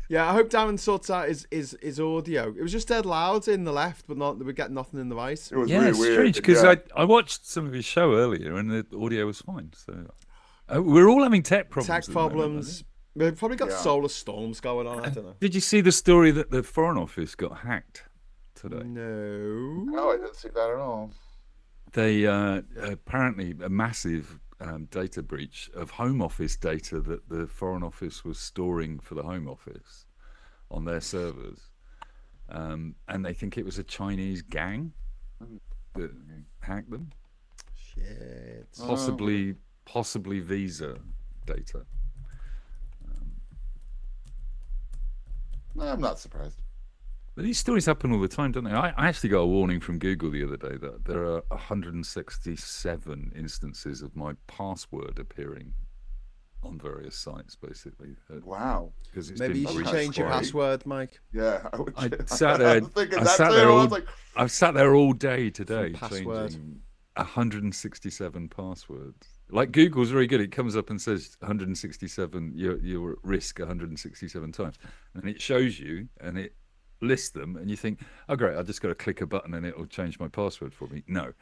Yeah, I hope Darren sorts out his audio. It was just dead loud in the left, but we get nothing in the right. It was really weird. Strange because I watched some of his show earlier and the audio was fine. So we're all having tech problems. We've probably got solar storms going on. I don't know. Did you see the story that the Foreign Office got hacked today? No, I didn't see that at all. They apparently a massive data breach of Home Office data that the Foreign Office was storing for the Home Office on their servers, and they think it was a Chinese gang that hacked them. Shit. Possibly visa data. No, I'm not surprised. But these stories happen all the time, don't they? I actually got a warning from Google the other day that there are 167 instances of my password appearing on various sites, basically. Wow. Maybe you should change your password, Mike. Yeah. I sat there. I've sat there all day today changing 167 passwords. Like Google's very good. It comes up and says 167. You're at risk 167 times, and it shows you and it lists them, and you think, oh great, I've just got to click a button and it'll change my password for me. No,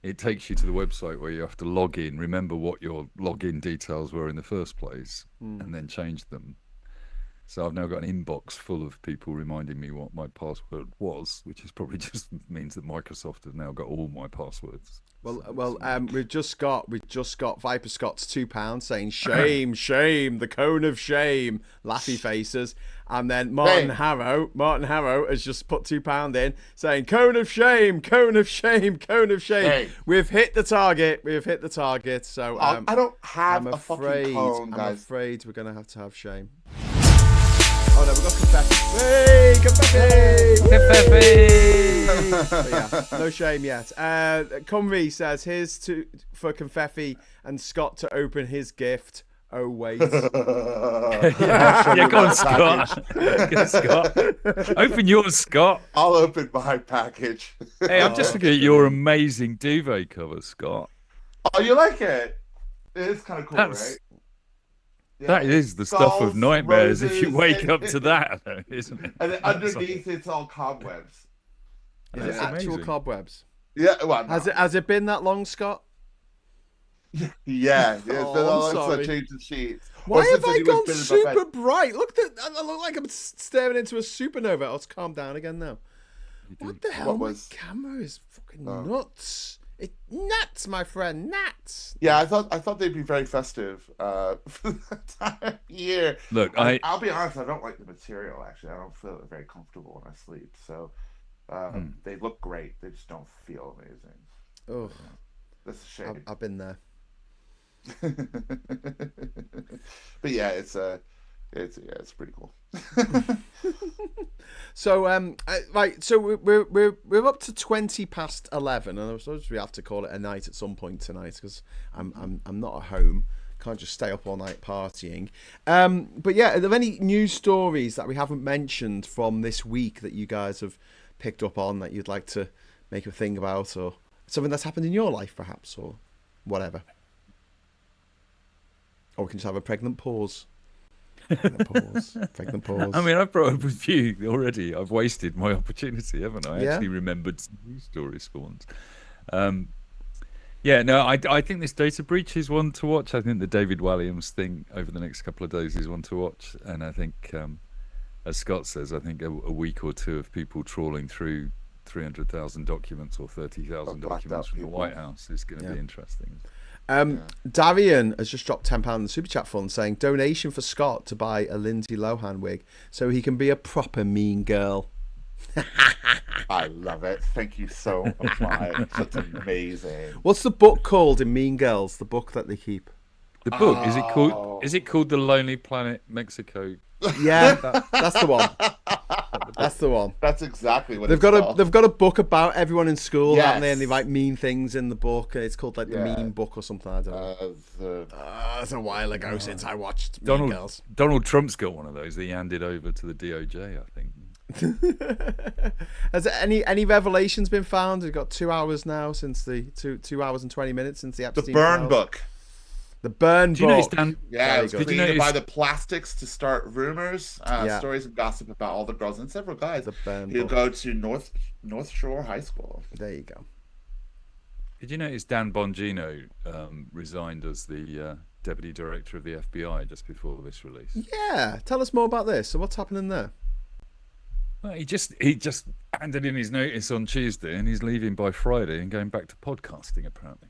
it takes you to the website where you have to log in, remember what your login details were in the first place, and then change them. So I've now got an inbox full of people reminding me what my password was, which is probably just means that Microsoft has now got all my passwords. Well, we've just got Viper Scott's £2 saying shame, the cone of shame, laughy faces, and then Martin Harrow has just put £2 in saying cone of shame. Hey. We've hit the target. So I don't have I'm a fucking cone, guys. I'm afraid we're gonna have to have shame. Oh no, we've got confetti. But yeah, no shame yet. Cumry says, here's for confetti and Scott to open his gift. Oh wait. Go on, Scott. Open yours, Scott. I'll open my package. Hey, I'm just looking at your amazing duvet cover, Scott. Oh, you like it? It is kind of cool, right? Yeah. That is the stuff of nightmares if you wake up to that, isn't it? And then underneath it's all cobwebs. Is it actual cobwebs? Yeah. Well, no. Has it been that long, Scott? Yeah. It's been all long change the sheets. Why have I gone super bright? I look like I'm staring into a supernova. Let's calm down again now. What the hell? My camera is fucking nuts. It's nuts, my friend, nuts. Yeah, I thought they'd be very festive for that time of year. Look, I'll be honest, I don't like the material, actually. I don't feel very comfortable when I sleep. So they look great. They just don't feel amazing. Oh, that's a shame. I've been there. But yeah, it's pretty cool. So right, so we're up to 11:20, and I suppose we have to call it a night at some point tonight because I'm not at home. Can't just stay up all night partying. But yeah, are there any news stories that we haven't mentioned from this week that you guys have picked up on that you'd like to make a thing about, or something that's happened in your life, perhaps, or whatever? Or we can just have a pregnant pause. Pregnant pause. I mean, I've brought up a few already. I've wasted my opportunity, haven't I? I actually remembered some news stories for once. Yeah, no, I think this data breach is one to watch. I think the David Walliams thing over the next couple of days is one to watch. And I think, as Scott says, I think a week or two of people trawling through 300,000 documents or 30,000 documents from the White House is going to be interesting. Darian has just dropped £10 in the super chat fund saying donation for Scott to buy a Lindsay Lohan wig so he can be a proper mean girl. I love it. Thank you so much. That's amazing. What's the book called in Mean Girls? The book that they keep. The book Oh. is it called The Lonely Planet Mexico? Yeah, that's the one. That's the one. That's exactly what They've it's got a book about everyone in school, haven't they? And they Yes. write mean things in the book. It's called like the Yeah. Mean Book or something. I don't know. It's a while ago since I watched Mean Girls. Donald Trump's got one of those that he handed over to the DOJ, I think. Has any revelations been found? We've got 2 hours now since the 2 hours and 20 minutes since the The Epstein Burn files. book. The Burn Do you notice, book. Dan? Yeah, it was good. Did you created notice- by the plastics to start rumors, Yeah. stories and gossip about all the girls and several guys The Burn who book. go to North Shore High School. There you go. Did you notice Dan Bongino resigned as the deputy director of the FBI just before this release? Yeah, tell us more about this. So what's happening there? Well, he just handed in his notice on Tuesday, and he's leaving by Friday and going back to podcasting, apparently.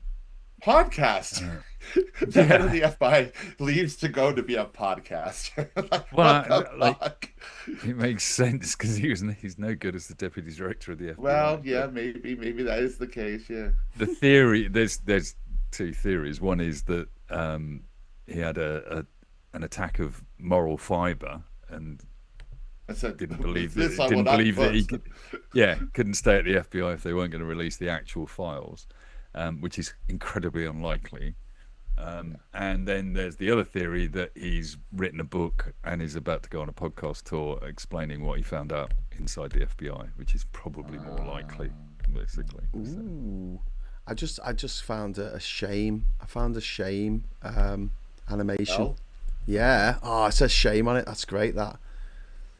Podcast. The head of the FBI leaves to go to be a podcaster. It makes sense because he's no good as the deputy director of the FBI. Well, yeah, maybe that is the case. Yeah. The theory there's two theories. One is that he had an attack of moral fiber and I said, didn't believe this that I will not he post. couldn't stay at the FBI if they weren't going to release the actual files, which is incredibly unlikely. And then there's the other theory that he's written a book and is about to go on a podcast tour explaining what he found out inside the FBI, which is probably more likely, basically. So. Ooh, I just found a shame. I found a shame animation. Oh. Yeah. Oh, it says shame on it. That's great. That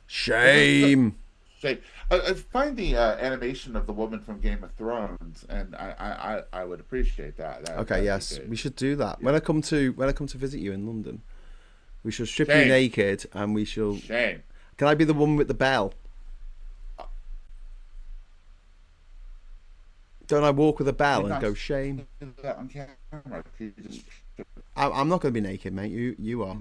shame. Shame. I find the animation of the woman from Game of Thrones, and I would appreciate that. Okay. Yes, we should do that. When I come to visit you in London, we shall strip you Shame. naked and we shall. Shame. Can I be the one with the bell? Don't I walk with a bell and go shame? Do that on camera. Could you just I'm not going to be naked, mate. You are.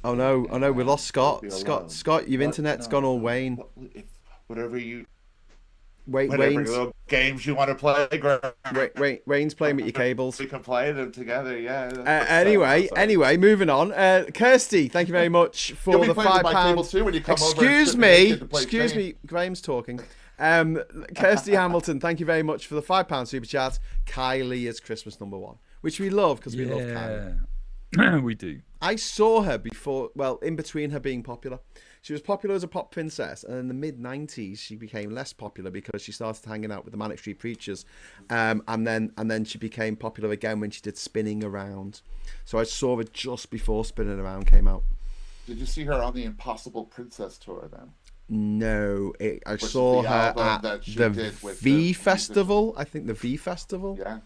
Oh no! We lost Scott. Scott, your internet's gone all Wayne. Whatever you. Wayne's Little games you want to play, Wayne's playing with your cables. we can play them together. Yeah. Anyway, moving on. Kirsty, thank you very much for You'll be the playing with my £5. cables too when you come over and Excuse sit naked to play excuse Shame. me. Graham's talking. Kirsty Hamilton, thank you very much for the £5 super chat. Kylie is Christmas #1, which we love because we love Kylie. We do. I saw her before, well, in between her being popular. She was popular as a pop princess, and in the mid-90s she became less popular because she started hanging out with the Manic Street Preachers, and then she became popular again when she did Spinning Around. So I saw her just before Spinning Around came out. Did you see her on the Impossible Princess tour then? No, I saw her at the V Festival. I think the V Festival. Yeah.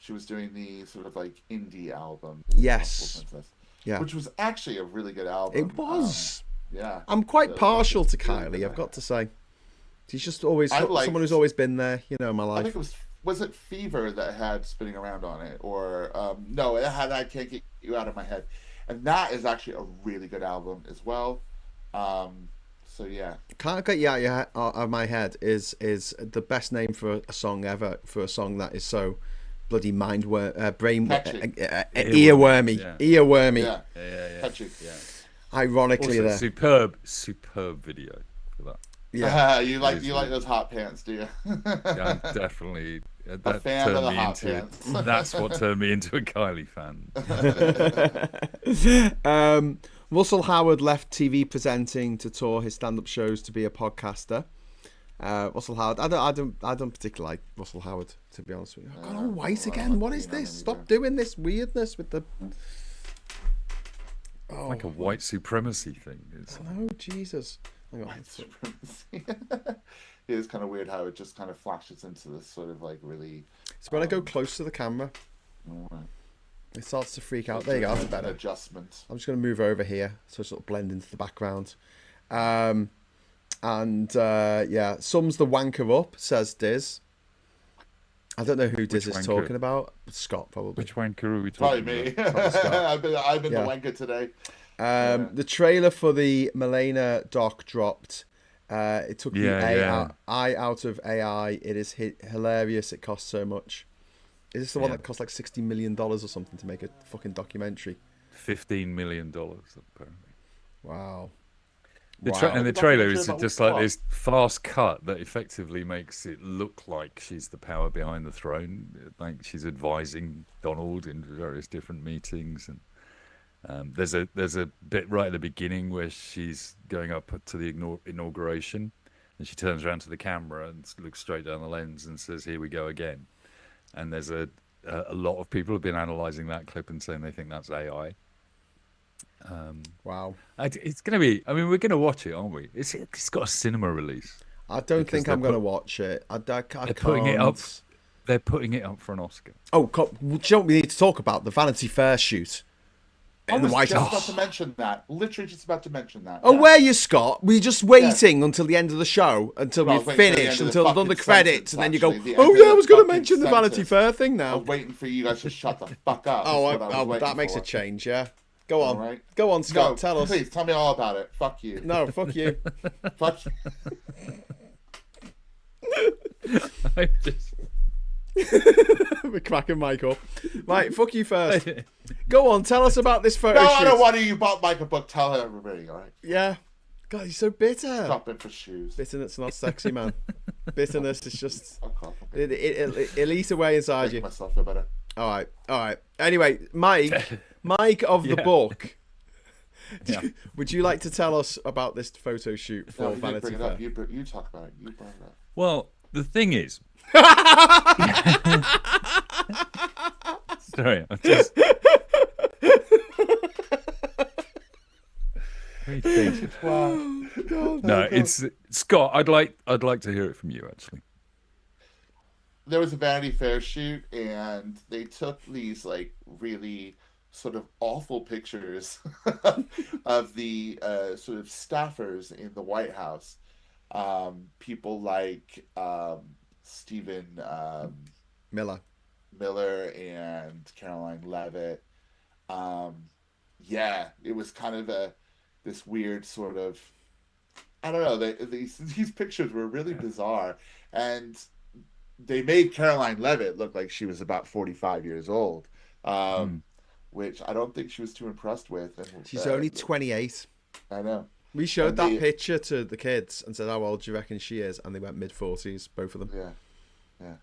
She was doing the sort of like indie album. Yes. Impossible Princess, Yeah. which was actually a really good album. It was. Yeah. I'm quite partial to really Kylie, good. I've got to say. She's just always I liked- someone who's always been there, in my I life. think it was it Fever that had Spinning Around on it, or no, it had I Can't Get You Out of My Head, and that is actually a really good album as well. So yeah, Can't Get You Out of My Head is the best name for a song ever, for a song that is so bloody brain Catchy. earwormy. Yeah. Earwormy. yeah. Catchy. Yeah. Ironically Also, there. superb video for that. Yeah. You like those hot pants, do you? Yeah, I'm definitely that fan of turned the me hot into. pants. That's what turned me into a Kylie fan. Russell Howard left TV presenting to tour his stand-up shows to be a podcaster. Russell Howard, I don't particularly like Russell Howard, to be honest with you. I've gone all white again. What is this? Stop doing this weirdness with the. Oh, Like a white supremacy thing. no, Jesus. Hang on. It is kind of weird how it just kind of flashes into this sort of like really. So when I go close to the camera, it starts to freak out. There you go. That's better. Adjustment. I'm just going to move over here so it sort of blend into the background. Yeah, sums the wanker up, says Diz. I don't know who Diz is wanker? talking about. Scott, probably. Which wanker are we Probably talking me. about? I've been Yeah. the wanker today. The trailer for the Milena doc dropped. It took the eye out of AI. It is hilarious. It costs so much. Is this the one that cost like $60 million or something to make a fucking documentary? $15 million, apparently. Wow. And the trailer is just like this fast cut that effectively makes it look like she's the power behind the throne, like she's advising Donald in various different meetings. And there's a bit right at the beginning where she's going up to the inauguration, and she turns around to the camera and looks straight down the lens and says, "Here we go again." And there's a lot of people have been analysing that clip and saying they think that's AI. Wow. It's going to be. I mean, we're going to watch it, aren't we? It's got a cinema release. I don't think I'm going to watch it. They're putting it up. They're putting it up for an Oscar. Oh, do you know what we need to talk about? The Vanity Fair shoot. I was just about to mention that. Literally just about to mention that. Oh, where are you, Scott? Were you just waiting until the end of the show, until we finished, until we've done the credits, and then you go, "Oh yeah, I was going to mention the Vanity Fair thing now." I'm waiting for you guys to shut the fuck up. Oh, that makes a change, yeah. Go on. Right. Go on, Scott. Tell us. Please, tell me all about it. Fuck you. No, fuck you. Fuck you. We're cracking Mike up. Right, fuck you first. Go on, tell us about this photo shoot. I don't want you bought Mike a book. Tell everybody, all right? Yeah. God, he's so bitter. Shopping for shoes. Bitterness not sexy, man. Bitterness is just... It'll eat away inside you. Myself feel better. All right. Anyway, Mike of the book. Yeah. Would you like to tell us about this photo shoot for Vanity Fair? You talk about it. You brought it up. Well, the thing is... Sorry, I'm just... Wow. God, no, it's Scott. I'd like to hear it from you, actually. There was a Vanity Fair shoot, and they took these like really sort of awful pictures of the sort of staffers in the White House. People like Stephen Miller and Caroline Leavitt. Yeah, it was kind of this weird sort of, I don't know. These pictures were really bizarre, and they made Caroline Leavitt look like she was about 45 years old, which I don't think she was too impressed with. And, she's only 28. I know. We showed that picture to the kids and said, "How old do you reckon she is?" And they went mid-40s, both of them. Yeah.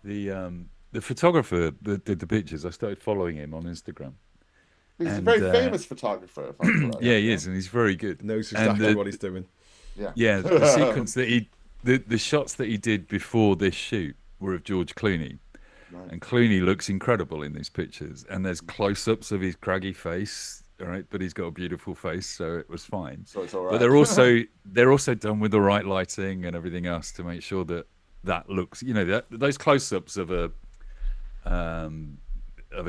The photographer that did the pictures, I started following him on Instagram. He's a very famous photographer. If I'm correct. Yeah, he is, and he's very good. Knows exactly what he's doing. Yeah. The sequence that the shots that he did before this shoot were of George Clooney, right. And Clooney looks incredible in these pictures. And there's close-ups of his craggy face, all right, but he's got a beautiful face, so it was fine. So it's all right. But they're also done with the right lighting and everything else to make sure that looks, those close-ups of a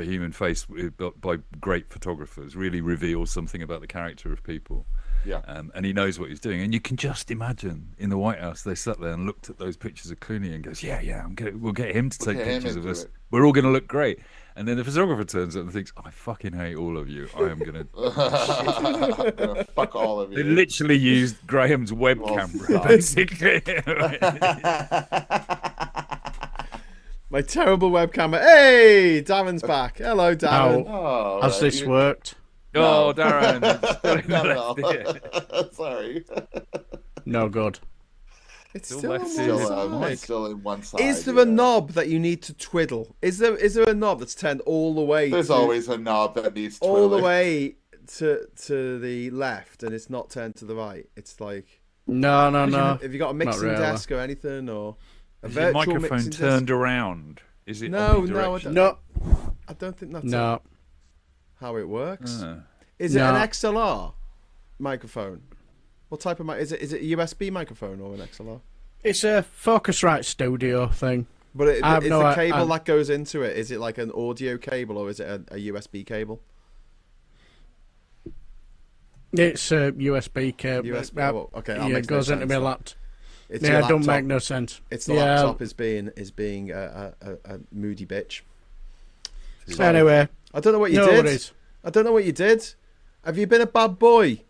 human face by great photographers really reveals something about the character of people. Yeah. And he knows what he's doing. And you can just imagine in the White House, they sat there and looked at those pictures of Clooney and goes, we'll get him to take pictures of us. We're all going to look great. And then the photographer turns up and thinks, I fucking hate all of you. I am going to... fuck all of you. They literally used Graham's web camera, basically. My terrible webcam. Hey, Darren's back. Hello, Darren. Has this worked? Oh, Darren. Sorry. No good. It's still in one side. Is there a knob that you need to twiddle? Is there a knob that's turned all the way? There's always a knob that needs twiddling. All the way to the left, and it's not turned to the right. It's like no. Have you got a mixing desk or anything, or a virtual microphone turned around? Is it? No, I don't think that's how it works. Is it an XLR microphone? What type of mic? Is it a USB microphone or an XLR? It's a Focusrite Studio thing. But it's the cable that goes into it. Is it like an audio cable or is it a USB cable? It's a USB cable. USB. Okay, that it goes into my laptop. It don't make no sense. It's the laptop is being a moody bitch. So anyway, I don't know what you did. I don't know what you did. Have you been a bad boy?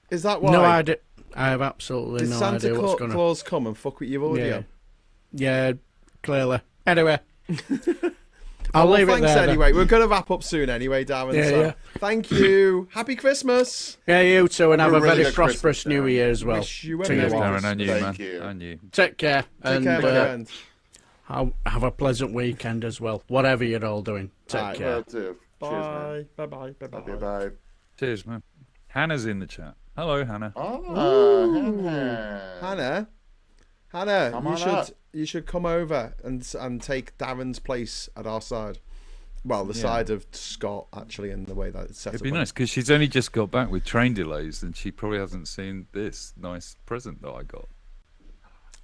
Is that why? No idea. I have absolutely no idea what's going on. Did Santa Claus come and fuck with your audio? Yeah, clearly. Anyway, I'll leave it thanks there. Anyway, we're going to wrap up soon anyway, Darren. Yeah, so yeah. Thank you. Happy Christmas. Yeah, you too, and have a really very good prosperous Christmas, New Darren. Year as well. Wish you a To you Merry all. Darren, and you, man. Thank you. And you. Take care. Take and care, my friend. have a pleasant weekend as well. Whatever you're all doing. Take Right, care. Will do. Cheers, man. Bye. Bye. Okay, bye. Cheers, man. Hannah's in the chat. Hello, Hannah. Oh, Hannah, Come on up. you should come over and take Darren's place at our side. Well, the side of Scott, actually, in the way that it's set It'd up. be nice because she's only just got back with train delays and she probably hasn't seen this nice present that I got.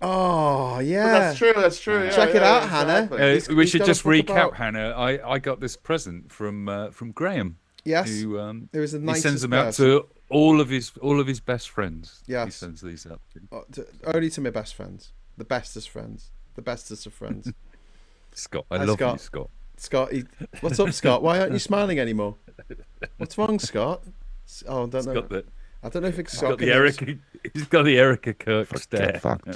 Oh, yeah. That's true. That's true. Check it out, Hannah. exactly. We He's should got a just book recap, about- Hannah. I got this present from Graham. Yes. Who, It was the he nicest sends them out person. to all of his best friends. He Yes. sends these out to. Only to my best friends. The bestest friends. The bestest of friends. Scott, I Hi, love Scott. you, Scott. Scott, what's up, Scott? Why aren't you smiling anymore? What's wrong, Scott? Oh, I don't know. I don't know if it's He's Scott. got the Erica. He's got the Erica Kirk stare. Get fucked.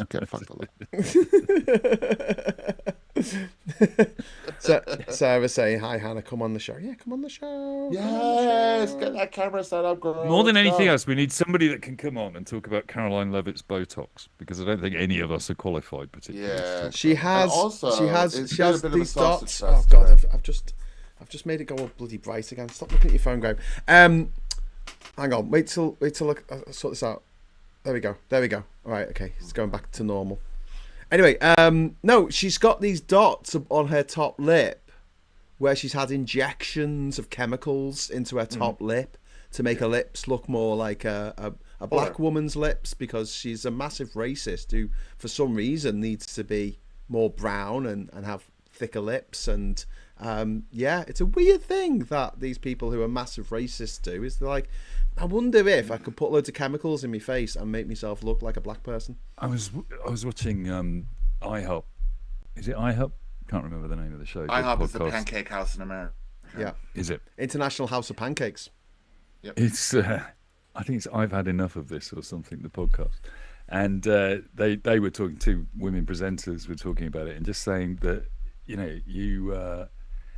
Sarah saying, "Hi, Hannah, come on the show." Yeah, come on the show. Yes, get that camera set up, girl. More than Let's anything go. else, we need somebody that can come on and talk about Caroline Levitt's Botox because I don't think any of us are qualified particularly. Yeah. She has. And also, she has it's these been a bit of a sausage dots. fest Oh God, today. I've just made it go all bloody bright again. Stop looking at your phone, Graham. Hang on. Wait till I'll sort this out. There we go. All right. Okay. It's going back to normal. Anyway, no, she's got these dots on her top lip where she's had injections of chemicals into her top lip to make her lips look more like a black woman's lips because she's a massive racist who, for some reason, needs to be more brown and have thicker lips. And it's a weird thing that these people who are massive racists do is they're like, I wonder if I could put loads of chemicals in my face and make myself look like a black person. I was watching IHOP. Is it IHOP? Can't remember the name of the show. IHOP is the podcast. pancake house in America. Yeah. Is it? International House of Pancakes. It's. I think it's I've had enough of this or something. The podcast, and they were talking to women presenters were talking about it and just saying that you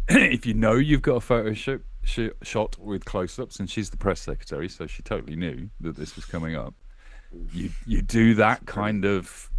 if you know you've got a photo shot with close-ups, and she's the press secretary, so she totally knew that this was coming up. You do that kind of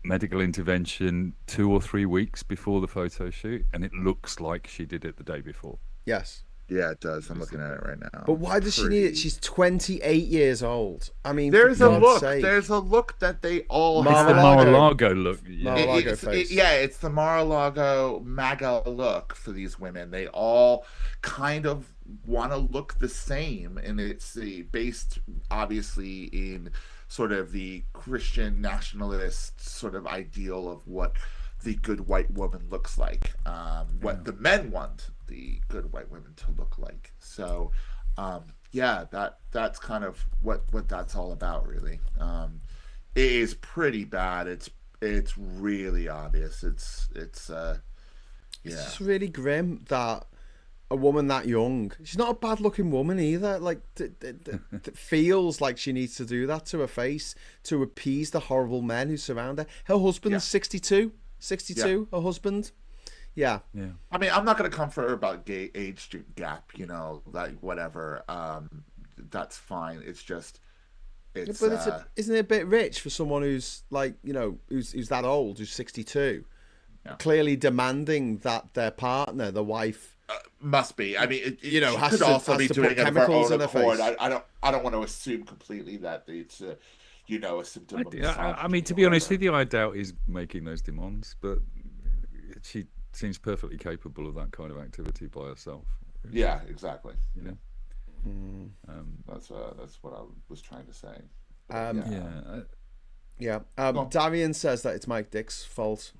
medical intervention 2 or 3 weeks before the photo shoot, and it looks like she did it the day before. Yes. Yeah, it does. I'm looking at it right now. But why does she need it? She's 28 years old. I mean, There's for a God's look. sake. There's a look that they all It's the have. Mar-a-Lago look. Yeah. Mar-a-Lago face. It's the Mar-a-Lago MAGA look for these women. They all kind of want to look the same, and it's based obviously in sort of the Christian nationalist sort of ideal of what the good white woman looks like, what the men want the good white women to look like. So that's kind of what that's all about, really. It is pretty bad. It's really obvious. It's just really grim that a woman that young, she's not a bad looking woman either, like feels like she needs to do that to her face to appease the horrible men who surround her. Her husband's 62, her husband. Yeah. I mean, I'm not going to come for her about gay age gap, like whatever. That's fine. It's just, but isn't it a bit rich for someone who's like, who's that old, who's 62, clearly demanding that their partner, the wife, must be. I mean, has could to, also be doing put it of her chemicals own in her accord. face. I don't want to assume completely that it's a symptom of I mean, to be honest with you, I doubt he's making those demands, but she seems perfectly capable of that kind of activity by herself. Yeah, exactly. That's what I was trying to say. Darian says that it's Mike Dick's fault.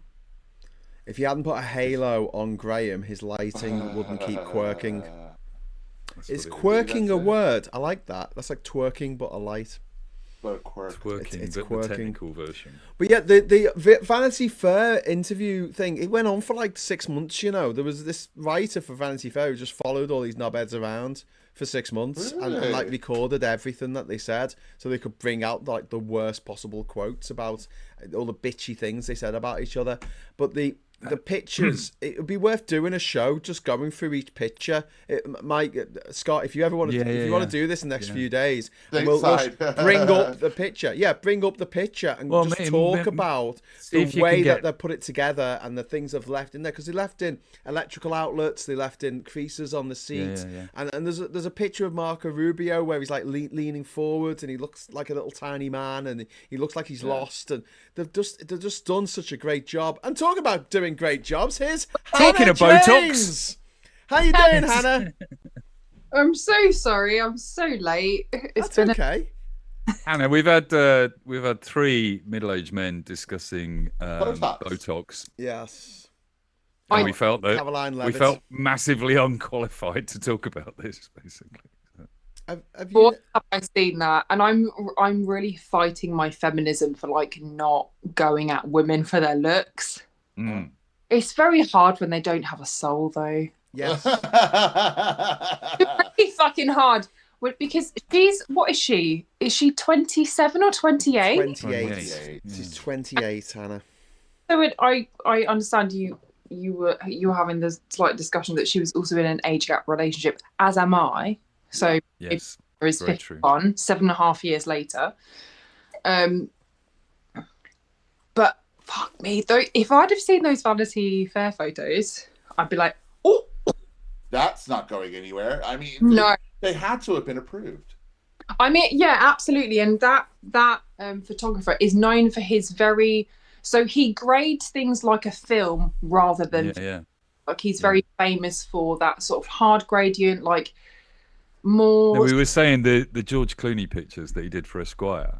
If he hadn't put a halo on Graham, his lighting wouldn't keep quirking. Is quirking a word? I like that. That's like twerking, but a light. But quirk. Twerking, it's but quirking. the technical version. But yeah, the Vanity Fair interview thing, it went on for like 6 months, There was this writer for Vanity Fair who just followed all these knobheads around for 6 months and like recorded everything that they said so they could bring out like the worst possible quotes about all the bitchy things they said about each other. But the the pictures, it would be worth doing a show just going through each picture. Scott, if you ever want to, want to do this in the next few days, we'll bring up the picture. Yeah, bring up the picture and just talk about the way that they put it together and the things they've left in there, because they left in electrical outlets, they left in creases on the seat, and there's a picture of Marco Rubio where he's like leaning forwards and he looks like a little tiny man and he looks like he's lost, and they've just done such a great job. And talk about doing great jobs. Here's talking of Botox. How you doing, Hannah? I'm so sorry. I'm so late. That's okay. Hannah, we've had 3 middle-aged men discussing Botox. Yes. And we felt massively unqualified to talk about this, basically. Have I seen that? And I'm really fighting my feminism for like not going at women for their looks. It's very hard when they don't have a soul, though. Yes. It's really fucking hard. Because what is she? Is she 27 or 28? 28. She's 28, Hannah. So I understand you were having this slight discussion that she was also in an age gap relationship, as am I. So yes, there is 51, 7.5 years later. But fuck me, though, if I'd have seen those Vanity Fair photos, I'd be like, oh, that's not going anywhere. I mean, no, they had to have been approved. I mean, yeah, absolutely. And that photographer is known for his so he grades things like a film rather than like he's very famous for that sort of hard gradient, like more. No, we were saying the George Clooney pictures that he did for Esquire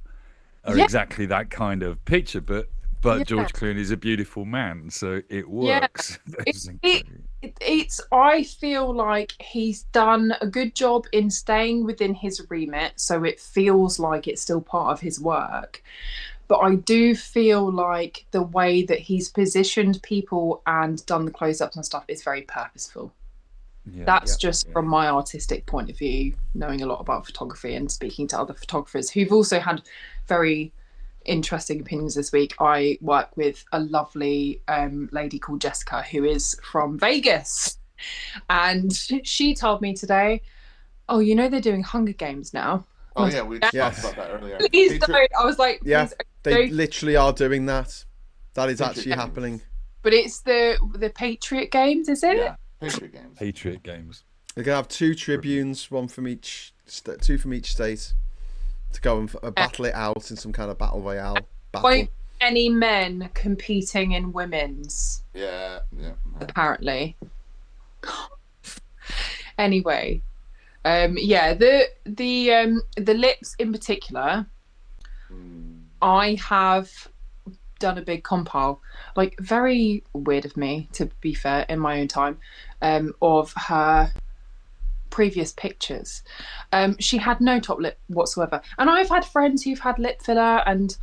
are exactly that kind of picture, but George Clooney is a beautiful man, so it works. I feel like he's done a good job in staying within his remit, so it feels like it's still part of his work. But I do feel like the way that he's positioned people and done the close-ups and stuff is very purposeful. That's just from my artistic point of view, knowing a lot about photography and speaking to other photographers who've also had very interesting opinions this week. I work with a lovely lady called Jessica who is from Vegas, and she told me today, oh, you know they're doing Hunger Games now. Oh yeah, we talked about that earlier. Please don't. I was like, they literally are doing that. That is actually happening. But it's the Patriot Games, is it? Yeah, Patriot Games. They're gonna have 2 tribunes, one from each, 2 from each state, to go and battle it out in some kind of battle royale. Won't any men competing in women's? Yeah. Apparently. Anyway, the lips in particular, I have done a big compile, like very weird of me, to be fair, in my own time, of her previous pictures. She had no top lip whatsoever, and I've had friends who've had lip filler, and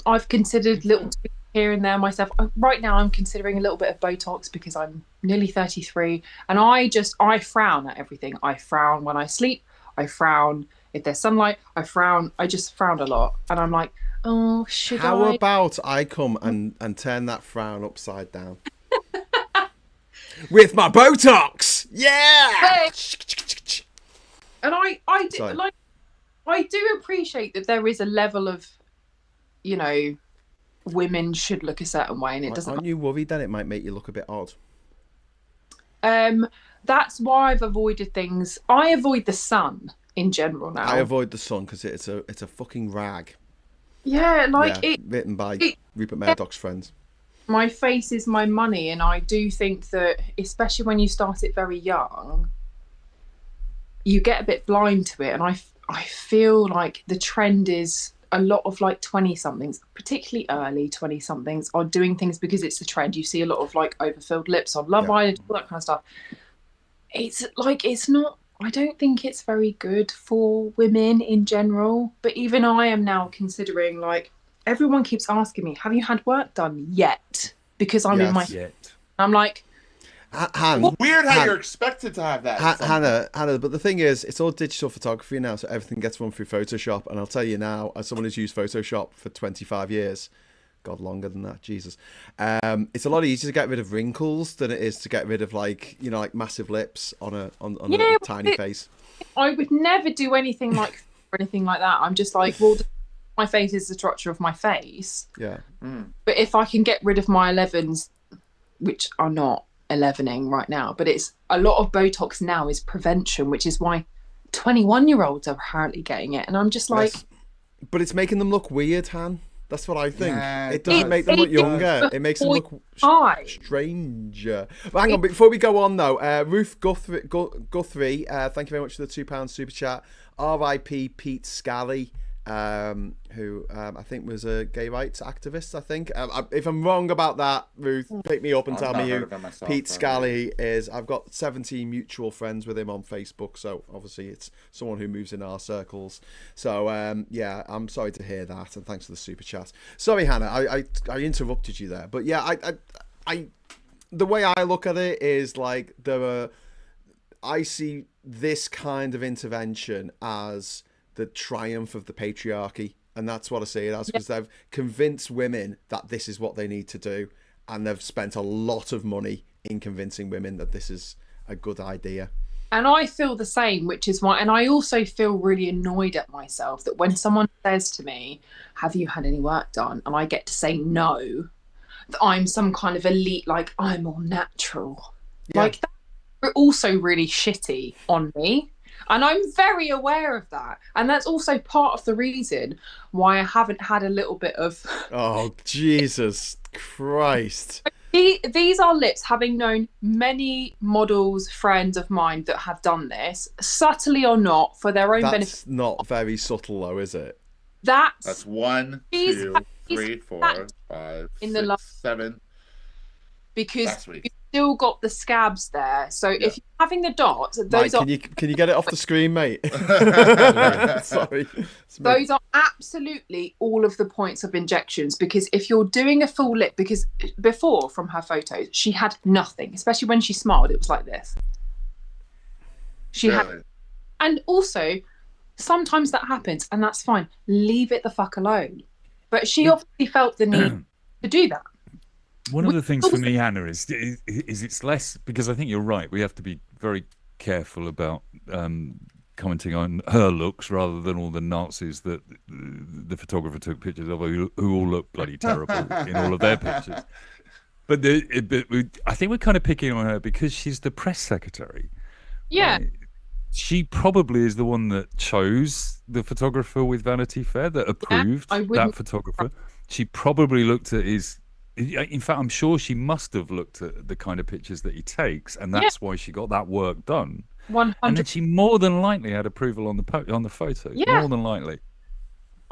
I've considered little tweaks here and there myself. Right now I'm considering a little bit of Botox because I'm nearly 33, and I frown at everything. I frown when I sleep, I frown if there's sunlight, I just frown a lot, and I'm like, oh, How about I come and turn that frown upside down? With my Botox! Yeah! And I do appreciate that there is a level of, women should look a certain way, and it doesn't. Aren't you worried that it might make you look a bit odd? That's why I've avoided things. I avoid the sun in general now. I avoid the sun because it's a fucking rag. Yeah, written by Rupert Murdoch's friends. My face is my money, and I do think that, especially when you start it very young, you get a bit blind to it. And I feel like the trend is a lot of like 20-somethings, particularly early 20-somethings, are doing things because it's a trend. You see a lot of like overfilled lips on Love Island, all that kind of stuff. It's not. I don't think it's very good for women in general. But even I am now considering, like, everyone keeps asking me, have you had work done yet? Because I'm in my... I'm like... Weird how you're expected to have that. Hannah, but the thing is, it's all digital photography now, so everything gets run through Photoshop. And I'll tell you now, as someone who's used Photoshop for 25 years, God, longer than that, Jesus. It's a lot easier to get rid of wrinkles than it is to get rid of like massive lips on a tiny face. I would never do anything like that. I'm just like, well, my face is the structure of my face. Yeah. But if I can get rid of my 11s, which are not 11ing right now, but it's a lot of Botox now is prevention, which is why 21-year-olds are apparently getting it, and I'm just like, but it's making them look weird, Han. That's what I think. Yeah, it doesn't make them look younger. It makes them look stranger. But hang on, before we go on though, Ruth Guthrie, thank you very much for the £2 super chat. R.I.P. Pete Scally, who I think was a gay rights activist. I think if I'm wrong about that, Ruth, pick me up and tell me who Pete Scally is. I've got 17 mutual friends with him on Facebook, so obviously it's someone who moves in our circles. So yeah, I'm sorry to hear that, and thanks for the super chat. Sorry, Hannah, I interrupted you there, but yeah, I the way I look at it is like I see this kind of intervention as the triumph of the patriarchy, and that's what I see it as, because they've convinced women that this is what they need to do, and they've spent a lot of money in convincing women that this is a good idea. And I feel the same, which is why, and I also feel really annoyed at myself that when someone says to me, have you had any work done, and I get to say no, that I'm some kind of elite, like I'm all natural. Like that's also really shitty on me. And I'm very aware of that. And that's also part of the reason why I haven't had a little bit of... Oh, Jesus Christ. These are lips, having known many models, friends of mine that have done this, subtly or not, for their own benefit. That's not very subtle, though, is it? That's 1, 2, 3, 4, 5, 6, 7. Because you've still got the scabs there. So if you're having the dots, those Mike, can you get it off the screen, mate? Sorry. Those are absolutely all of the points of injections, because if you're doing a full lip, because before, from her photos, she had nothing, especially when she smiled, it was like this. She had, and also sometimes that happens, and that's fine. Leave it the fuck alone. But she obviously felt the need to do that. One of the things for me, Hannah, is it's less, because I think you're right. We have to be very careful about commenting on her looks rather than all the Nazis that the photographer took pictures of, who all look bloody terrible in all of their pictures. But I think we're kind of picking on her because she's the press secretary. Yeah. She probably is the one that chose the photographer with Vanity Fair, that approved that photographer. She probably looked at his... In fact, I'm sure she must have looked at the kind of pictures that he takes, and that's why she got that work done. 100. And then she more than likely had approval on the photos. Yeah. More than likely.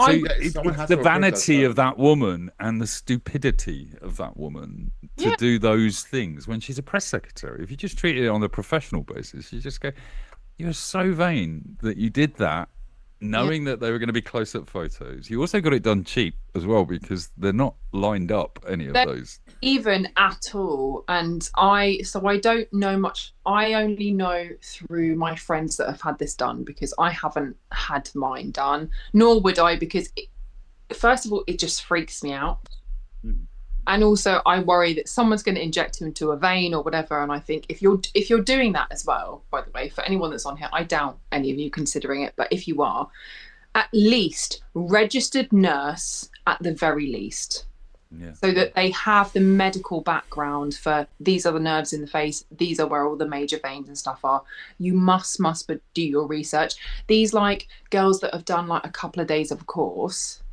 So it's the vanity of that woman and the stupidity of that woman to do those things when she's a press secretary. If you just treat it on a professional basis, you just go, you're so vain that you did that, knowing that they were going to be close-up photos. You also got it done cheap as well, because they're not lined up, any of those. Even at all. And I don't know much. I only know through my friends that have had this done, because I haven't had mine done, nor would I, because first of all, it just freaks me out. And also I worry that someone's going to inject him into a vein or whatever. And I think if you're doing that as well, by the way, for anyone that's on here, I doubt any of you considering it, but if you are, at least registered nurse at the very least. Yeah. So that they have the medical background for, these are the nerves in the face, these are where all the major veins and stuff are. You must do your research. These like girls that have done like a couple of days of a course.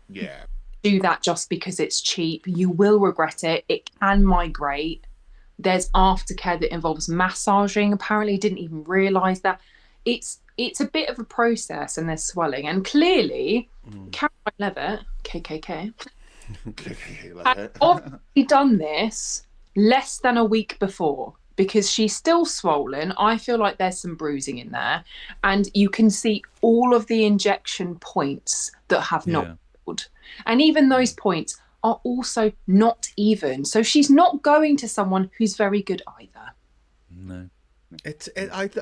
Yeah. Do that just because it's cheap. You will regret it. It can migrate. There's aftercare that involves massaging. Apparently, didn't even realise that. It's a bit of a process, and there's swelling. And clearly, Caroline Levitt, KKK, had obviously done this less than a week before, because she's still swollen. I feel like there's some bruising in there, and you can see all of the injection points that have not. And even those points are also not even. So she's not going to someone who's very good either. No.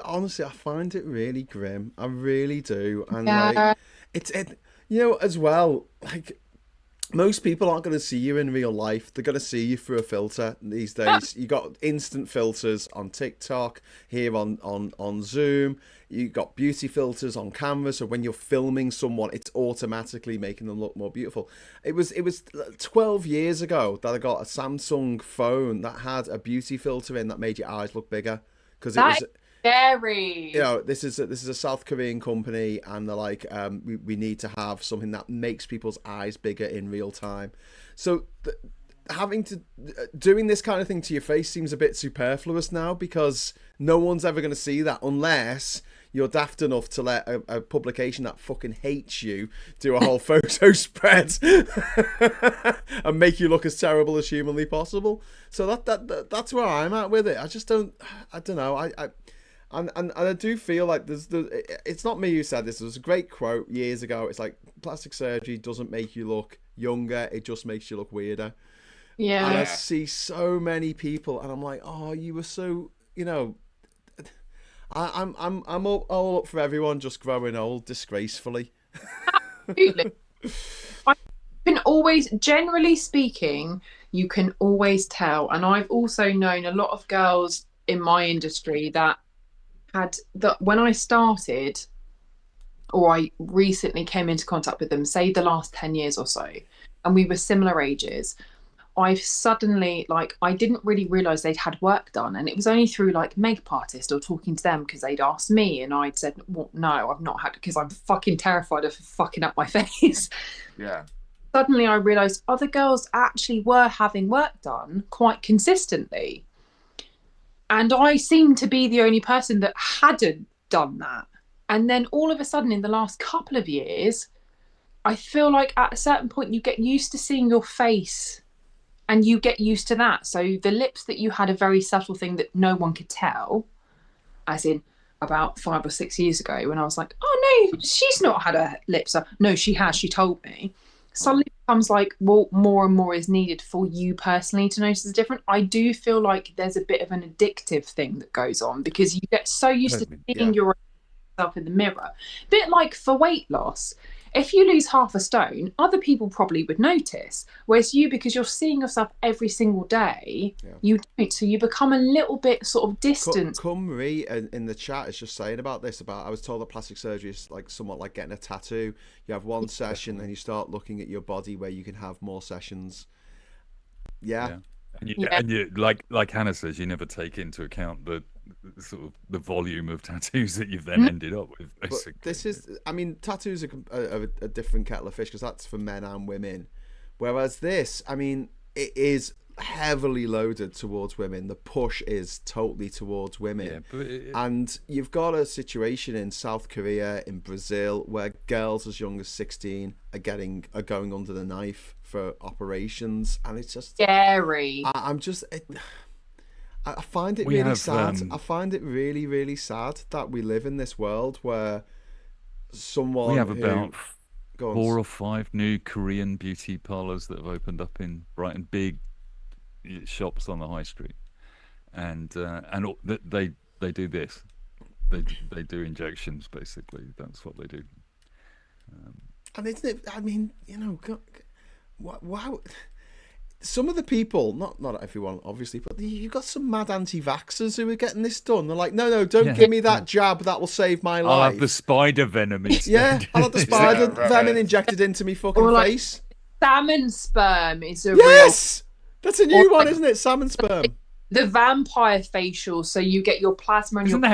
Honestly, I find it really grim. I really do. And like, it's you know, as well, like, most people aren't going to see you in real life. They're going to see you through a filter these days. You got instant filters on TikTok, here on Zoom. You got beauty filters on camera, so when you're filming someone, it's automatically making them look more beautiful. It was 12 years ago that I got a Samsung phone that had a beauty filter in that made your eyes look bigger, because it was scary. You know, this is a South Korean company, and they're like, we need to have something that makes people's eyes bigger in real time. So doing this kind of thing to your face seems a bit superfluous now, because no one's ever going to see that unless you're daft enough to let a publication that fucking hates you do a whole photo spread and make you look as terrible as humanly possible. So that's where I'm at with it. I don't know. And I do feel like it's not me who said this. There was a great quote years ago. It's like, plastic surgery doesn't make you look younger. It just makes you look weirder. Yeah. And I see so many people, and I'm like, oh, you were so, you know, I'm all up for everyone just growing old disgracefully. Absolutely. I can always, generally speaking, you can always tell. And I've also known a lot of girls in my industry that when I started, or I recently came into contact with them, say the last 10 years or so, and we were similar ages, I've suddenly, like, I didn't really realise they'd had work done, and it was only through like makeup artist or talking to them, because they'd asked me and I'd said, well, no, I've not had, because I'm fucking terrified of fucking up my face. Yeah. Suddenly I realised other girls actually were having work done quite consistently. And I seemed to be the only person that hadn't done that. And then all of a sudden, in the last couple of years, I feel like at a certain point you get used to seeing your face, and you get used to that. So the lips that you had, a very subtle thing that no one could tell, as in about 5 or 6 years ago, when I was like, oh no, she's not had her lips up. No, she has, she told me. Suddenly it becomes like, well, more and more is needed for you personally to notice the difference. I do feel like there's a bit of an addictive thing that goes on, because you get so used to seeing yourself in the mirror. A bit like for weight loss. If you lose half a stone, other people probably would notice. Whereas you, because you're seeing yourself every single day, you don't. So you become a little bit sort of distant. Cumry in the chat is just saying about this. I was told that plastic surgery is like somewhat like getting a tattoo. You have one session and you start looking at your body where you can have more sessions. Yeah. And you like Hannah says, you never take into account the sort of the volume of tattoos that you've then ended up with, basically. But this is, I mean, tattoos are a different kettle of fish, because that's for men and women, whereas this, I mean, it is heavily loaded towards women. The push is totally towards women. And you've got a situation in South Korea, in Brazil, where girls as young as 16 are going under the knife for operations, and it's just scary. I find it really sad. I find it really, really sad that we live in this world where someone... We have about 4 or 5 new Korean beauty parlours that have opened up in Brighton, big shops on the high street, and they do this. They do injections, basically. That's what they do. And isn't it? I mean, you know, wow. Some of the people, not everyone, obviously, but you've got some mad anti-vaxxers who are getting this done. They're like, no, don't give me that jab. That will save my life. I'll have the spider venom instead. Yeah, I'll have the spider venom injected into me fucking face. Salmon sperm is a Yes! That's a new one, isn't it? Salmon sperm. The vampire facial, so you get your plasma and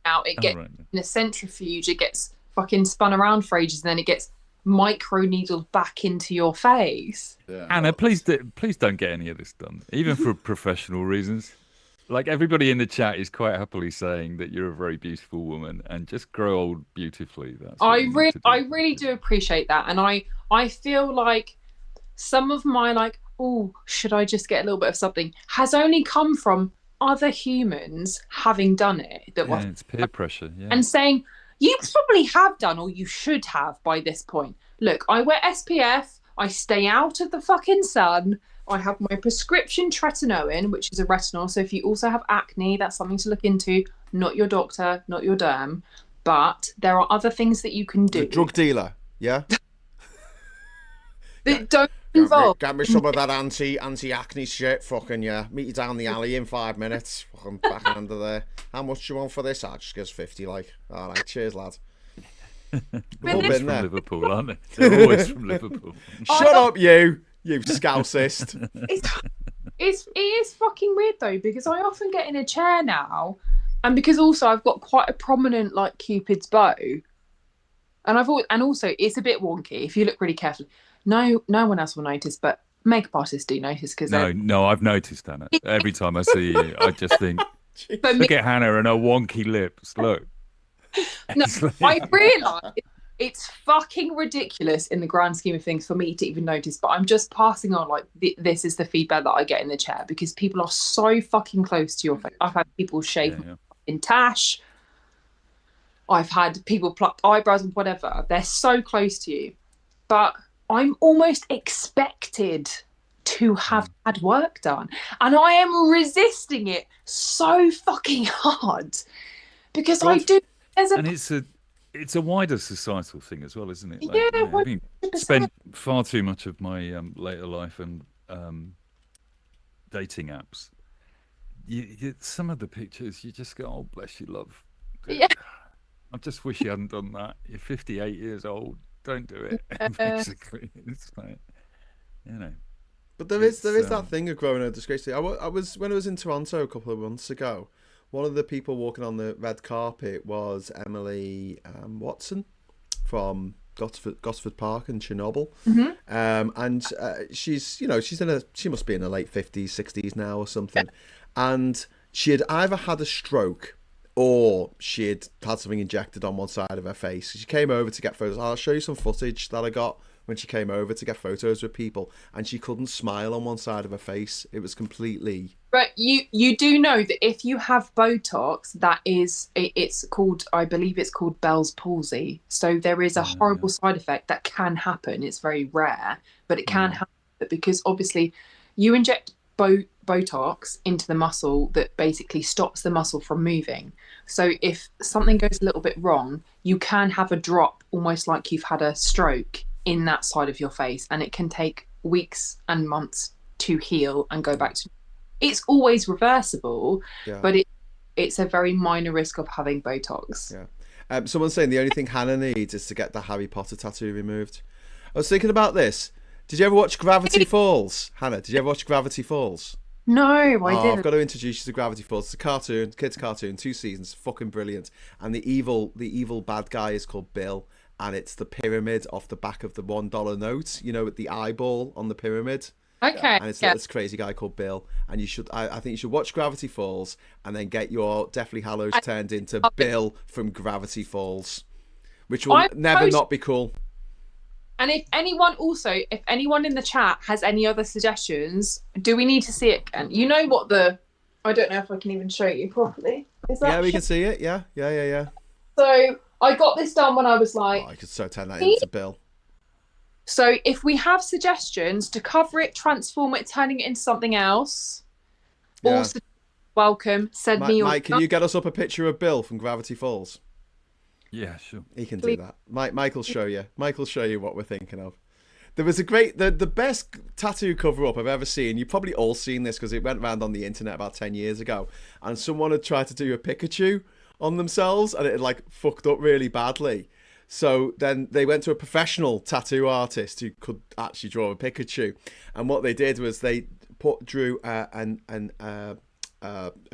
out. It gets in a centrifuge. It gets fucking spun around for ages, and then it gets micro needled back into your face. Anna, please don't get any of this done, even for professional reasons. Like, everybody in the chat is quite happily saying that you're a very beautiful woman, and just grow old beautifully. I really do appreciate that, and I feel like some of my like, oh, should I just get a little bit of something, has only come from other humans having done it. It's peer pressure, and saying, you probably have done, or you should have by this point. Look, I wear SPF, I stay out of the fucking sun, I have my prescription tretinoin, which is a retinol, so if you also have acne, that's something to look into. Not your doctor, not your derm, but there are other things that you can do. The drug dealer, yeah? Don't involved. Get me some of that anti-acne shit, fucking yeah. Meet you down the alley in 5 minutes. Fucking back under there. How much do you want for this? I just gives 50, like. All right, cheers, lad. They're always from Liverpool, aren't they? They're always from Liverpool. Shut up, you scousist. It is fucking weird though, because I often get in a chair now, and because also I've got quite a prominent like Cupid's bow, and also it's a bit wonky if you look really carefully. No one else will notice, but makeup artists do notice because no, I've noticed, Hannah. Every time I see you, I just think, look at Hannah and her wonky lips. Look. No, I realise it's fucking ridiculous in the grand scheme of things for me to even notice, but I'm just passing on like this is the feedback that I get in the chair because people are so fucking close to your face. I've had people shave in tash. I've had people pluck eyebrows and whatever. They're so close to you, but I'm almost expected to have had work done, and I am resisting it so fucking hard because I do. And it's a wider societal thing as well, isn't it? Like, yeah, I mean, spent far too much of my later life and dating apps. Some of the pictures, you just go, "Oh, bless you, love." Yeah. I just wish you hadn't done that. You're 58 years old. Don't do it. Basically, it's like, you know. But there is that thing of growing a disgrace. When I was in Toronto a couple of months ago. One of the people walking on the red carpet was Emily Watson from Gosford Park and Chernobyl. Mm-hmm. And she must be in her late 50s, 60s now or something. Yeah. And she had either had a stroke or she had had something injected on one side of her face. She came over to get photos. I'll show you some footage that I got when she came over to get photos with people, and she couldn't smile on one side of her face. It was completely... But you do know that if you have Botox, it's called, I believe it's called Bell's palsy. So there is a horrible side effect that can happen. It's very rare, but it can happen because obviously you inject Botox into the muscle that basically stops the muscle from moving. So if something goes a little bit wrong, you can have a drop almost like you've had a stroke in that side of your face, and it can take weeks and months to heal and go back to... It's always reversible, but it's a very minor risk of having Botox. Yeah. Someone's saying the only thing Hannah needs is to get the Harry Potter tattoo removed. I was thinking about this. Did you ever watch Gravity Falls? Hannah, did you ever watch Gravity Falls? No, I didn't. I've got to introduce you to Gravity Falls. It's a cartoon, kids cartoon, 2 seasons, fucking brilliant. And the evil bad guy is called Bill, and it's the pyramid off the back of the $1 note, you know, with the eyeball on the pyramid. Okay. And it's this crazy guy called Bill, and I think you should watch Gravity Falls and then get your Deathly Hallows turned into Bill from Gravity Falls, which will not be cool. And if anyone in the chat has any other suggestions, do we need to see it again? You know what I don't know if I can even show you properly. Is that we can see it. Yeah. So I got this done when I was like... I could so turn that into Bill. So if we have suggestions to cover it, transform it, turning it into something else, also welcome. Send me your... Mike, can you get us up a picture of Bill from Gravity Falls? Yeah, sure. He can do that. Mike will show you. Mike will show you what we're thinking of. There was the best tattoo cover-up I've ever seen. You've probably all seen this because it went around on the internet about 10 years ago. And someone had tried to do a Pikachu on themselves and it had like fucked up really badly. So then they went to a professional tattoo artist who could actually draw a Pikachu. And what they did was they drew a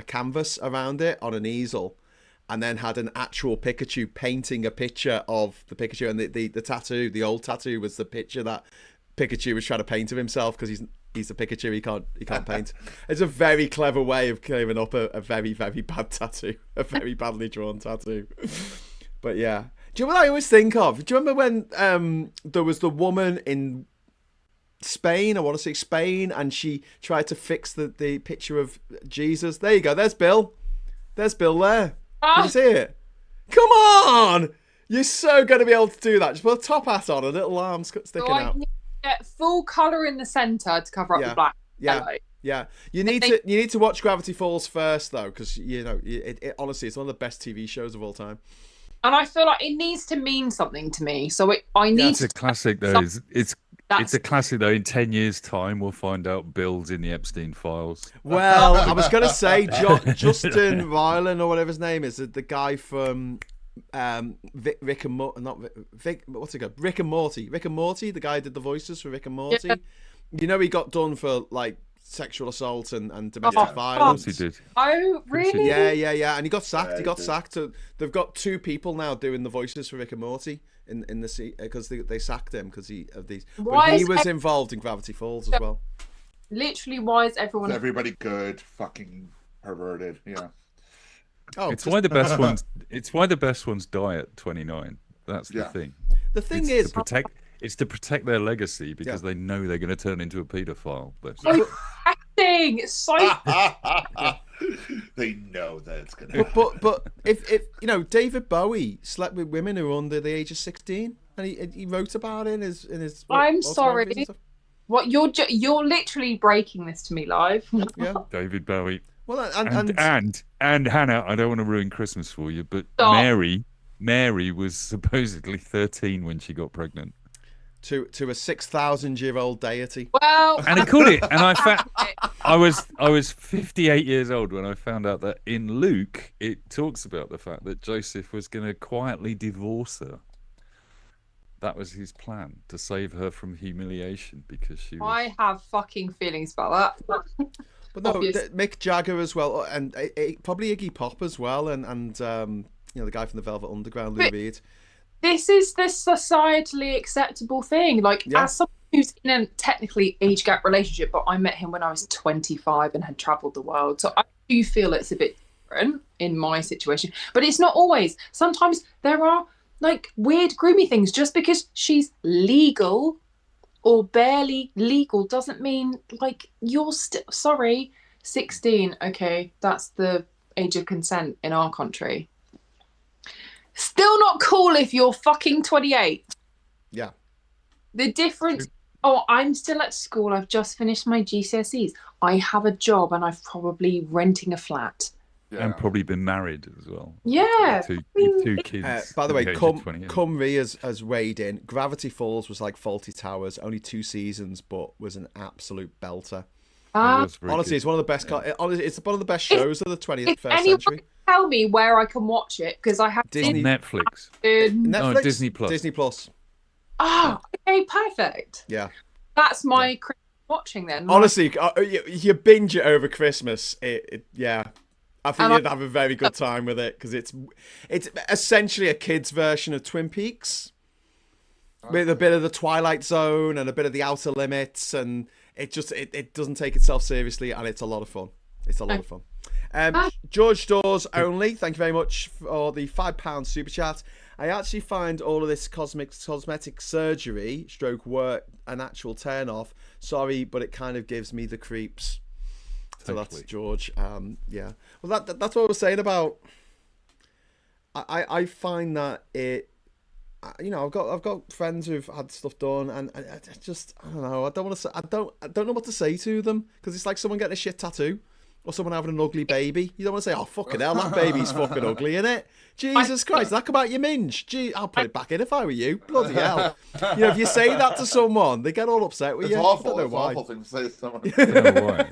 canvas around it on an easel, and then had an actual Pikachu painting a picture of the Pikachu. And the tattoo, the old tattoo, was the picture that Pikachu was trying to paint of himself because he's a Pikachu. He can't paint. It's a very clever way of clearing up a very, very bad tattoo, a very badly drawn tattoo. But yeah. Do you know what I always think of? Do you remember when there was the woman in Spain, I want to say Spain, and she tried to fix the picture of Jesus? There you go. There's Bill. There's Bill there. Can you see it? Come on! You're so going to be able to do that. Just put a top hat on, a little arm sticking out. Need to get full colour in the centre to cover up the black. Yeah. You need to watch Gravity Falls first, though, because, you know, it honestly, it's one of the best TV shows of all time. And I feel like it needs to mean something to me. So I need. It's a classic, though. It's a classic, though. In 10 years' time, we'll find out Bill's in the Epstein files. Well, I was going to say Justin Ryland or whatever his name is, the guy from Rick and Morty, not Vic, what's it called? Rick and Morty. Rick and Morty, the guy who did the voices for Rick and Morty. Yeah. You know, he got done for like sexual assault and domestic violence. He did. Oh, really? Yeah. And he got sacked. So they've got 2 people now doing the voices for Rick and Morty in the because they sacked him because of these. But he was involved in Gravity Falls as well. Literally, why is everyone? Is everybody good? Fucking perverted. Yeah. Oh, why the best ones. It's why the best ones die at 29. That's the thing. The thing is, it's to protect their legacy because they know they're going to turn into a paedophile. Acting, it's so. They know that it's going to. But if you know, David Bowie slept with women who were under the age of 16, and he wrote about it in his. I'm sorry. What you're literally breaking this to me live. Yeah, David Bowie. Well, and Hannah, I don't want to ruin Christmas for you, but Mary was supposedly 13 when she got pregnant. To a 6,000-year-old deity. Well, and I caught it, and I was 58 years old when I found out that in Luke it talks about the fact that Joseph was going to quietly divorce her. That was his plan, to save her from humiliation because she was... I have fucking feelings about that. But no, Mick Jagger as well, and probably Iggy Pop as well, and you know, the guy from the Velvet Underground, Lou Reed. This is the societally acceptable thing. Like, as someone who's in a technically age gap relationship, but I met him when I was 25 and had travelled the world, so I do feel it's a bit different in my situation. But it's not always. Sometimes there are like weird, groomy things. Just because she's legal or barely legal doesn't mean like you're still 16. Okay, that's the age of consent in our country. Still not cool if you're fucking 28. Yeah. The difference. Oh, I'm still at school. I've just finished my GCSEs. I have a job and I've probably renting a flat. Yeah. And probably been married as well. Yeah. Two kids. By the way, Cumry has weighed in. Gravity Falls was like Fawlty Towers, only 2 seasons, but was an absolute belter. Honestly, it's one of the best. It's one of the best shows of the 21st century. Tell me where I can watch it because I have Disney. Netflix. Netflix. Disney Plus. Disney Plus. Oh, okay, perfect. Yeah. That's my Christmas watching then. Honestly, you binge it over Christmas. Yeah. I think you'd have a very good time with it because it's essentially a kid's version of Twin Peaks with a bit of the Twilight Zone and a bit of the Outer Limits, and it doesn't take itself seriously, and it's a lot of fun. It's a lot of fun. George Dawes only, thank you very much for the £5 super chat. I actually find all of this cosmetic surgery stroke work an actual turn off. Sorry, but it kind of gives me the creeps. So that's George. Yeah. Well, that's what I was saying about. I find that it. You know, I've got friends who've had stuff done, and I don't know. I don't want to say. I don't know what to say to them because it's like someone getting a shit tattoo. Or someone having an ugly baby. You don't want to say, oh, fucking hell, that baby's fucking ugly, innit? Jesus Christ, that come out your minge. Gee, I'll put it back in if I were you. Bloody hell. You know, if you say that to someone, they get all upset with you. Awful. I don't know it's why. awful thing to say to someone. I don't know why.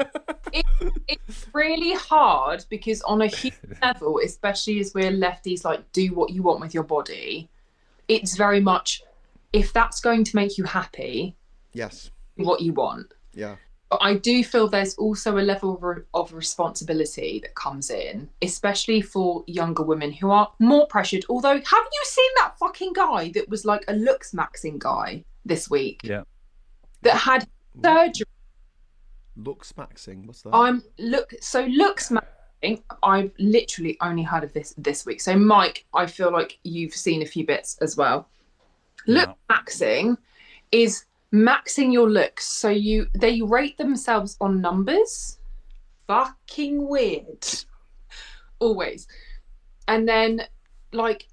It's really hard because on a human level, especially as we're lefties, like, do what you want with your body, it's very much, if that's going to make you happy, yes, what you want. Yeah. But I do feel there's also a level of responsibility that comes in, especially for younger women who are more pressured. Although, have you seen that fucking guy that was like a looks maxing guy this week? Yeah. That had surgery. Looks maxing? What's that? Looks maxing. I've literally only heard of this week. So, Mike, I feel like you've seen a few bits as well. Yeah. Look maxing is maxing your looks, so they rate themselves on numbers. Fucking weird. Always. And then like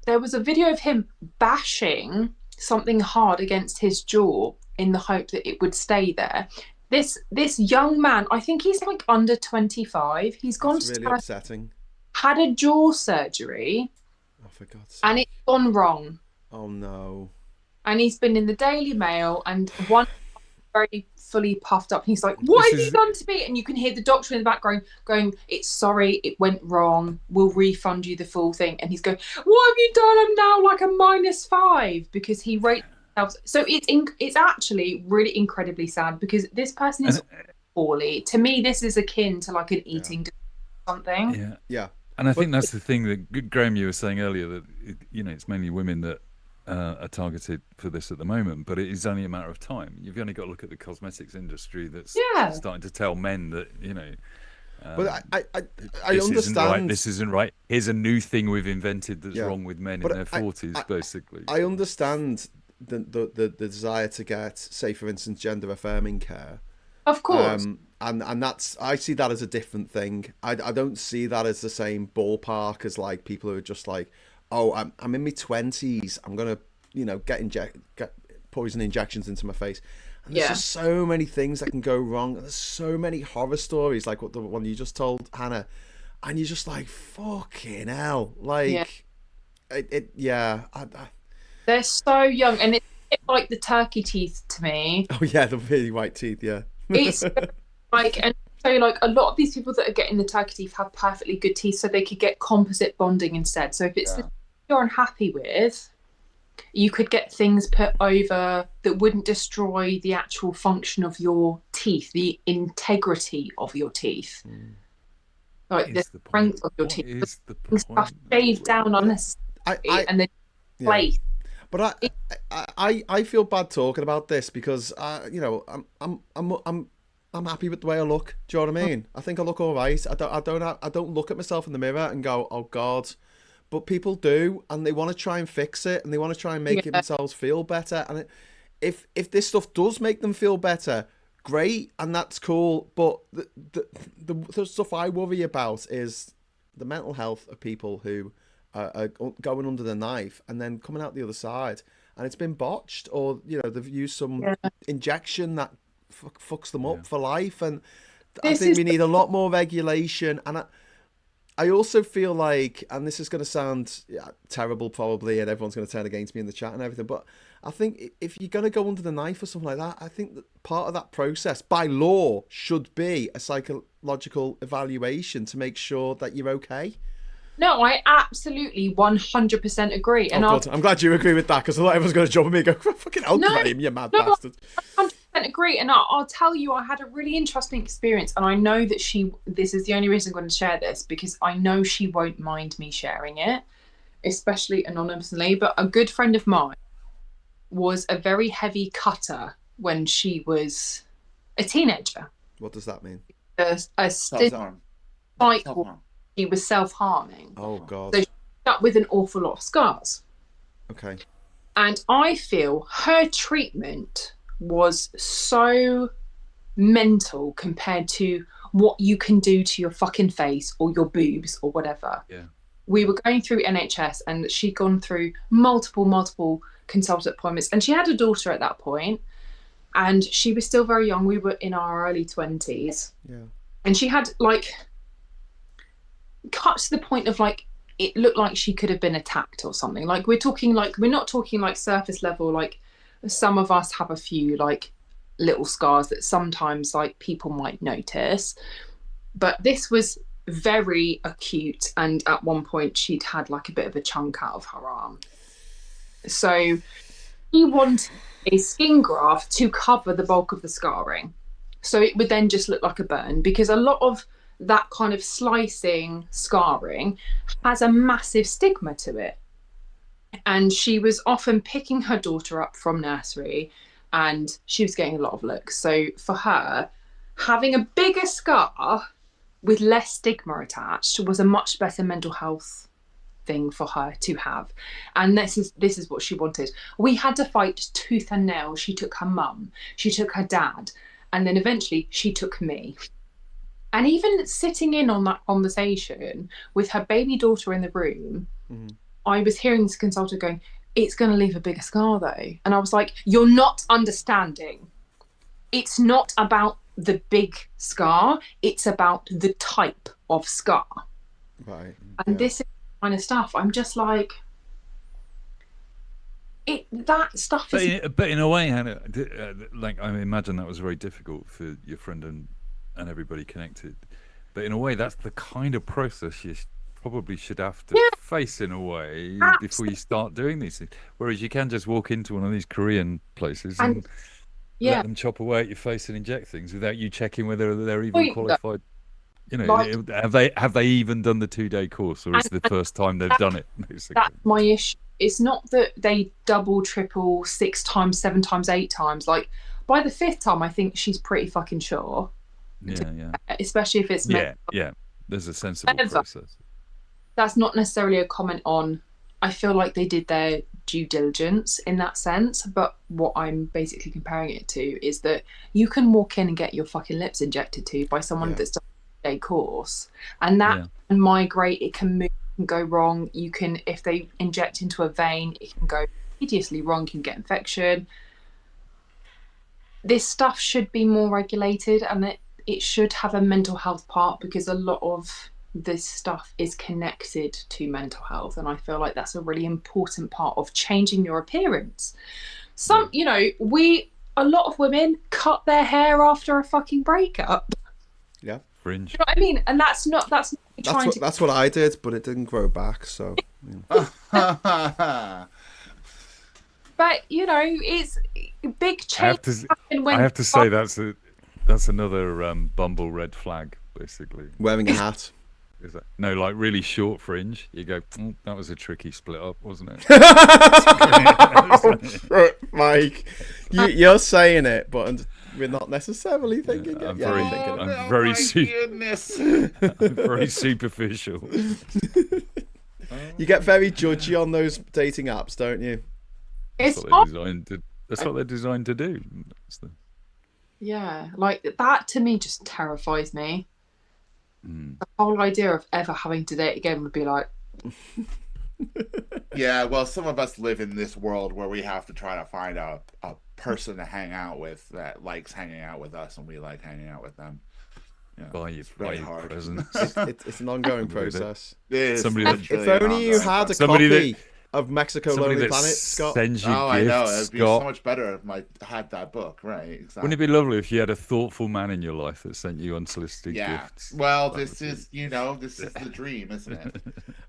there was a video of him bashing something hard against his jaw in the hope that it would stay there. This young man, I think he's like under 25. He's gone That's really upsetting. Had a jaw surgery. Oh, for God's sake. And it's gone wrong. Oh no. and he's been in the Daily Mail, and one very fully puffed up. He's like, "What have you done to me?" And you can hear the doctor in the background going, "It's sorry, it went wrong. We'll refund you the full thing." And he's going, "What have you done? I'm now like a -5 because he rated himself." So it's actually really incredibly sad because this person is poorly. To me, this is akin to like an eating disorder or something. Yeah. And I think that's the thing that Graham, you were saying earlier, that it's mainly women that are targeted for this at the moment, but it is only a matter of time. You've only got to look at the cosmetics industry that's starting to tell men that But I this understand. isn't right, this isn't right. Here's a new thing we've invented that's wrong with men in their 40s, basically. I understand the desire to get, say, for instance, gender affirming care. Of course. And that's, I see that as a different thing. I don't see that as the same ballpark as like people who are just like, oh, I'm in my 20s, I'm gonna get poison injections into my face. And there's just so many things that can go wrong. There's so many horror stories like what the one you just told, Hannah, and you're just like, fucking hell, like they're so young, and it's like the turkey teeth to me. Oh yeah, the really white teeth. It's like, and so like a lot of these people that are getting the turkey teeth have perfectly good teeth, so they could get composite bonding instead. So if it's the you're unhappy with, you could get things put over that wouldn't destroy the actual function of your teeth, the integrity of your teeth, like the strength of your teeth. Things are shaved down unnecessarily and then placed. But I feel bad talking about this because I'm happy with the way I look. Do you know what I mean? I think I look all right. I don't look at myself in the mirror and go, oh God. But people do, and they want to try and fix it, and they want to try and make it themselves feel better. And if this stuff does make them feel better, great, and that's cool. But the stuff I worry about is the mental health of people who are going under the knife and then coming out the other side, and it's been botched, or they've used some injection that fucks them up for life. And I think we need a lot more regulation. And I also feel like, and this is going to sound terrible probably, and everyone's going to turn against me in the chat and everything, but I think if you're going to go under the knife or something like that, I think that part of that process, by law, should be a psychological evaluation to make sure that you're okay. No, I absolutely 100% agree. And I'm glad you agree with that, because I thought everyone's going to jump on me and go, fucking hell, Graham, you mad bastard. 100% agree. And I'll tell you, I had a really interesting experience, and I know that this is the only reason I'm going to share this, because I know she won't mind me sharing it, especially anonymously. But a good friend of mine was a very heavy cutter when she was a teenager. What does that mean? A cycle. She was self-harming. Oh, God. So she ended up with an awful lot of scars. Okay. And I feel her treatment was so mental compared to what you can do to your fucking face or your boobs or whatever. Yeah. We were going through NHS, and she'd gone through multiple consultant appointments, and she had a daughter at that point, and she was still very young. We were in our early 20s. Yeah. And she had cut to the point of it looked like she could have been attacked or something. Like we're not talking like surface level, like some of us have a few little scars that sometimes people might notice, but this was very acute, and at one point she'd had a bit of a chunk out of her arm. So he wanted a skin graft to cover the bulk of the scarring, so it would then just look like a burn, because a lot of that kind of slicing scarring has a massive stigma to it. And she was often picking her daughter up from nursery, and she was getting a lot of looks. So for her, having a bigger scar with less stigma attached was a much better mental health thing for her to have. And this is what she wanted. We had to fight tooth and nail. She took her mum, she took her dad, and then eventually she took me. And even sitting in on that conversation with her baby daughter in the room, I was hearing this consultant going, it's going to leave a bigger scar though. And I was like, you're not understanding. It's not about the big scar. It's about the type of scar. Right. And this is the kind of stuff. I'm just like, that stuff is. But in a way, Hannah, like I imagine that was very difficult for your friend and everybody connected. But in a way, that's the kind of process you probably should have to face in a way before you start doing these things. Whereas you can just walk into one of these Korean places and let them chop away at your face and inject things without you checking whether they're even qualified. You know, have they even done the 2-day course, or is it the first time they've done it? Basically? That's my issue. It's not that they double, triple, 6 times, 7 times, 8 times. Like by the 5th time, I think she's pretty fucking sure. Yeah. Especially if it's There's a sensible process. That's not necessarily a comment on. I feel like they did their due diligence in that sense, but what I'm basically comparing it to is that you can walk in and get your fucking lips injected to by someone that's done a course, and that can migrate. It can move, it can go wrong. You can, if they inject into a vein, it can go hideously wrong. You can get infection. This stuff should be more regulated, and it should have a mental health part, because a lot of this stuff is connected to mental health, and I feel like that's a really important part of changing your appearance. You know, a lot of women cut their hair after a fucking breakup. Yeah, fringe. You know what I mean? And that's what I did, but it didn't grow back. So, but you know, it's big change. I have to say that's another Bumble red flag, basically. Wearing a hat. Is that like really short fringe? You go, that was a tricky split up, wasn't it? Mike, you're saying it, but we're not necessarily thinking it. I'm very superficial. You get very judgy on those dating apps, don't you? That's what they're designed to do. Yeah, like that to me just terrifies me. The whole idea of ever having to date again would be like... Yeah, well, some of us live in this world where we have to try to find a person to hang out with that likes hanging out with us, and we like hanging out with them. Yeah, buy your presents. It's an ongoing process. If only you had a copy of Mexico Lonely Planet, Scott. Sends you gifts, I know. It'd be Scott. so much better if I had that book, right? Exactly. Wouldn't it be lovely if you had a thoughtful man in your life that sent you unsolicited gifts? Well, this is the dream, isn't it?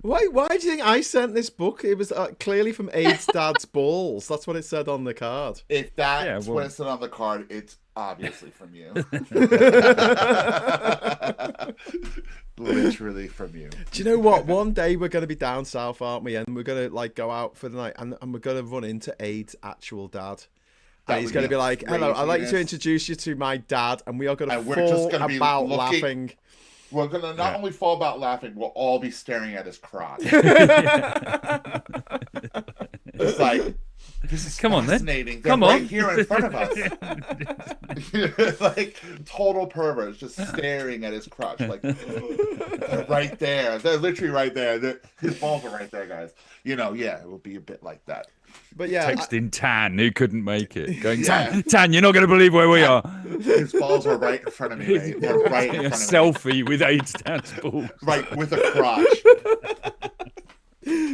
Why do you think I sent this book? It was clearly from Aid's dad's balls. That's what it said on the card. If that's what it said on the card, it's obviously from you. Literally from you. Do you know what? One day we're going to be down south, aren't we? And we're going to go out for the night, and we're going to run into Aid's actual dad. And he's going to be like, "Hello, I'd like to introduce you to my dad," and we are going to fall about laughing. We're going to not only fall about laughing, we'll all be staring at his crotch. It's like, this is fascinating. Come on, right here in front of us. Like total perverts, just staring at his crotch, like they're right there. They're literally right there. His balls are right there, guys. You know, it will be a bit like that. But yeah, texting Tan, who couldn't make it, going, Tan, you're not going to believe where we are. His balls are right in front of me. Right? They're right in front of me. Selfie with Aid's dad's balls, right with a crotch.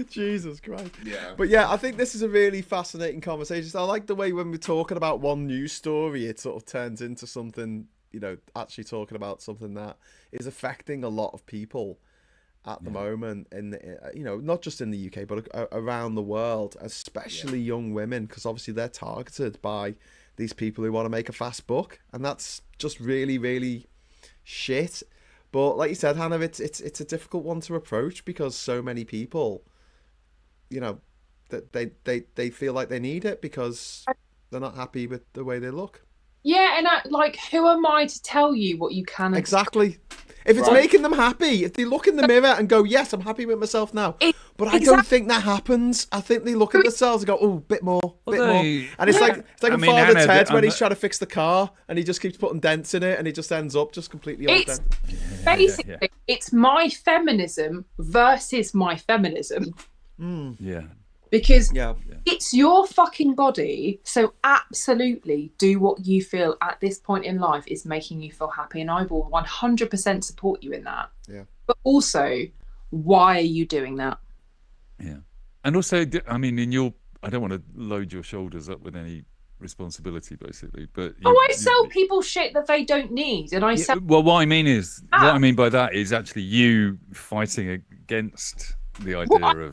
Jesus Christ. Yeah. But yeah, I think this is a really fascinating conversation. I like the way when we're talking about one news story, it sort of turns into something, actually talking about something that is affecting a lot of people at the moment, not just in the UK, but around the world, especially young women, because obviously they're targeted by these people who want to make a fast buck, and that's just really, really shit. But like you said, Hannah, it's a difficult one to approach, because so many people, that they feel like they need it because they're not happy with the way they look. Yeah, and who am I to tell you what you can? Exactly. If it's making them happy, if they look in the mirror and go, "Yes, I'm happy with myself now," but I don't think that happens. I think they look at themselves and go, "Oh, bit more, more," and it's like a Father Ted when he's trying to fix the car and he just keeps putting dents in it and he just ends up just completely undented. Basically, it's my feminism versus my feminism. Yeah. Because it's your fucking body, so absolutely do what you feel at this point in life is making you feel happy, and I will 100% support you in that. Yeah. But also, why are you doing that? Yeah. And also, I mean, in your don't want to load your shoulders up with any responsibility, basically. But I sell people shit that they don't need, and I sell. Well, what I mean by that is actually you fighting against the idea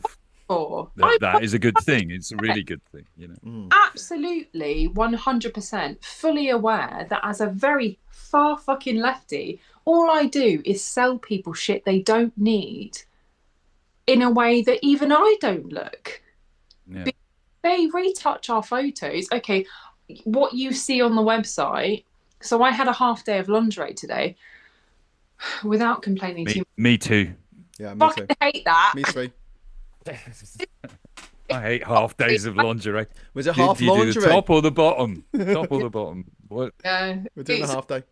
of that is a good thing. It's a really good thing, Absolutely, 100%, fully aware that as a very far fucking lefty, all I do is sell people shit they don't need in a way that even I don't look. Yeah. They retouch our photos. Okay, what you see on the website. So I had a half day of lingerie today without complaining too much. Me too. Yeah, me Fucking too. hate that. Me too. I hate half days of lingerie. Was it half lingerie? Do the top or the bottom? Top or the bottom? What? We're doing a half day.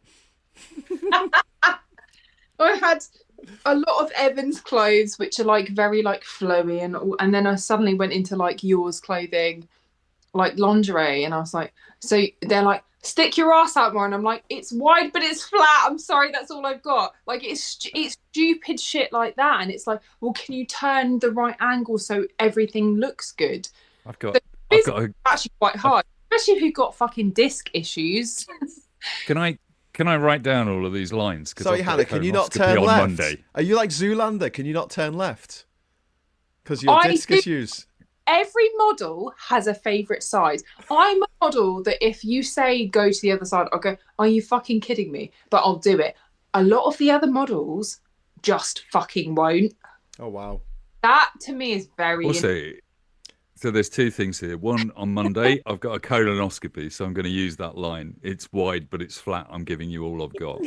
I had a lot of Evan's clothes, which are like very like flowy, and then I suddenly went into like yours clothing, like lingerie, and I was like, so they're like, stick your ass out more, and I'm like, it's wide but it's flat. I'm sorry, that's all I've got. Like it's stupid shit like that, and it's like, well, can you turn the right angle so everything looks good? I've got actually quite hard, especially if you've got fucking disc issues. Can I write down all of these lines? Sorry, Hannah, can you not turn left? Monday. Are you like Zoolander? Can you not turn left? Because your disc issues. Every model has a favourite size. I'm a model that if you say go to the other side, I'll go, are you fucking kidding me? But I'll do it. A lot of the other models just fucking won't. Oh, wow. That to me is very... Also, so there's two things here. One, on Monday, I've got a colonoscopy, so I'm going to use that line. It's wide, but it's flat. I'm giving you all I've got.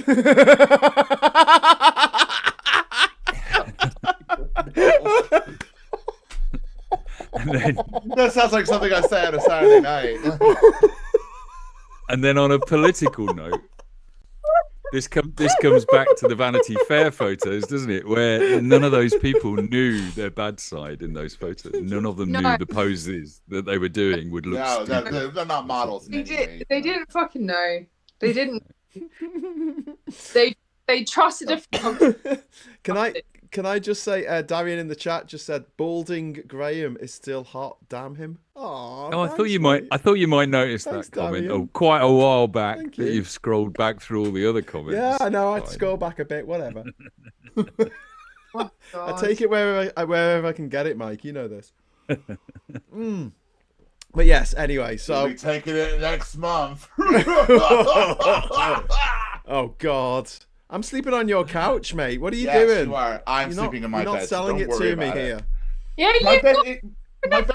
And then, that sounds like something I say on a Saturday night. And then on a political note, this comes back to the Vanity Fair photos, doesn't it? Where none of those people knew their bad side in those photos. None of them knew the poses that they were doing would look stupid. They're not models. They didn't fucking know. They didn't. They trusted a... Can I just say, Darian in the chat just said, balding Graham is still hot. Damn him. Aww, I thought you might notice that comment. Darian. Oh, quite a while back that you've scrolled back through all the other comments. Yeah, I know. I'd scroll back a bit. Whatever. Oh, I take it wherever I can get it, Mike. You know this. But yes, anyway, so we'll be taking it next month. Oh God. I'm sleeping on your couch, mate. What are you yes, doing? You are. I'm sleeping in my bed. You're not selling it to me here. Yeah, my bed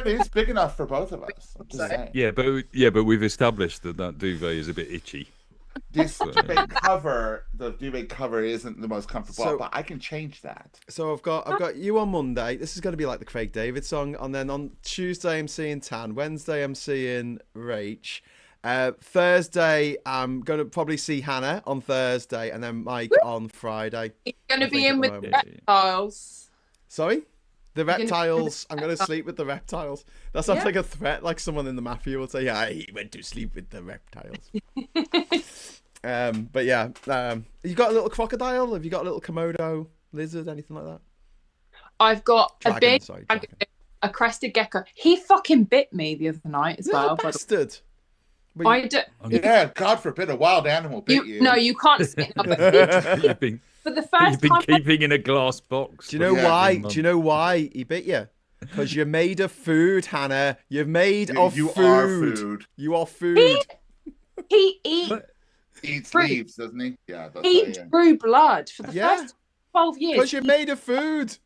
is big enough for both of us. I'm just saying. Yeah, but we've established that duvet is a bit itchy. This duvet cover, the duvet cover isn't the most comfortable, but I can change that. So I've got you on Monday. This is going to be like the Craig David song, and then on Tuesday I'm seeing Tan. Wednesday I'm seeing Rach. Thursday, I'm going to probably see Hannah on Thursday, and then Mike on Friday. You're going to be in with the reptiles. Sorry? The reptiles. I'm going to sleep with the reptiles. That sounds like a threat, like someone in the mafia would say, yeah, he went to sleep with the reptiles. But yeah, you got a little crocodile? Have you got a little Komodo lizard, anything like that? I've got a crested gecko. He fucking bit me the other night as well. Bastard. Yeah, God forbid a wild animal bit you. No, you can't spit. You've been keeping in a glass box. Do you know why? Do you know why he bit you? Because you're made of food, Hannah. You're made of food. Are food. You are food. He eats leaves, doesn't he? Yeah. He drew blood for the first 12 years. Because you're made of food.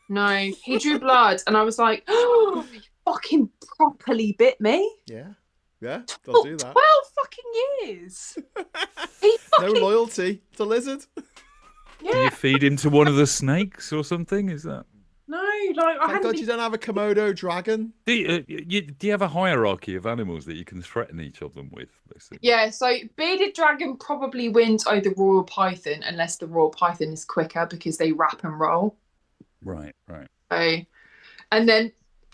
No, he drew blood, and I was like, oh, he fucking properly bit me. Yeah, they'll do that. 12 fucking years. No loyalty to lizard. Yeah. Do you feed him to one of the snakes or something? Is that? No, like I Thank God you don't have a Komodo dragon. Do you have a hierarchy of animals that you can threaten each of them with, basically? Yeah, so bearded dragon probably wins over royal python, unless the royal python is quicker because they wrap and roll. Right. So, and then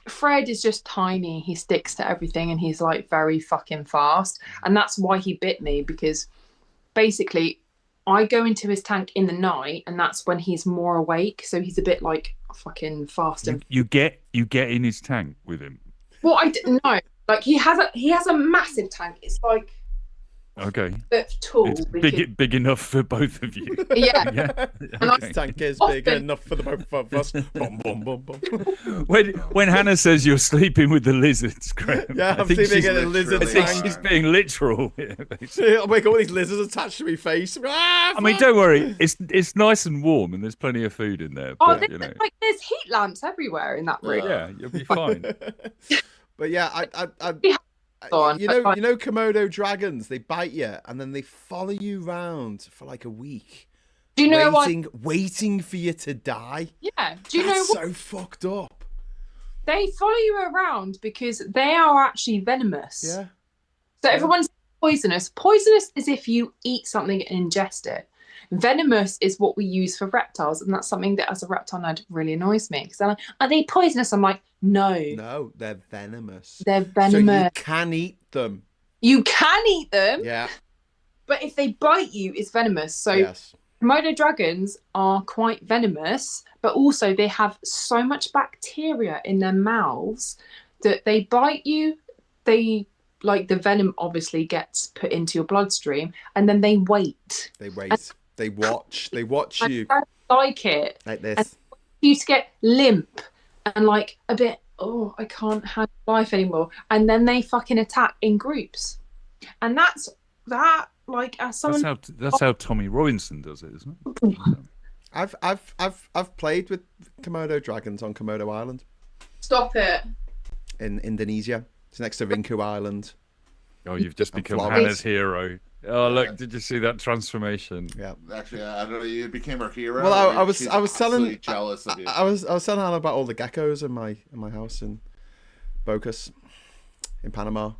Fred is just tiny. He sticks to everything, and he's like very fucking fast. And that's why he bit me, because basically I go into his tank in the night, and that's when he's more awake. So he's a bit like fucking fast. You get in his tank with him. Well, I didn't know. Like he has a massive tank. It's like Okay. that's tall. It's big enough for both of you. Yeah. Yeah. And This tank is big enough for the both of us. Boom, boom, boom, boom. When Hannah says you're sleeping with the lizards, Graham, Yeah, I'm sleeping in a lizard I think tank. she's being literal. Oh my god, all these lizards attached to my face. Ah, I mean, don't worry. It's nice and warm, and there's plenty of food in there. Oh, But, you know, there's heat lamps everywhere in that room. yeah, you'll be fine. But yeah, you know Komodo dragons, they bite you and then they follow you around for like a week. Do you know waiting for you to die? Yeah. Do you know what? So fucked up. They follow you around because they are actually venomous. Yeah. So everyone's poisonous. Poisonous is if you eat something and ingest it. Venomous is what we use for reptiles, and that's something that as a reptile nerd really annoys me. Because they're like, are they poisonous? I'm like, no. No, they're venomous. They're venomous. So you can eat them. You can eat them. Yeah. But if they bite you, it's venomous. So yes. Komodo dragons are quite venomous, but also they have so much bacteria in their mouths that they bite you. Like the venom obviously gets put into your bloodstream, and then they wait. They wait. They watch. They watch you. I don't like it. Like this. And you to get limp and like a bit, oh, I can't handle life anymore. And then they fucking attack in groups. And that's like as someone. That's how Tommy Robinson does it, isn't it? I've played with Komodo dragons on Komodo Island. Stop it. In Indonesia. It's next to Rinku Island. Oh, you've just become Flores. Hannah's hero. Oh, look! Did you see that transformation? Yeah. Actually, I don't know. You became her hero. Well, I was telling jealous of you. I was telling Hannah about all the geckos in my house in Bocas, in Panama.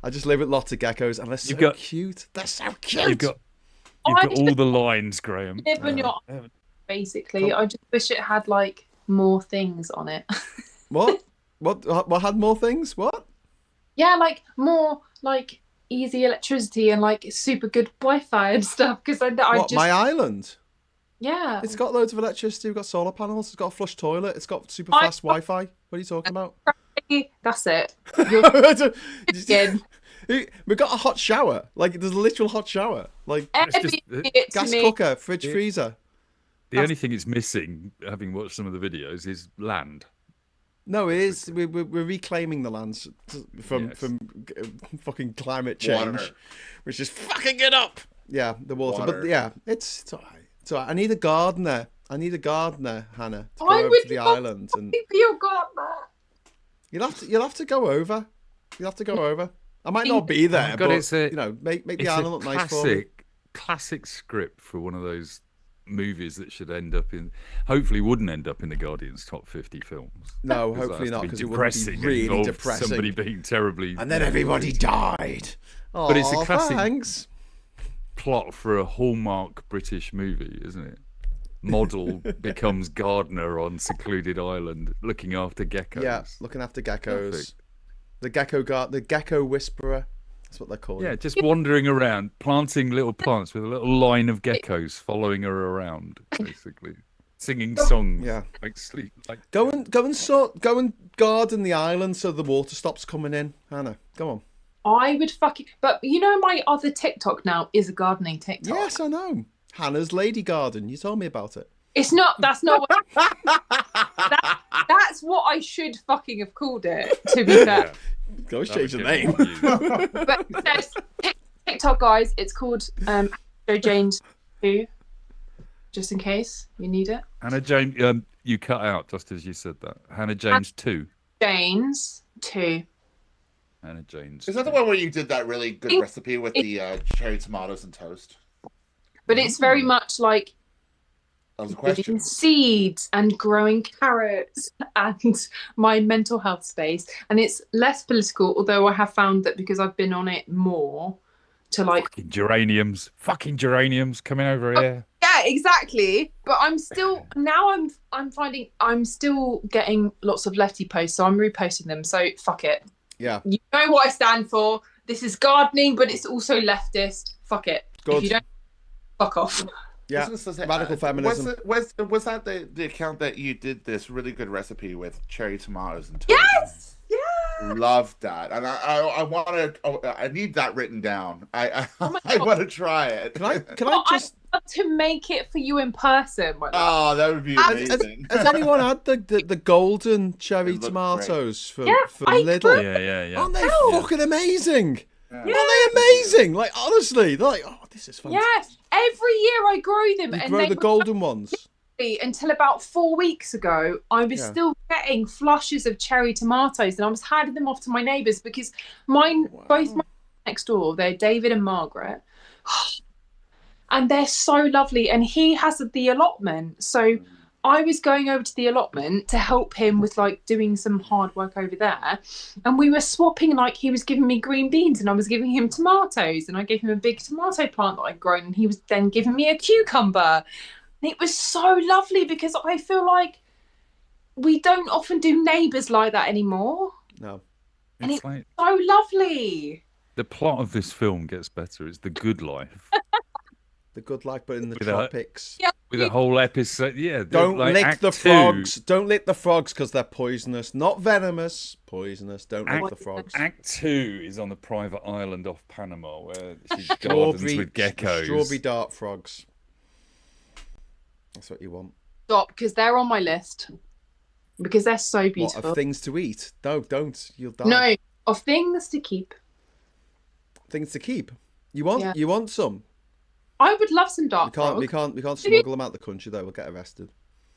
I just live with lots of geckos, and they're so cute. They're so cute. You've got all the lines, Graham. Live on your basically. I just wish it had like more things on it. What? What had more things? What? Yeah, like more like easy electricity and like super good Wi-Fi and stuff. Because my island? Yeah. It's got loads of electricity. We've got solar panels. It's got a flush toilet. It's got super fast Wi-Fi. What are you talking about? That's it. We've got a hot shower. Like there's a literal hot shower. Like gas cooker, fridge, freezer. The only thing it's missing, having watched some of the videos, is land. No, it is. We're reclaiming the lands from fucking climate change, which is fucking it up. Yeah, the water. But yeah, it's all right. It's all right. I need a gardener, Hannah, to go over to the island and. Be your gardener. You'll have to go over. You'll have to go over. I might not be there, but make the island look nice for me. Classic script for one of those movies that should hopefully wouldn't end up in the Guardian's top 50 films. No, hopefully not, because it would be really depressing. Somebody being terribly, and then everybody died. Oh, but it's a classic plot for a Hallmark British movie, isn't it? Model becomes gardener on secluded island, looking after geckos. Yeah, looking after geckos. Perfect. The gecko whisperer. That's what they're called. Yeah, just wandering around, planting little plants with a little line of geckos following her around, basically singing songs. Yeah, like sleep. Like go and garden the island so the water stops coming in. Hannah, come on. I would but you know my other TikTok now is a gardening TikTok. Yes, I know. Hannah's Lady Garden. You told me about it. It's not. That's not what. That's what I should fucking have called it. To be fair. Go change the name. But there's TikTok, guys. It's called Joe James 2. Just in case you need it. Hannah James, you cut out just as you said that. Hannah James 2. James 2. Hannah James. Is that the one where you did that really good recipe with the cherry tomatoes and toast? But it's very much like that was a question. Seeds and growing carrots and my mental health space. And it's less political, although I have found that because I've been on it more to like fucking geraniums coming over here. Yeah, exactly. But I'm still I'm finding I'm still getting lots of lefty posts, so I'm reposting them. So fuck it. Yeah. You know what I stand for. This is gardening, but it's also leftist. Fuck it. Good. If you don't, fuck off. Yeah, radical feminism. Was that the account that you did this really good recipe with cherry tomatoes and toast? Yes! Yeah! Love that, and I want to. I need that written down. I want to try it. Can I just I'd love to make it for you in person? Oh, that would be amazing. Has anyone had the golden cherry tomatoes for Lidl? Yeah. Aren't they fucking amazing? Yeah. Aren't they amazing? Like, honestly, they're like, oh, this is fantastic. Yes, every year I grow them. You and grow they the golden ones. until about 4 weeks ago, I was still getting flushes of cherry tomatoes, and I was handing them off to my neighbours because both my next door, they're David and Margaret, and they're so lovely. And he has the allotment, so I was going over to the allotment to help him with like doing some hard work over there, and we were swapping. Like, he was giving me green beans and I was giving him tomatoes, and I gave him a big tomato plant that I'd grown, and he was then giving me a cucumber. It was so lovely because I feel like we don't often do neighbours like that anymore. No. And it's like, so lovely. the plot of this film gets better. It's The Good Life. The good life, but in the With tropics. With a whole episode. Yeah. Don't like lick Act the 2. frogs. Don't lick the frogs because they're poisonous. Not venomous. Poisonous. Don't lick the frogs. Act 2 is on a private island off Panama where she gardens with geckos. Strawberry dart frogs. That's what you want. Stop, because they're on my list. Because they're so beautiful. What, of things to eat? No, don't. You'll die. No, of things to keep. Things to keep. You want some? I would love some dark frog. We can't smuggle them out the country though. We'll get arrested.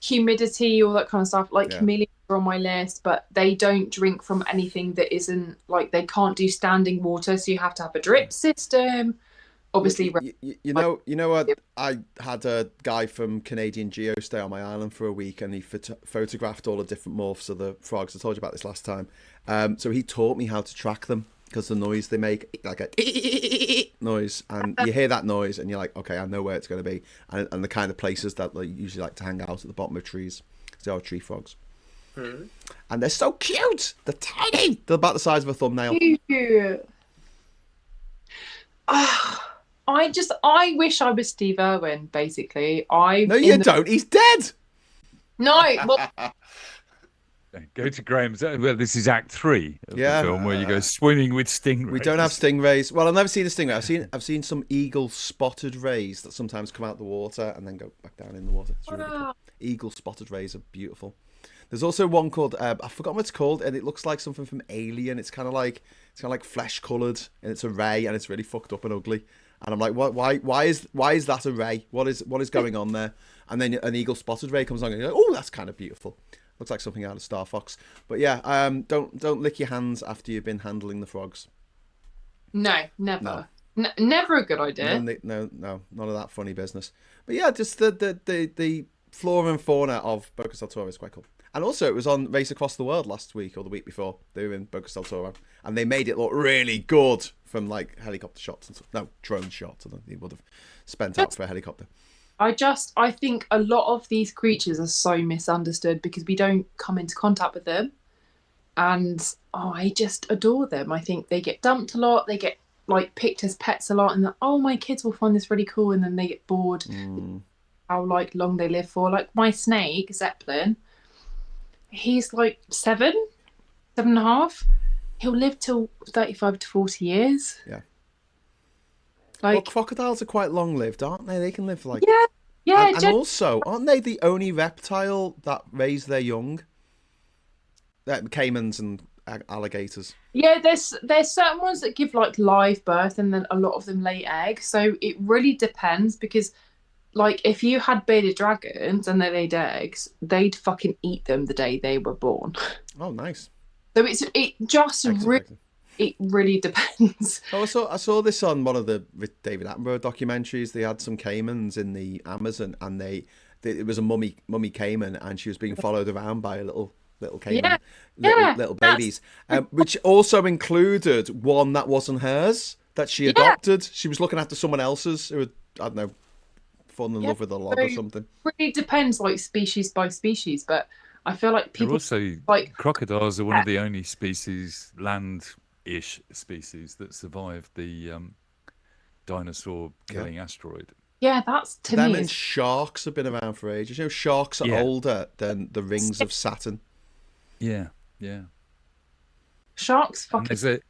Humidity, all that kind of stuff. Like chameleons are on my list, but they don't drink from anything that isn't like, they can't do standing water, so you have to have a drip system. Obviously, you know what? I had a guy from Canadian Geo stay on my island for a week, and he photographed all the different morphs of the frogs. I told you about this last time. So he taught me how to track them because the noise they make, like a noise, and you hear that noise, and you're like, okay, I know where it's going to be, and the kind of places that they usually like to hang out at the bottom of trees. They are tree frogs, and they're so cute. They're tiny. They're about the size of a thumbnail. Cute. I wish I was Steve Irwin, basically. No, you don't. He's dead. No, well, Go to Graham's. Well, this is Act 3 of the film where you go swimming with stingrays. We don't have stingrays. Well, I've never seen a stingray. I've seen some eagle spotted rays that sometimes come out the water and then go back down in the water. It's really cool. Eagle spotted rays are beautiful. There's also one called I've forgotten what it's called, and it looks like something from Alien. It's kind of like flesh coloured, and it's a ray, and it's really fucked up and ugly. And I'm like, what? Why is that a ray? What is going on there? And then an eagle spotted ray comes along, and you're like, oh, that's kind of beautiful. Looks like something out of Star Fox. But yeah, don't lick your hands after you've been handling the frogs. No, never. No. Never a good idea. No, none of that funny business. But yeah, just the flora and fauna of Bocas del Toro is quite cool. And also, it was on Race Across the World last week or the week before. They were in Bocas del Toro, and they made it look really good from like helicopter shots and stuff. No, drone shots. I don't think they would have spent out for a helicopter. I think a lot of these creatures are so misunderstood because we don't come into contact with them. And I just adore them. I think they get dumped a lot. They get like picked as pets a lot, and my kids will find this really cool, and then they get bored. How like long they live for. Like my snake, Zeppelin, he's like 7.5. He'll live till 35 to 40 years. Yeah. Like, well, crocodiles are quite long-lived, aren't they? They can live like... Yeah. And also, aren't they the only reptile that raise their young? Caimans and alligators. Yeah, there's certain ones that give like live birth, and then a lot of them lay eggs. So it really depends because, like, if you had bearded dragons and they laid eggs, they'd fucking eat them the day they were born. Oh, nice. So it really depends. Oh, I saw this on one of the David Attenborough documentaries. They had some caimans in the Amazon, and it was a mummy caiman, and she was being followed around by a little caiman, little babies, which also included one that wasn't hers that she adopted. She was looking after someone else's who had, I don't know, fallen in love with a log or something. It really depends, like species by species, but I feel like people also like crocodiles are one of the only species, land-ish species, that survived the dinosaur killing asteroid. Yeah, that's to them me. And sharks have been around for ages. You know, sharks are older than the rings of Saturn. Yeah. Sharks fucking.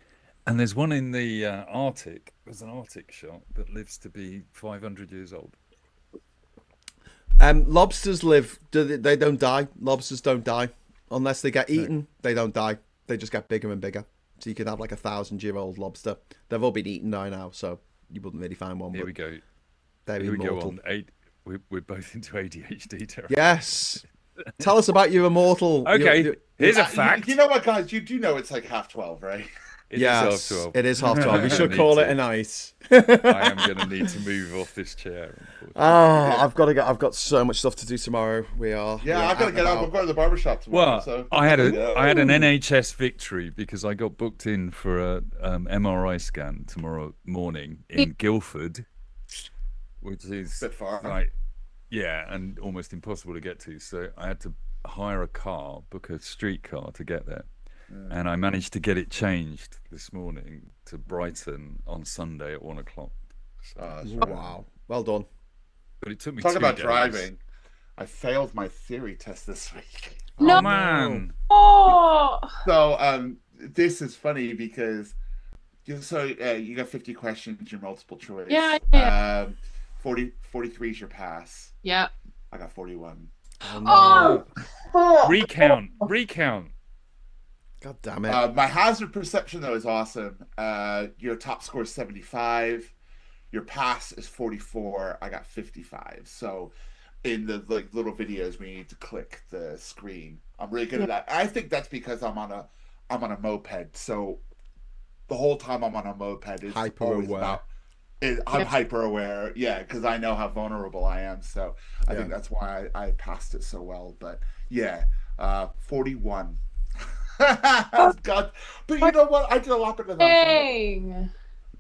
And there's one in the Arctic. There's an Arctic shark that lives to be 500 years old. Lobsters live. They don't die. Lobsters don't die unless they get eaten. No. They don't die. They just get bigger and bigger. So you could have like 1,000-year-old lobster. They've all been eaten now, so you wouldn't really find one. Here we go. They're Here immortal. We go on. We're both into ADHD territory. Yes. Tell us about your immortal. Okay. Here's a fact. You know what, guys? You do know it's like 12:30, right? Yes, it is 12:30. We should call it a night. I am going to need to move off this chair. I've got to go. I've got so much stuff to do tomorrow. I've got to get up. I'm going to the barbershop tomorrow. Well, so. I had an NHS victory because I got booked in for a MRI scan tomorrow morning in Guildford, which is a bit far. Right, yeah, and almost impossible to get to. So I had to hire a car, book a streetcar to get there. And I managed to get it changed this morning to Brighton on Sunday at 1 o'clock. So, wow. Well done. But it took me Talk 2 about days. driving. I failed my theory test this week. No. Oh, man. Oh. So this is funny because you got 50 questions, your multiple choice. Yeah. 43 is your pass. Yeah. I got 41. Oh. Recount. God damn it. My hazard perception, though, is awesome. Your top score is 75. Your pass is 44. I got 55. So in the little videos, we need to click the screen. I'm really good at that. I think that's because I'm on a moped. So the whole time I'm on a moped is always about. I'm hyper aware, because I know how vulnerable I am. So I think that's why I passed it so well. But 41. God, but you know what? I did a lot better than that.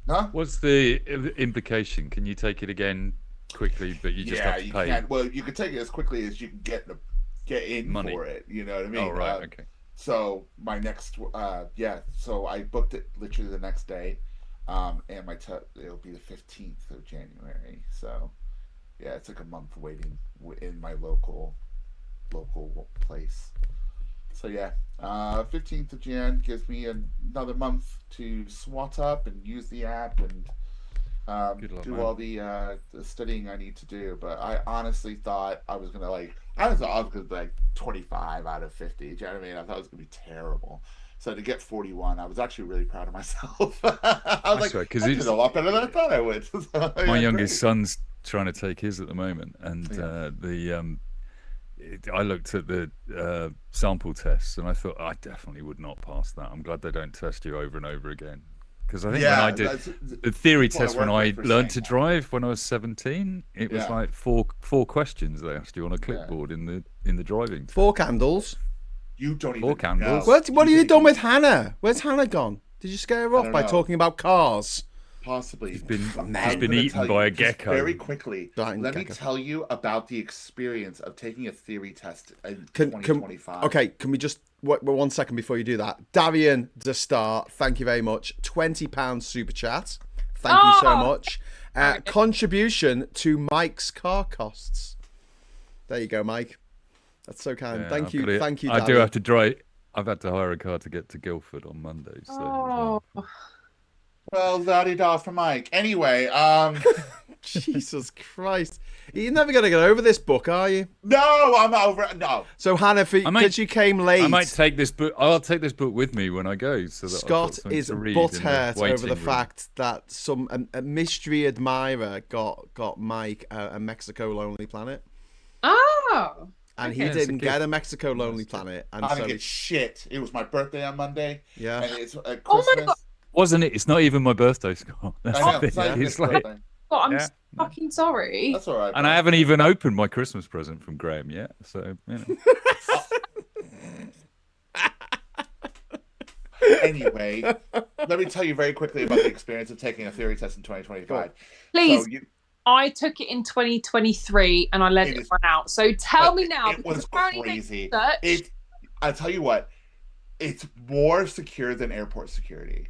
Huh? What's the implication? Can you take it again quickly? But you just have to pay. Can. Well, you can take it as quickly as you can get in money for it. You know what I mean? Oh right, okay. So my next, so I booked it literally the next day, and it'll be the 15th of January. So it's like a month waiting in my local place. So 15th of Jan gives me another month to swat up and use the app and do all the studying I need to do. But I honestly thought I was gonna I was gonna be 25 out of 50. Do you know what I mean? I thought it was gonna be terrible. So to get 41, I was actually really proud of myself. I was I did a lot better than I thought I would. So, my youngest son's trying to take his at the moment, and I looked at the sample tests and I thought I definitely would not pass that. I'm glad they don't test you over and over again, because I think when I did the theory test when I learned to drive when I was 17, it was like four questions they asked you on a clipboard in the driving test. 4 candles. You don't even candles. What have you done with Hannah? Where's Hannah gone? Did you scare her off by talking about cars? Possibly. She's been eaten by a gecko. Very quickly, let me tell you about the experience of taking a theory test in 2025. Okay, can we just wait 1 second before you do that? Darian the Star, thank you very much. £20 super chat. Thank you so much. Contribution to Mike's car costs. There you go, Mike. That's so kind. Thank you, Darian. I do have to drive. I've had to hire a car to get to Guildford on Monday. So. Well, la-di-da for Mike. Anyway, Jesus Christ. You're never going to get over this book, are you? No, I'm over it. No. So, Hannah, because you came late... I might take this book... I'll take this book with me when I go. So that Scott is butthurt over the fact that a mystery admirer got Mike a Mexico Lonely Planet. Oh! And he didn't get a Mexico Lonely Planet. And I didn't get shit. It was my birthday on Monday. Yeah. And it's Christmas. Oh my God. Wasn't it? It's not even my birthday, Scott. That's I know. it's like, I'm fucking sorry. That's all right. And I haven't even opened my Christmas present from Graham yet. So, Anyway, let me tell you very quickly about the experience of taking a theory test in 2025. Please. So I took it in 2023 and I let it run out. So tell me now. It was crazy. I'll tell you what. It's more secure than airport security.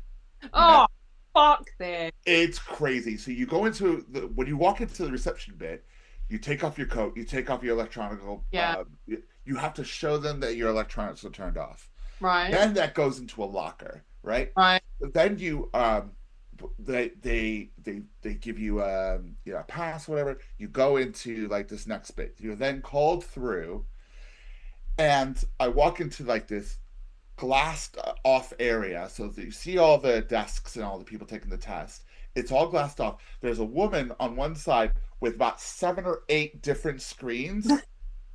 Oh, fuck this. It's crazy. So you go into when you walk into the reception bit, you take off your coat, you take off your electronic. You have to show them that your electronics are turned off. Right. Then that goes into a locker, right? Right. Then you they give you a pass, whatever. You go into like this next bit. You're then called through, and I walk into like this glassed off area, so that you see all the desks and all the people taking the test. It's all glassed off. There's a woman on one side with about 7 or 8 different screens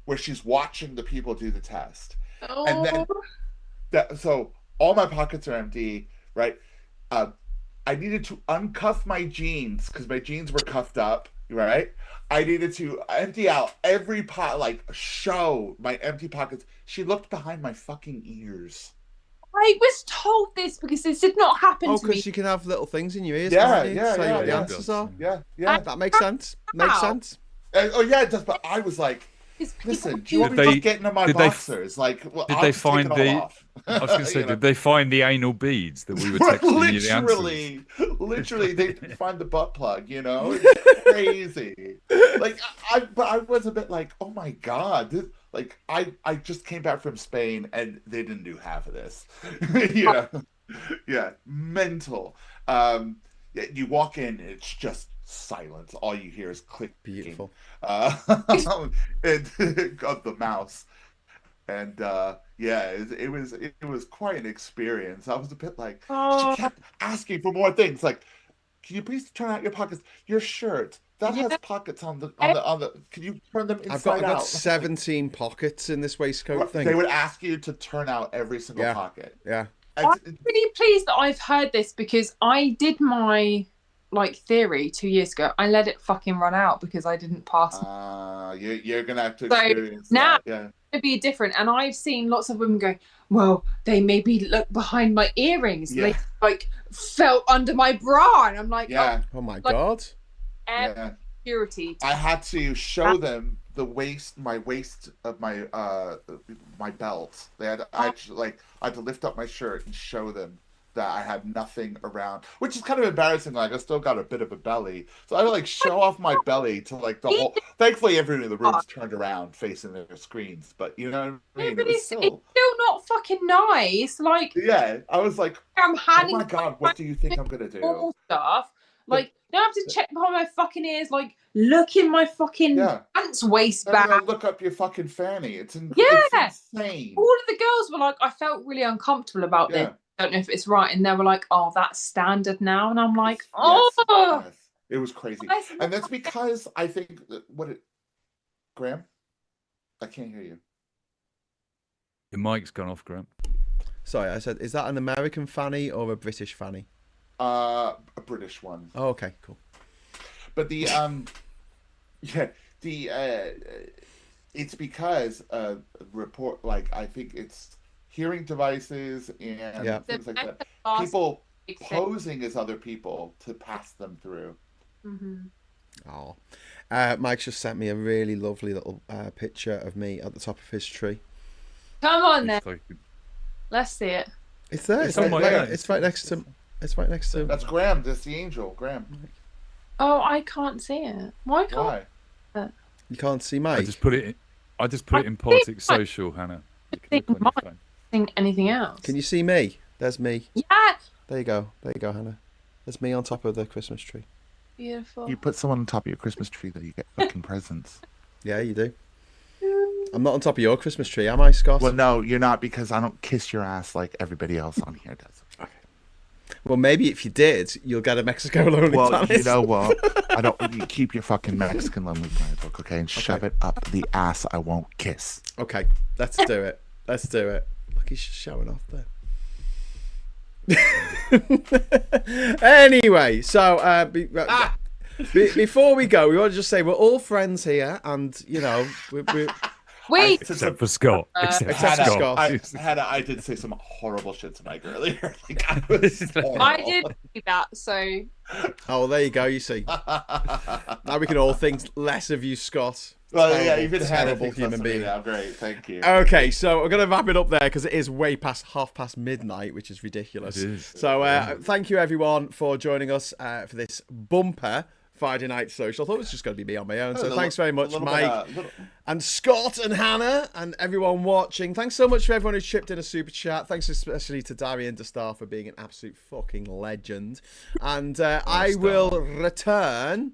where she's watching the people do the test. Oh. And then so all my pockets are empty, right? I needed to uncuff my jeans because my jeans were cuffed up, right? I needed to empty out every like show my empty pockets. She looked behind my fucking ears. I was told this because this did not happen to me. Oh, because you can have little things in your ears. Yeah, can't you? yeah, So yeah, what the yeah. answers are. Yeah. That makes sense. Makes sense. Oh yeah, it does. But I was like, listen, do you want me to just get into my boxers? Did they find the? I was going to say, did they find the anal beads that we were texting you the answers? Literally, they find the butt plug. It's crazy. Like I was a bit like, oh my god, I just came back from Spain and they didn't do half of this. Yeah, mental. You walk in, it's just silence. All you hear is clicking. Beautiful. Of the mouse. And it was quite an experience. I was a bit like, she kept asking for more things. Like, can you please turn out your pockets? Your shirt that has pockets on the. Can you turn them inside out? I've got 17 pockets in this waistcoat thing. They would ask you to turn out every single pocket. Yeah. I'm really pleased that I've heard this because I did my theory 2 years ago. I let it fucking run out because I didn't pass. You're gonna have to experience now, that. Yeah. It'd be different. And I've seen lots of women going, well, they maybe look behind my earrings. Yeah. They felt under my bra, and I'm like, yeah. Oh my god. Purity. I had to show them the my waist of my my belt. I had to lift up my shirt and show them that I had nothing around, which is kind of embarrassing. Like I still got a bit of a belly, so I would show off my belly to the whole. Thankfully, everyone in the room's turned around facing their screens, but you know what I mean. Yeah, but it's still not fucking nice. Yeah, I was like, I'm handing. Oh my god, what do you think I'm gonna do? All stuff. Now I have to check behind my fucking ears, look in my fucking pants waistband. Look up your fucking fanny. It's insane. All of the girls were like, I felt really uncomfortable about this. I don't know if it's right. And they were like, oh, that's standard now. And I'm like, yes. It was crazy. And that's because I think Graham? I can't hear you. Your mic's gone off, Graham. Sorry, I said, is that an American fanny or a British fanny? A British one. Oh, okay, cool. But it's because report I think it's hearing devices and things like that. People posing as other people to pass them through. Mm-hmm. Oh, Mike's just sent me a really lovely little picture of me at the top of his tree. Come on then, let's see it. It's there. It's right next to. It's right next to. That's Graham. That's the angel, Graham. Oh, I can't see it. Why can't? Why? You can't see Mike. I just put it in Politics Social, Hannah. You can look on your phone. Anything else? Can you see me? There's me. Yeah. There you go, Hannah. There's me on top of the Christmas tree. Beautiful. You put someone on top of your Christmas tree, that you get fucking presents. Yeah, you do. I'm not on top of your Christmas tree, am I, Scott? Well, no, you're not, because I don't kiss your ass like everybody else on here does. Okay. Well, maybe if you did, you'll get a Mexico Lonely Planet. Well, you know what? You keep your fucking Mexican Lonely Planet book, okay? And shove it up the ass I won't kiss. Okay, let's do it. Look, he's showing off there. Anyway, so before we go, we want to just say we're all friends here, and except for Scott. Except for Scott. Hannah, I did say some horrible shit to Mike earlier. I did see that, so. Oh, there you go. You see. Now we can all think less of you, Scott. Well, yeah, even Hannah terrible human being. Now. Great, thank you. Okay, so we're going to wrap it up there because it is way past midnight, which is ridiculous. It is. So thank you, everyone, for joining us for this bumper Friday night social. I thought it was just going to be me on my own. So Oh, thanks very much, Mike, little- and Scott and Hannah and everyone watching. Thanks so much for everyone who chipped in a super chat. Thanks especially to Darian DeStar for being an absolute fucking legend. And I will return,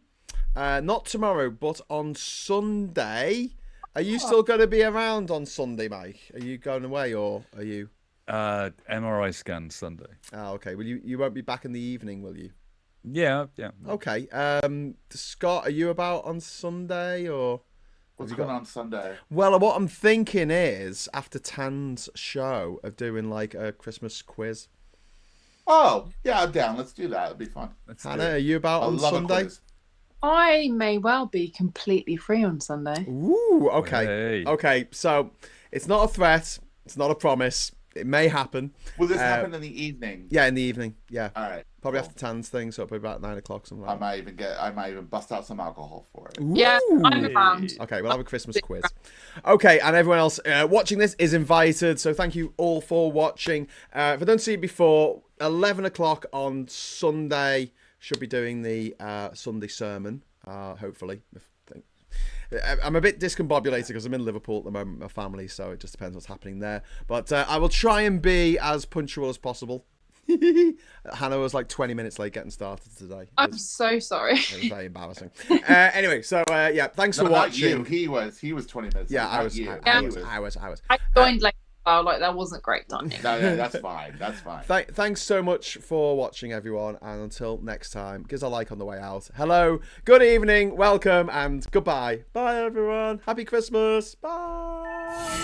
not tomorrow, but on Sunday. Are you still going to be around on Sunday, Mike? Are you going away or are you? MRI scan Sunday. Oh, okay. Well, you won't be back in the evening, will you? Yeah. Okay. Scott, are you about on Sunday or? What's going on Sunday? Well, what I'm thinking is after Tan's show of doing like a Christmas quiz. Oh, yeah, I'm down. Let's do that. It'll be fun. Hannah, are you about on Sunday? I may well be completely free on Sunday. Ooh, okay. Hey. Okay, so it's not a threat. It's not a promise. It may happen. Will this happen in the evening? Yeah, in the evening. Yeah. All right. Probably cool. after Tan's thing, so it'll be about 9 o'clock. Something like that. I might even bust out some alcohol for it. Yeah, I'm around. Okay, we'll have a Christmas quiz. Okay, and everyone else watching this is invited, so thank you all for watching. If I don't see you before, 11 o'clock on Sunday, should be doing the Sunday sermon, hopefully. I'm a bit discombobulated because I'm in Liverpool at the moment, my family, so it just depends what's happening there. But I will try and be as punctual as possible. Hannah was like 20 minutes late getting started today. I'm so sorry. It was very embarrassing. Anyway, so yeah, thanks for watching. He was 20 minutes. Yeah, I was. I joined late. Like that wasn't great timing. No, that's fine. That's fine. Thanks so much for watching, everyone, and until next time, give us a like on the way out. Hello, good evening, welcome, and goodbye. Bye, everyone. Happy Christmas. Bye.